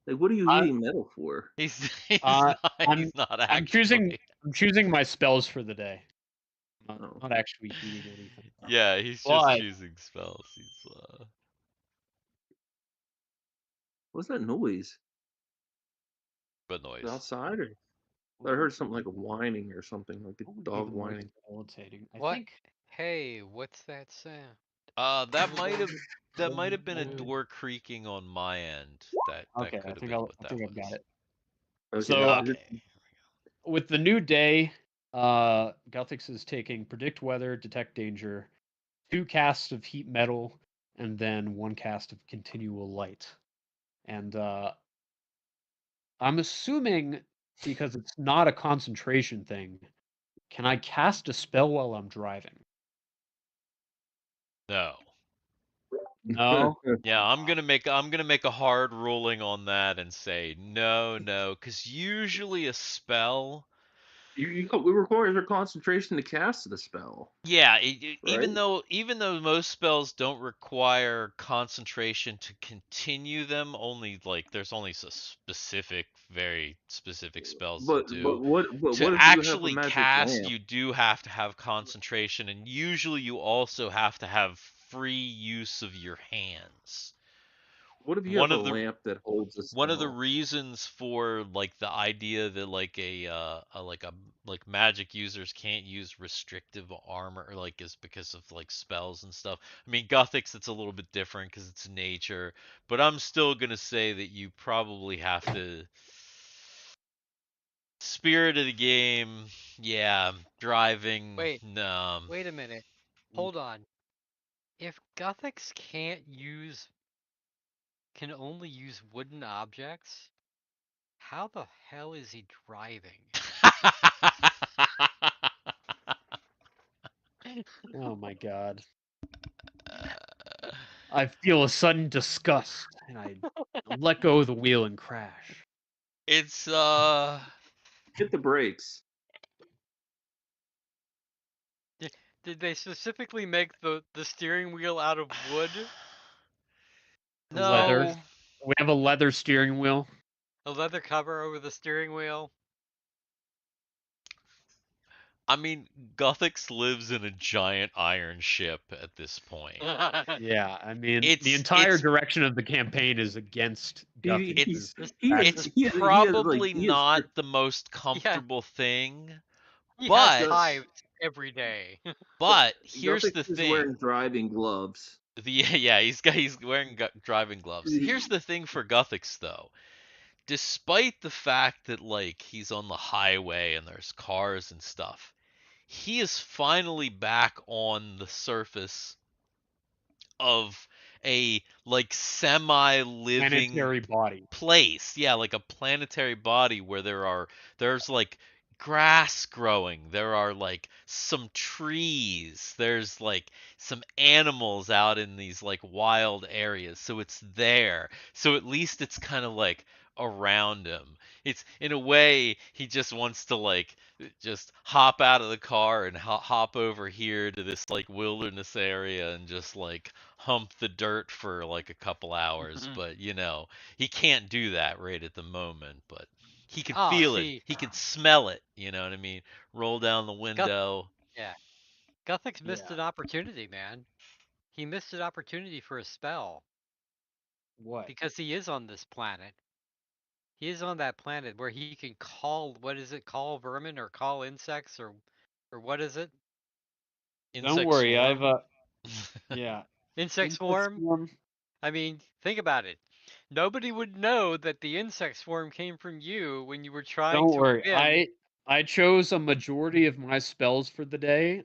Like, what are you heating metal for?
he's
I'm
not
I'm choosing
actually.
my spells for the day. I'm
Oh.
not actually heating anything.
Yeah, he's just
But
choosing spells. He's
What's that noise?
Good
Is
noise.
it outside, or
what
I heard
would
something
be
like a whining or something, like
what
a
would be the
dog
most
whining.
debilitating? I
What?
think
Hey, what's that sound?
That might have been a door creaking on my end. That
Okay,
could
I
have
think
been what
I
that
think
was.
I've got it.
Okay.
So
is it-
Okay.
with the new day, Guthix is taking predict weather, detect danger, 2 casts of heat metal, and then 1 cast of continual light. And I'm assuming because it's not a concentration thing, can I cast a spell while I'm driving?
No.
No.
Yeah, I'm gonna make a hard ruling on that and say no, because usually a spell.
it requires your concentration to cast the spell,
Yeah,
right?
even though most spells don't require concentration to continue them, only like there's only specific, very specific spells that
But
do.
what
To
if you have a
actually
magic
cast,
lamp?
you do have to have concentration, and usually you also have to have free use of your hands.
What if you
One
have a
of the
lamp that holds a
one of the
spell?
reasons for like the idea that like like magic users can't use restrictive armor or like is because of like spells and stuff. I mean, Guthix it's a little bit different because it's nature, but I'm still gonna say that you probably have to. Spirit of the game, yeah. Driving,
Wait,
no.
wait a minute. Hold on. If Guthix can only use wooden objects, how the hell is he driving?
Oh my god. I feel a sudden disgust and I let go of the wheel and crash.
It's
Hit the brakes.
Did they specifically make the steering wheel out of wood?
Leather.
no.
We have a leather steering wheel.
A leather cover over the steering wheel?
I mean, Guthix lives in a giant iron ship at this point.
Yeah, I mean, the
It's
entire direction of the campaign is against Guthix's
it's probably not the most comfortable thing,
He has
but
hives every day.
here's the
is
thing.
wearing driving gloves.
Yeah, he's wearing driving gloves. Here's the thing for Guthix though. Despite the fact that like he's on the highway and there's cars and stuff, he is finally back on the surface of a like semi-living
planetary body.
place. Yeah, like a planetary body where there's like grass growing. There are like some trees. There's like some animals out in these like wild areas. So it's there. So at least it's kind of like around him. It's in a way he just wants to like just hop out of the car and hop over here to this like wilderness area and just like hump the dirt for like a couple hours, but he can't do that right at the moment, but he can
Oh,
feel it.
see,
He can smell it, you know what I mean? Roll down the window.
yeah, Guthix missed
Yeah.
an opportunity, man. He missed an opportunity for a spell
What?
because he is on this planet. He is on that planet where he can call, what is it, call vermin or call insects or what is it?
Don't
Insect
worry, I've
swarm.
yeah.
Insect
Insect
swarm?
swarm.
I mean, think about it. Nobody would know that the insect swarm came from you when you were trying
Don't
to
worry.
win.
I chose a majority of my spells for the day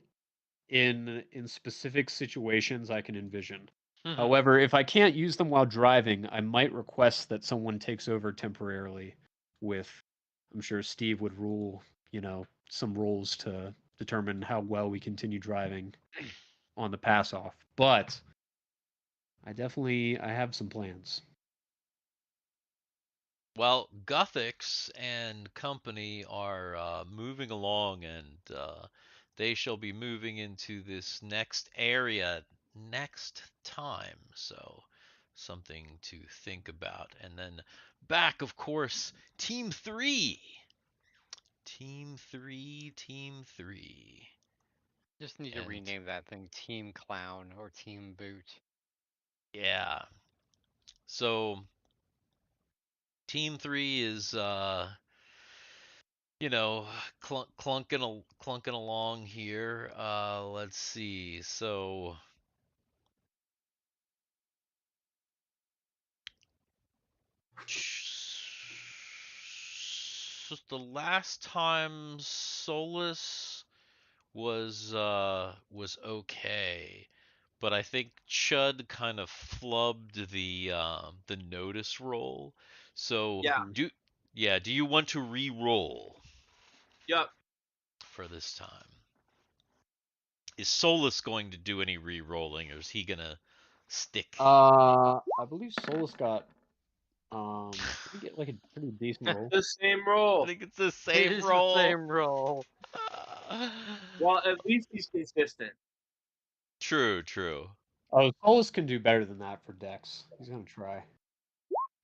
in specific situations I can envision. However, if I can't use them while driving, I might request that someone takes over temporarily with I'm sure Steve would rule, some rules to determine how well we continue driving on the pass off. But I have some plans.
Well, Guthix and company are moving along, and they shall be moving into this next area next time. So, something to think about. And then back, of course, Team 3. Team 3, Team 3.
Just need to
And
rename that thing Team Clown or Team Boot.
yeah. So, Team 3 is clunking along here. Let's see. So the last time Solus was okay, but I think Chud kind of flubbed the notice roll. So
Yeah.
do yeah, do you want to re-roll
Yep.
for this time? Is Solus going to do any re-rolling, or is he gonna stick?
I believe Solus got did he get like a pretty decent roll?
The same
I
roll.
think it's the
It
same
is the
roll.
same roll.
Well, at least he's consistent.
True, true.
Oh, Solus can do better than that for Dex. He's gonna try.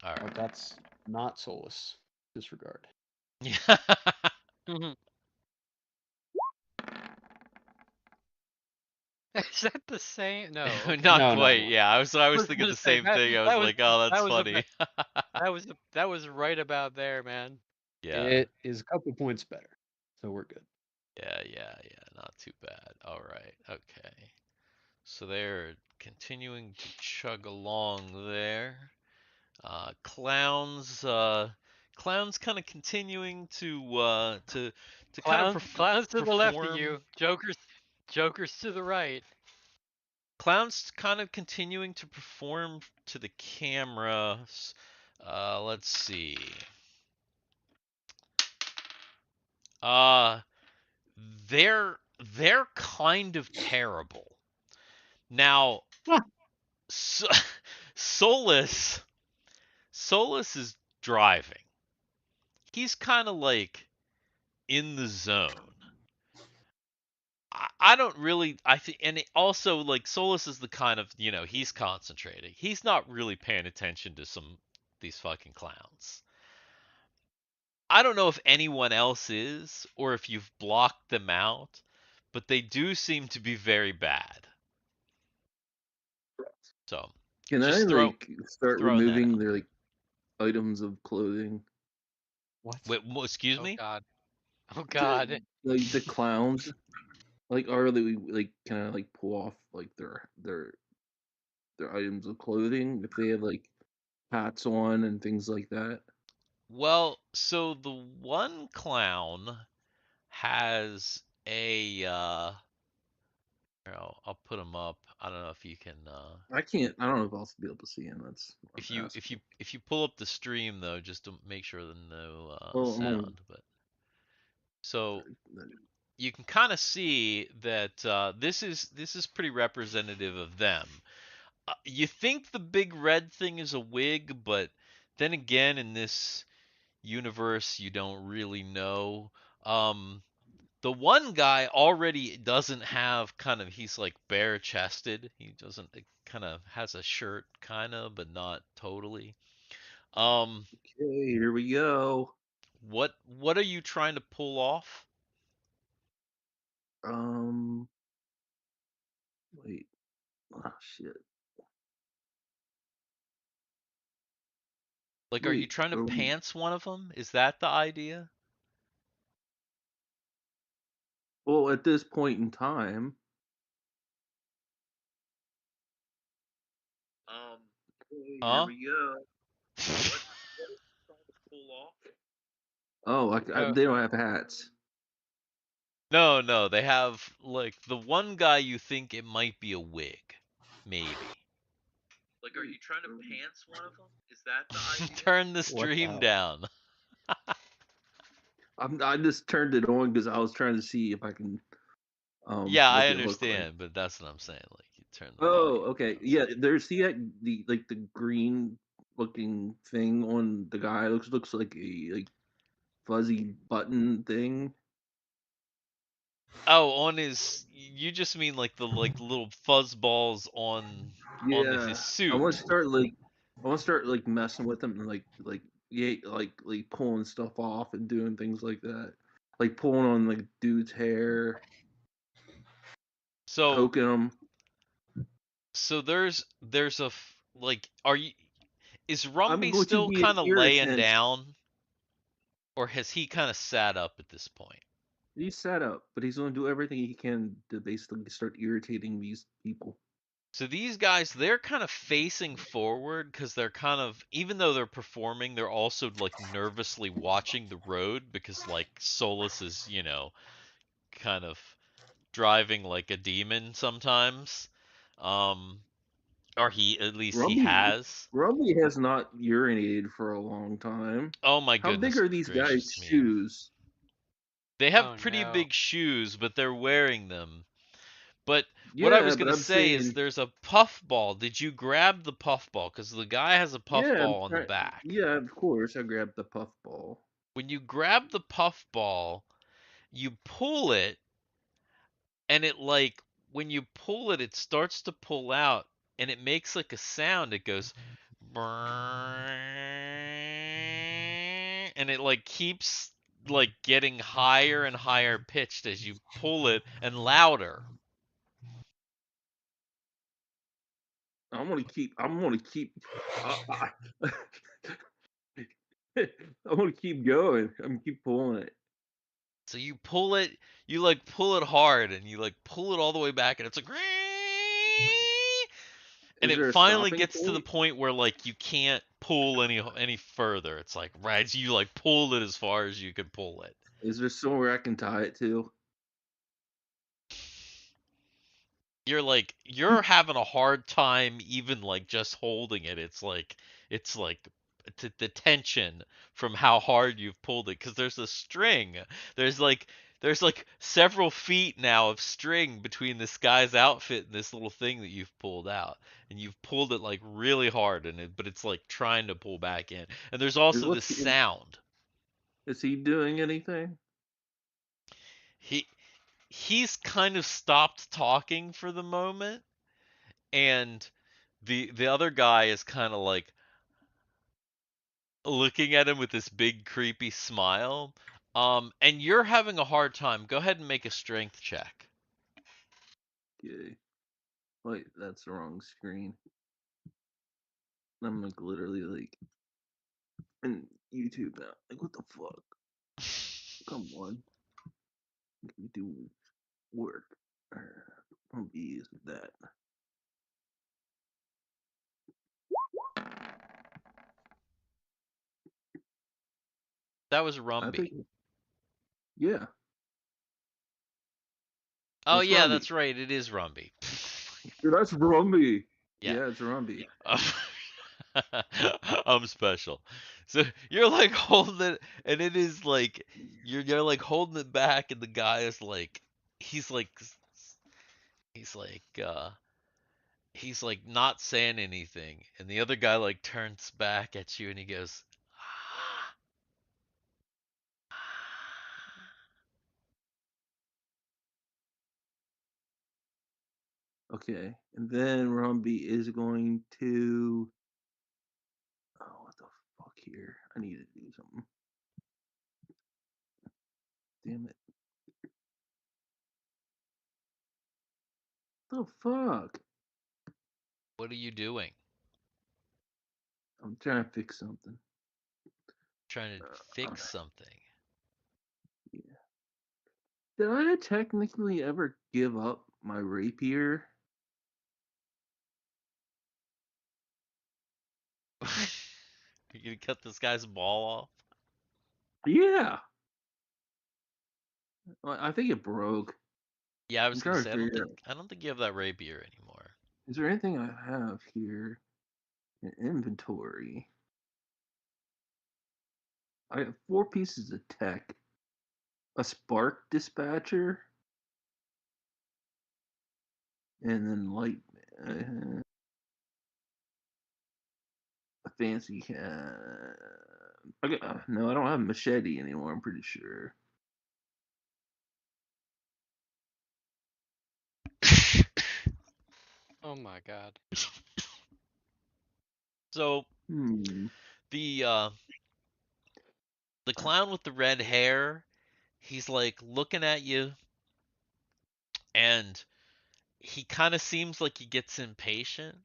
All
But
right.
that's not Solus. Disregard.
Yeah.
Is that the same? No. Okay.
Not
No, no,
quite.
no.
Yeah, I was
I was
thinking
gonna
the
say
same thing. I was
that was
like, oh, that's
that was
funny.
that was right about there, man.
Yeah.
It is a couple points better. So we're good.
Yeah. Not too bad. All right. Okay. So they're continuing to chug along there. Clowns kind of continuing to kind of
Clowns to the left of
perform.
you. Jokers to the right.
Clowns kind of continuing to perform to the cameras. Let's see. Uh, they're kind of terrible. Now, so, Solus is driving. He's kind of like in the zone. I don't really. I think, and also like Solus is the kind of he's concentrating. He's not really paying attention to these fucking clowns. I don't know if anyone else is or if you've blocked them out, but they do seem to be very bad. So
Can I
just
like start
throwing that
removing
out
their
there.
like items of clothing?
What?
Wait, excuse
Oh
me?
God. Oh God.
Like the clowns, like are they like kind of like pull off like their items of clothing if they have like hats on and things like that?
Well, so the one clown has a here, I'll put him up. I don't know if you can
I can't. I don't know if I'll be able to see him. That's what
if
I'm
you
asking.
pull up the stream though, just to make sure there's no
Well, I'm on.
sound. But so you can kind of see that this is pretty representative of them. You think the big red thing is a wig, but then again, in this universe, you don't really know. The one guy already doesn't have he's like bare chested. He doesn't kind of has a shirt kind of, but not totally. Um,
Okay, here we go.
what are you trying to pull off?
Wait. Oh shit.
Like, are you
Wait.
trying to pants one of them? Is that the idea?
Well, at this point in time. Okay, here
Huh?
we go. What trying to pull off? Oh,
Oh.
they don't have hats.
No, they have like the one guy you think it might be a wig, maybe. Like, are you trying to pants one of them? Is that the idea? Turn the
What the
stream
hell?
down.
I just turned it on because I was trying to see if I can
Yeah, I
make it look like.
understand, but that's what I'm saying. Like, you turn the
Oh,
volume
okay.
down.
Yeah, there's the green looking thing on the guy. Looks like a fuzzy button thing.
Oh, on his. You just mean like the little fuzz balls on
Yeah,
his
I
suit.
want to start like messing with him and like pulling stuff off and doing things like that, like pulling on like dude's hair,
So
poking him.
there's like, are you, is
I'm
Rumby
going to
still
be an
kind of laying
irritant.
down, or has he kind of sat up at this point?
He's set up, but he's going to do everything he can to basically start irritating these people.
So these guys, they're kind of facing forward because they're kind of, even though they're performing, they're also like nervously watching the road because like Solus is, kind of driving like a demon sometimes. Um, or at least he
Rumby,
has.
Rumby has not urinated for a long time.
Oh my
How big
goodness
are these guys'
gracious me.
shoes?
They have
Oh
pretty
no.
big shoes, but they're wearing them. But what I
Yeah,
was
but
gonna
I'm
say is
saying,
there's a puffball. Did you grab the puffball? Because the guy has a
yeah,
puffball on the back.
yeah, of course, I grabbed the puffball.
When you grab the puffball, you pull it, and it like when you pull it, it starts to pull out, and it makes like a sound. It goes, and it like keeps like getting higher and higher pitched as you pull it, and louder.
I'm gonna keep. I'm gonna keep going. I'm gonna keep pulling it.
So you pull it, you like pull it hard, and you like pull it all the way back, and it's like, and
Is
it
there a
finally
stopping
gets to the
point?
point where like you can't pull any further. It's like, right, so you like pulled it as far as you could pull it.
Is there somewhere I can tie it to?
You're having a hard time even like just holding it. It's like the tension from how hard you've pulled it, because there's a string. There's like several feet now of string between this guy's outfit and this little thing that you've pulled out, and you've pulled it like really hard, but it's like trying to pull back in. And there's also this
What's he,
sound.
is he doing anything?
He he's kind of stopped talking for the moment, and the other guy is kind of like looking at him with this big creepy smile. And you're having a hard time. Go ahead and make a strength check.
Okay. Wait, that's the wrong screen. I'm like literally like in YouTube now. Like, what the fuck? Come on. Let me do work. I'll be using that.
That was
I think,
Rumby.
yeah,
Oh
it's
yeah,
Rumby.
that's right. It is Rumby.
Dude, that's Rumby.
Yeah.
Yeah, it's Rumby.
I'm special. So you're like holding it, and it is like you're like holding it back, and the guy is like, he's like he's like he's like not saying anything, and the other guy like turns back at you, and he goes,
Okay, and then Rumby is going to. Oh, what the fuck here? I need to do something. Damn it. The fuck?
"What are you doing?
I'm trying to fix something.
Trying to
Uh,
fix something?"
yeah. Did I technically ever give up my rapier?
You gonna cut this guy's ball off?
Yeah. I think it broke.
Yeah, I
I'm
was gonna
trying to
say
figure out.
I don't think you have that rapier anymore.
Is there anything I have here in inventory? I have 4 pieces of tech, a spark dispatcher, and then light. A fancy. No, I don't have a machete anymore. I'm pretty sure.
Oh my god.
So
Hmm.
the clown with the red hair, he's like looking at you, and he kind of seems like he gets impatient,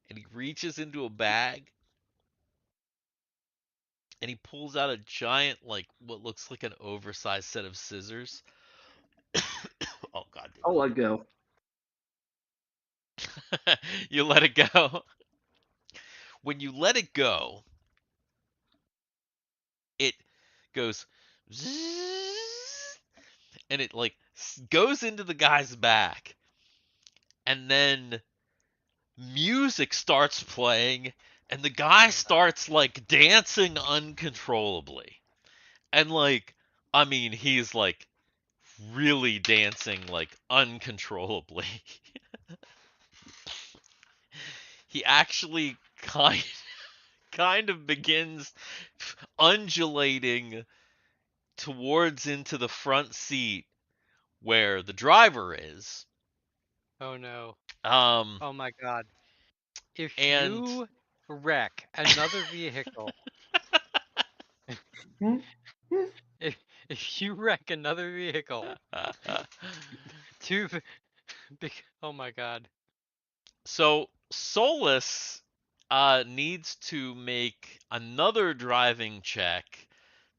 and he reaches into a bag and he pulls out a giant, like what looks like an oversized set of scissors. Oh god
I'll let go.
damn it. You let it go. When you let it go, it goes zzzz, and it like goes into the guy's back, and then music starts playing, and the guy starts like dancing uncontrollably. And like, I mean, he's like really dancing like uncontrollably. He actually kind of begins undulating towards into the front seat where the driver is.
Oh no.
Um
Oh my god. If
and
you wreck another vehicle, if, if you wreck another vehicle, two, oh my god.
so Solus needs to make another driving check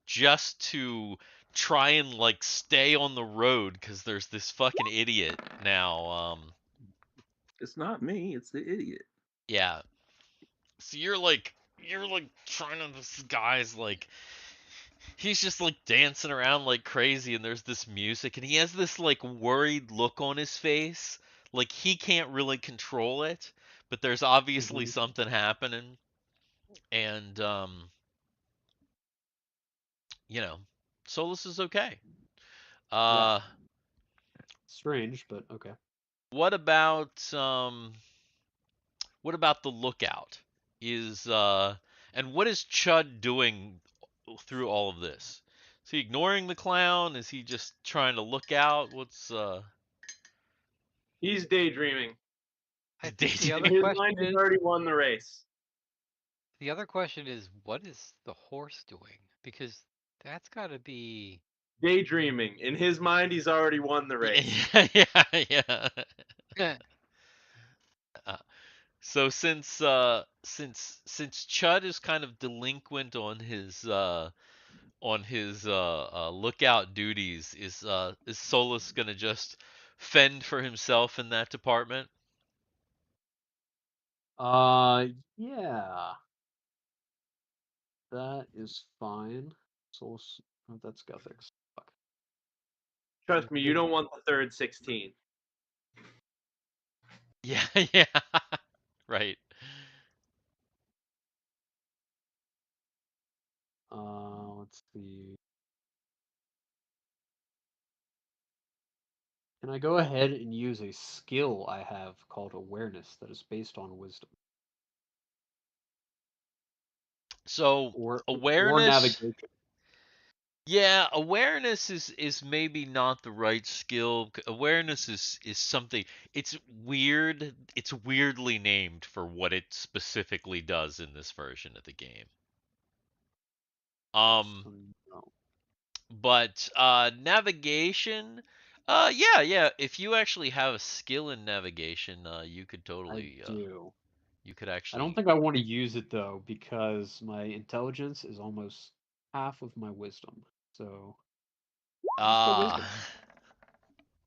just to try and like stay on the road because there's this fucking idiot now.
It's not me. It's the idiot.
Yeah. So you're like trying to, this guy's like, he's just like dancing around like crazy, and there's this music, and he has this like worried look on his face, like he can't really control it, but there's obviously
Mhm.
something happening, and you know, Solus is okay.
Yeah.
Uh,
Strange, but okay.
what about what about the lookout? Is and what is Chud doing through all of this? Is he ignoring the clown? Is he just trying to look out? What's
He's daydreaming.
I
he's
think the
In
other
dating?
his
question
mind, he's
is
already won the race.
what is the horse doing? Because that's got to be
Daydreaming. In his mind, he's already won the race.
Yeah, yeah, yeah. Uh, so since Chud is kind of delinquent on his lookout duties, is Solus gonna just fend for himself in that department?
Yeah, that is fine. So oh, that's Guthix. Fuck.
Trust me, you don't want the third 16.
Yeah, yeah. Right.
Let's see. Can I go ahead and use a skill I have called awareness that is based on wisdom
So
or
awareness,
navigation?
yeah, awareness is maybe not the right skill. Awareness is something. It's weird. It's weirdly named for what it specifically does in this version of the game.
Yes,
Um,
no,
but navigation, yeah, yeah. If you actually have a skill in navigation, you could
I
totally,
do.
you could
I don't
actually.
think I want to use it though because my intelligence is almost half of my wisdom. So let's go wisdom,
Ah,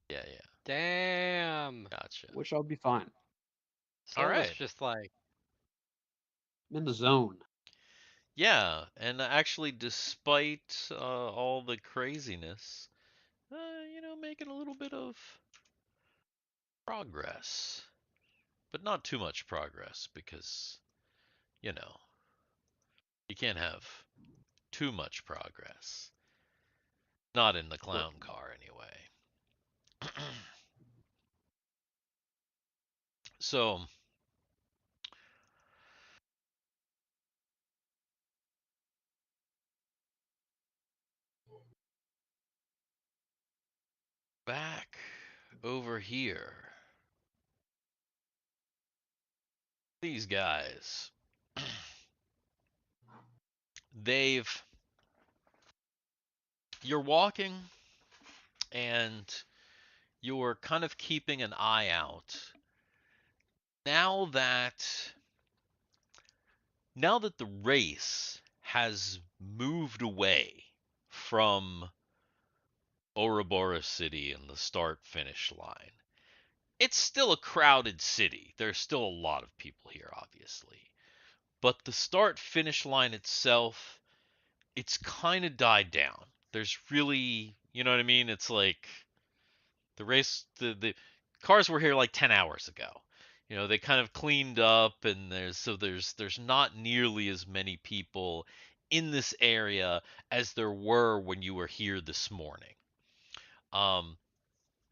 yeah, yeah.
damn.
Gotcha.
which I'll be fine.
All
Solus
right.
just like
I'm in the zone.
Yeah, and actually, despite all the craziness, making a little bit of progress, but not too much progress because, you know, you can't have too much progress. Not in the
Right.
clown car, anyway. So, back over here. These guys. You're walking and you're kind of keeping an eye out. Now that the race has moved away from Ouroboros City and the start finish line, it's still a crowded city. There's still a lot of people here, obviously. But the start finish line itself, it's kind of died down. There's really, you know what I mean? It's like the race, the cars were here like 10 hours ago. You know, they kind of cleaned up, and there's not nearly as many people in this area as there were when you were here this morning.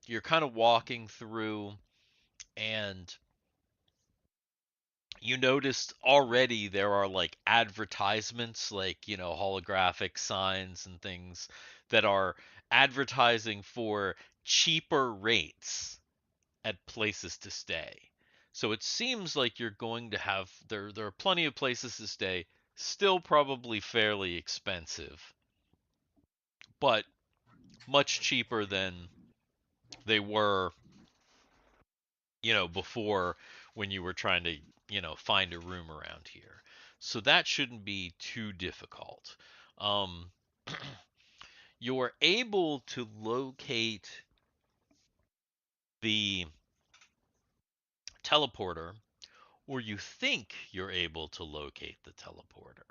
You're kind of walking through, and you noticed already there are like advertisements, like, you know, holographic signs and things that are advertising for cheaper rates at places to stay. So it seems like you're going to have there are plenty of places to stay, still probably fairly expensive, but much cheaper than they were, you know, before, when you were trying to, you know, find a room around here. So that shouldn't be too difficult. Um, you're able to locate the teleporter, or you think you're able to locate the teleporter,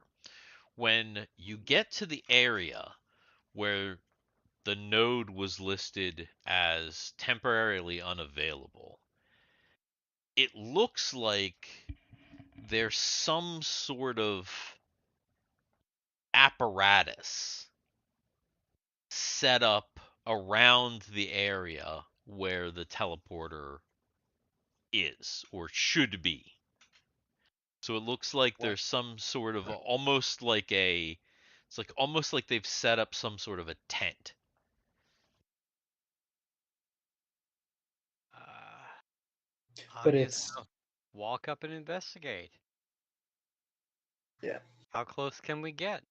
when you get to the area where the node was listed as temporarily unavailable. It looks like there's some sort of apparatus set up around the area where the teleporter is, or should be. So it looks like there's some sort of almost like it's like almost like they've set up some sort of a tent.
But
Anya's
it's
gonna walk up and investigate.
yeah.
How close can we get?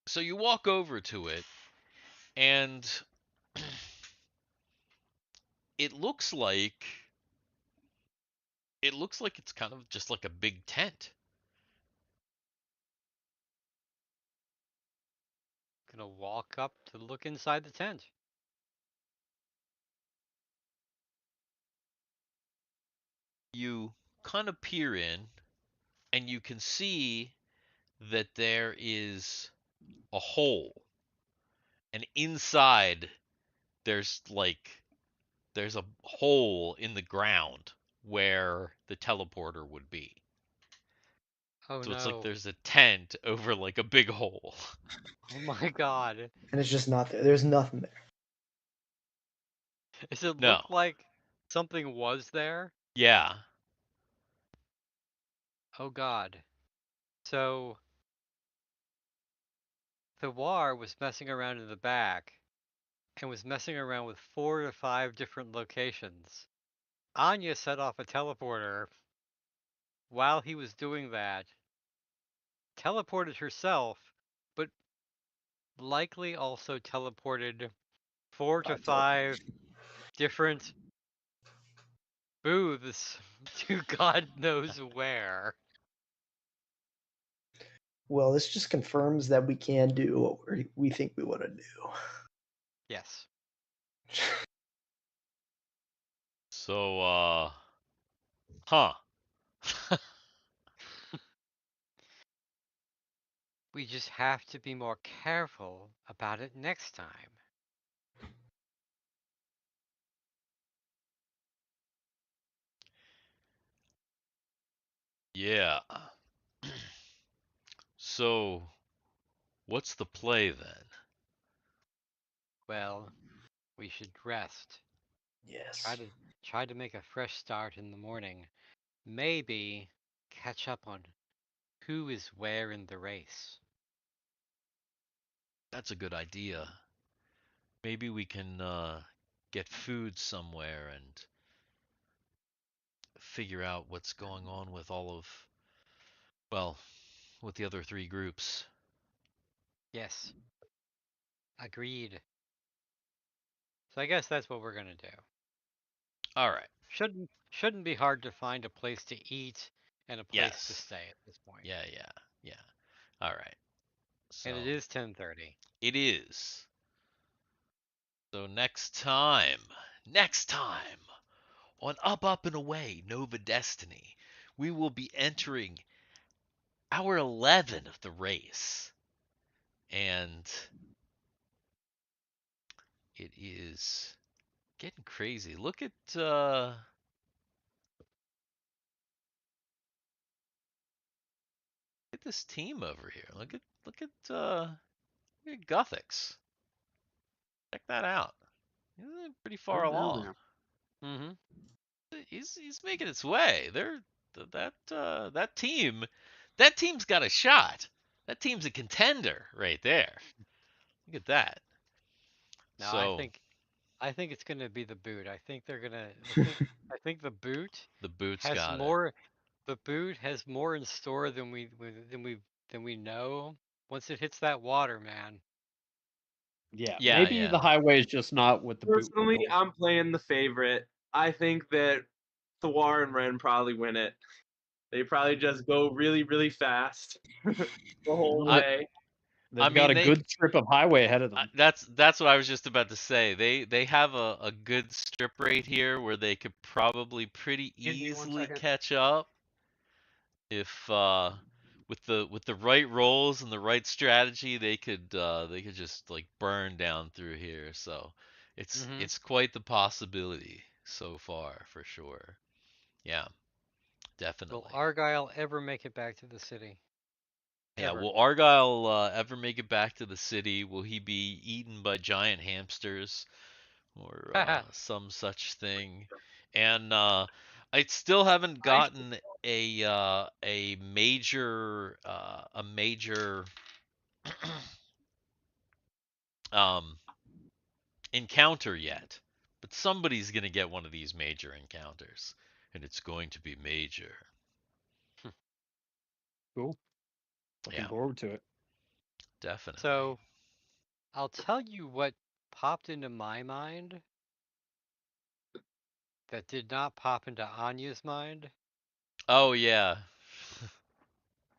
So you walk over to it, and it looks like it's kind of just like a big tent.
Gonna walk up to look inside the tent.
You kind of peer in, and you can see that there is a hole, and inside there's a hole in the ground where the teleporter would be.
Oh
So it's like
no.
there's a tent over like a big hole.
Oh my god.
And it's just not there. There's nothing there.
Does it
No.
look like something was there?
Yeah.
Oh god. So Thiwar was messing around in the back and was messing around with 4 to 5 different locations. Anya set off a teleporter while he was doing that, teleported herself, but likely also teleported 4 to 5 different booths to God knows where.
Well, this just confirms that we can do what we think we want to do.
Yes.
So huh.
We just have to be more careful about it next time.
Yeah. So what's the play then?
Well, we should rest.
Yes.
Try to make a fresh start in the morning. Maybe catch up on who is where in the race.
That's a good idea. maybe we can get food somewhere and figure out what's going on with all of, well, with the other three groups.
Yes. Agreed. So I guess that's what we're gonna do.
All right.
Shouldn't be hard to find a place to eat and a place to
Yes.
stay at this point.
Yeah, yeah, yeah. All right. So
And it is 10:30.
it is. So next time on Up, Up, and Away Nova Destiny, we will be entering hour 11 of the race. And it is getting crazy. Look at this team over here. Look at Guthix. Check that out. He's pretty far
They're down
along.
there.
Mm-hmm.
He's making its way. That team's got a shot. That team's a contender right there. Look at that.
No,
So
I think it's gonna be the boot. I think they're gonna. I think the boot
the boots
has
got it.
more. The boot has more in store than we know. Once it hits that water, man.
Yeah,
Yeah,
maybe
yeah.
the highway is just not what the boot.
Personally,
will.
I'm playing the favorite. I think that Thiwar and Ren probably win it. They probably just go really, really fast the whole
I
way.
They've
mean
got a
they
good strip of highway ahead of them.
that's what I was just about to say. They have a good strip right here where they could probably pretty
Give me 1
easily
second.
catch up if with the right rolls and the right strategy they could just like burn down through here. So
Mm-hmm.
it's quite the possibility so far for sure. Yeah,
Will
definitely.
Argyle ever make it back to the city?
Yeah,
Ever.
will Argyle ever make it back to the city? Will he be eaten by giant hamsters or some such thing? And I still haven't gotten a major um encounter yet. But somebody's gonna get one of these major encounters, and it's going to be major.
Cool. Looking
Yeah,
forward to it.
definitely.
So I'll tell you what popped into my mind that did not pop into Anya's mind.
Oh yeah.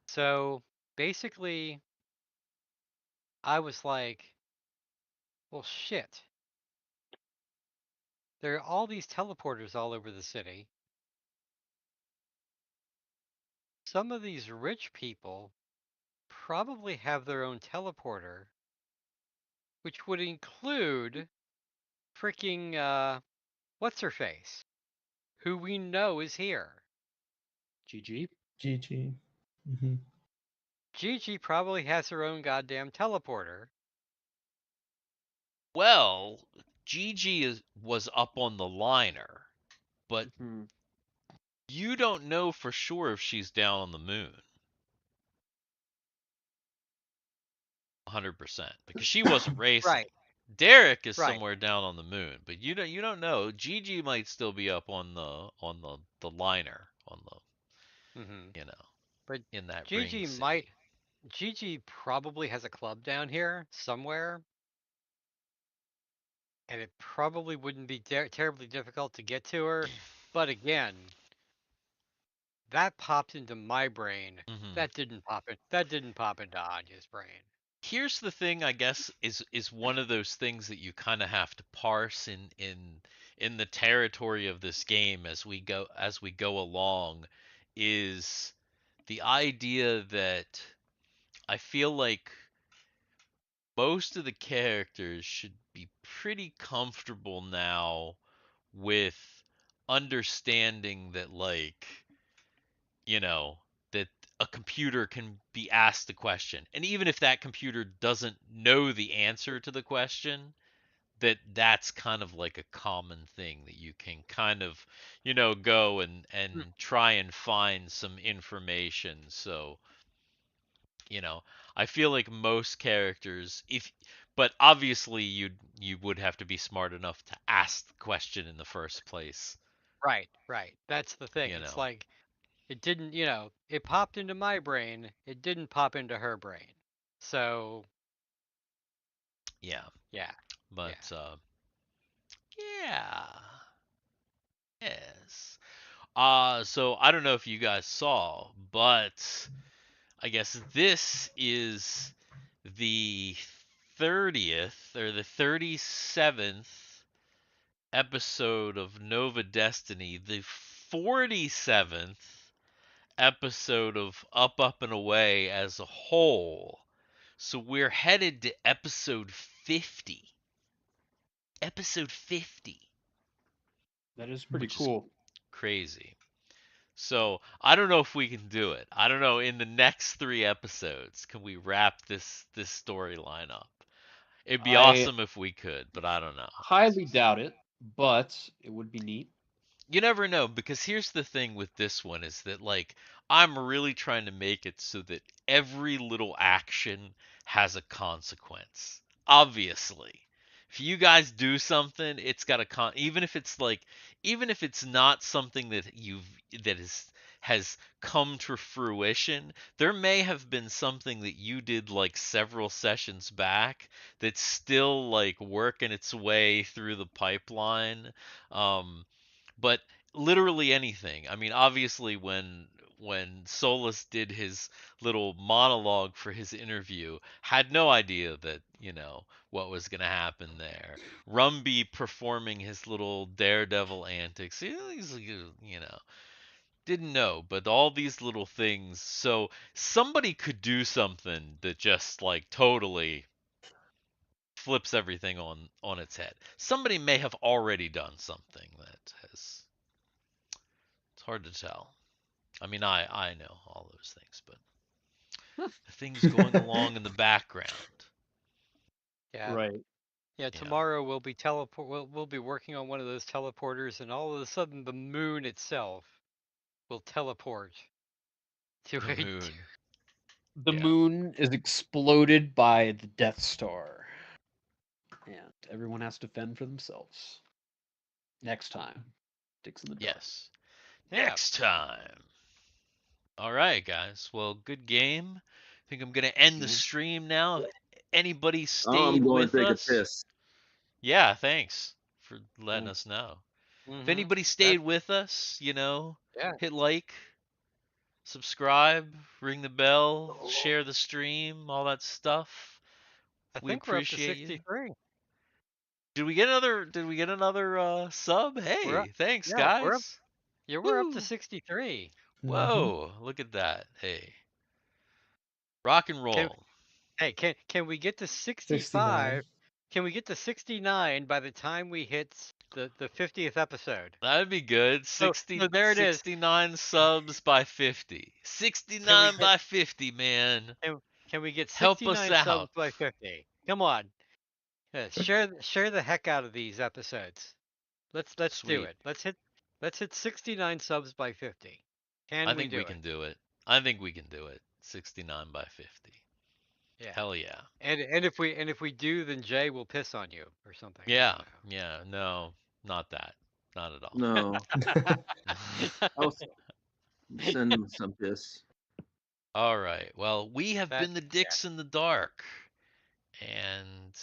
So basically, I was like, well, shit. There are all these teleporters all over the city. Some of these rich people probably have their own teleporter, which would include freaking, what's her face? Who we know is here.
GG.
GG. Mm-hmm.
Gigi probably has her own goddamn teleporter.
Well, Gigi was up on the liner, but
Mhm.
you don't know for sure if she's down on the moon. 100% because she wasn't racing.
Right,
Derek is
right.
somewhere down on the moon, but you don't know. Gigi might still be up on the liner on
Mm hmm
the
But
in that ring
Gigi might.
city.
Gigi probably has a club down here somewhere, and it probably wouldn't be terribly difficult to get to her. But again, that popped into my brain.
Hmm.
That didn't pop into Anya's brain.
Here's the thing, I guess, is one of those things that you kind of have to parse in the territory of this game as we go along, is the idea that I feel like most of the characters should be pretty comfortable now with understanding that like you know that a computer can be asked the question, and even if that computer doesn't know the answer to the question, that's kind of like a common thing that you can kind of go and
Mm.
try and find some information. So you know I feel like most characters, if But obviously, you would have to be smart enough to ask the question in the first place.
Right. That's the thing.
You
It's
know.
like it didn't, it popped into my brain. It didn't pop into her brain. So
Yeah.
yeah,
But yeah. Yes. So I don't know if you guys saw, but I guess this is the 30th or the 37th episode of Nova Destiny, the 47th episode of Up, Up, and Away as a whole. So we're headed to episode 50. Episode 50.
That is pretty
Which is
cool.
crazy. So I don't know if we can do it. I don't know. In the next 3 episodes, can we wrap this storyline up? It'd be
I
awesome if we could, but I don't know.
highly doubt it, but it would be neat.
You never know, because here's the thing with this one is that like I'm really trying to make it so that every little action has a consequence. Obviously. If you guys do something, it's got a even if it's like even if it's not something that has come to fruition, there may have been something that you did like several sessions back that's still like working its way through the pipeline. But literally anything. I mean, obviously when Solus did his little monologue for his interview, had no idea that, what was going to happen there. Rumby performing his little daredevil antics. He's, didn't know, but all these little things. So somebody could do something that just like totally flips everything on its head. Somebody may have already done something that has. It's hard to tell. I mean, I know all those things, but the things going along in the background.
yeah,
Right.
yeah. Tomorrow we'll be we'll be working on one of those teleporters, and all of a sudden the moon itself will teleport to
The
a
moon.
The
Yeah.
moon is exploded by the Death Star. And everyone has to fend for themselves. Next time. Dicks in the Dark.
Yes.
Yeah.
Next time. All right, guys. Well, good game. I think I'm gonna end the stream now. If anybody stayed
I'm going
with
to take
us?
a piss.
Yeah, thanks for letting
Thanks.
us know. If
Mhm.
anybody stayed with us,
Yeah.
hit like, subscribe, ring the bell, share the stream, all that stuff.
I
We
think we're up to
appreciate you.
63.
Did we get another sub?
We're up,
Hey, thanks
yeah,
guys.
we're up to
Woo.
63.
Whoa, look at that. Hey. Rock and roll.
Hey, can we get to 65?
69.
Can we get to 69 by the time we hit the 50th episode?
That'd be good.
So
60
there it is.
69 subs by 50. 69 by 50, man.
Can we get
Help
69
us
subs
out.
by 50? Come on. Yeah, share the heck out of these episodes. Let's do
Sweet.
it. Let's hit 69 subs by 50.
I think we can do it. I think we can do it. 69 by 50.
Yeah.
Hell yeah.
And if we do, then Jay will piss on you or something. I
Yeah.
don't know.
Yeah. No, not that. Not at all.
No. I'll send him some piss.
All right. Well, we have
That-
been the Dicks in the Dark. And,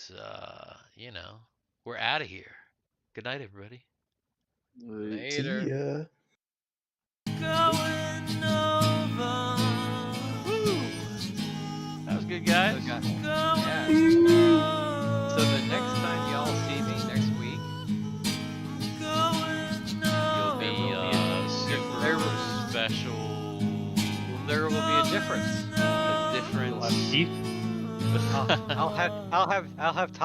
we're out of here. Good night, everybody.
Later.
See ya.
Going over. Woo! That was good, guys.
So, yeah. So the next time y'all see me next week,
You'll be
there
super
will-
special.
there will be a difference.
A difference.
Teeth.
I'll have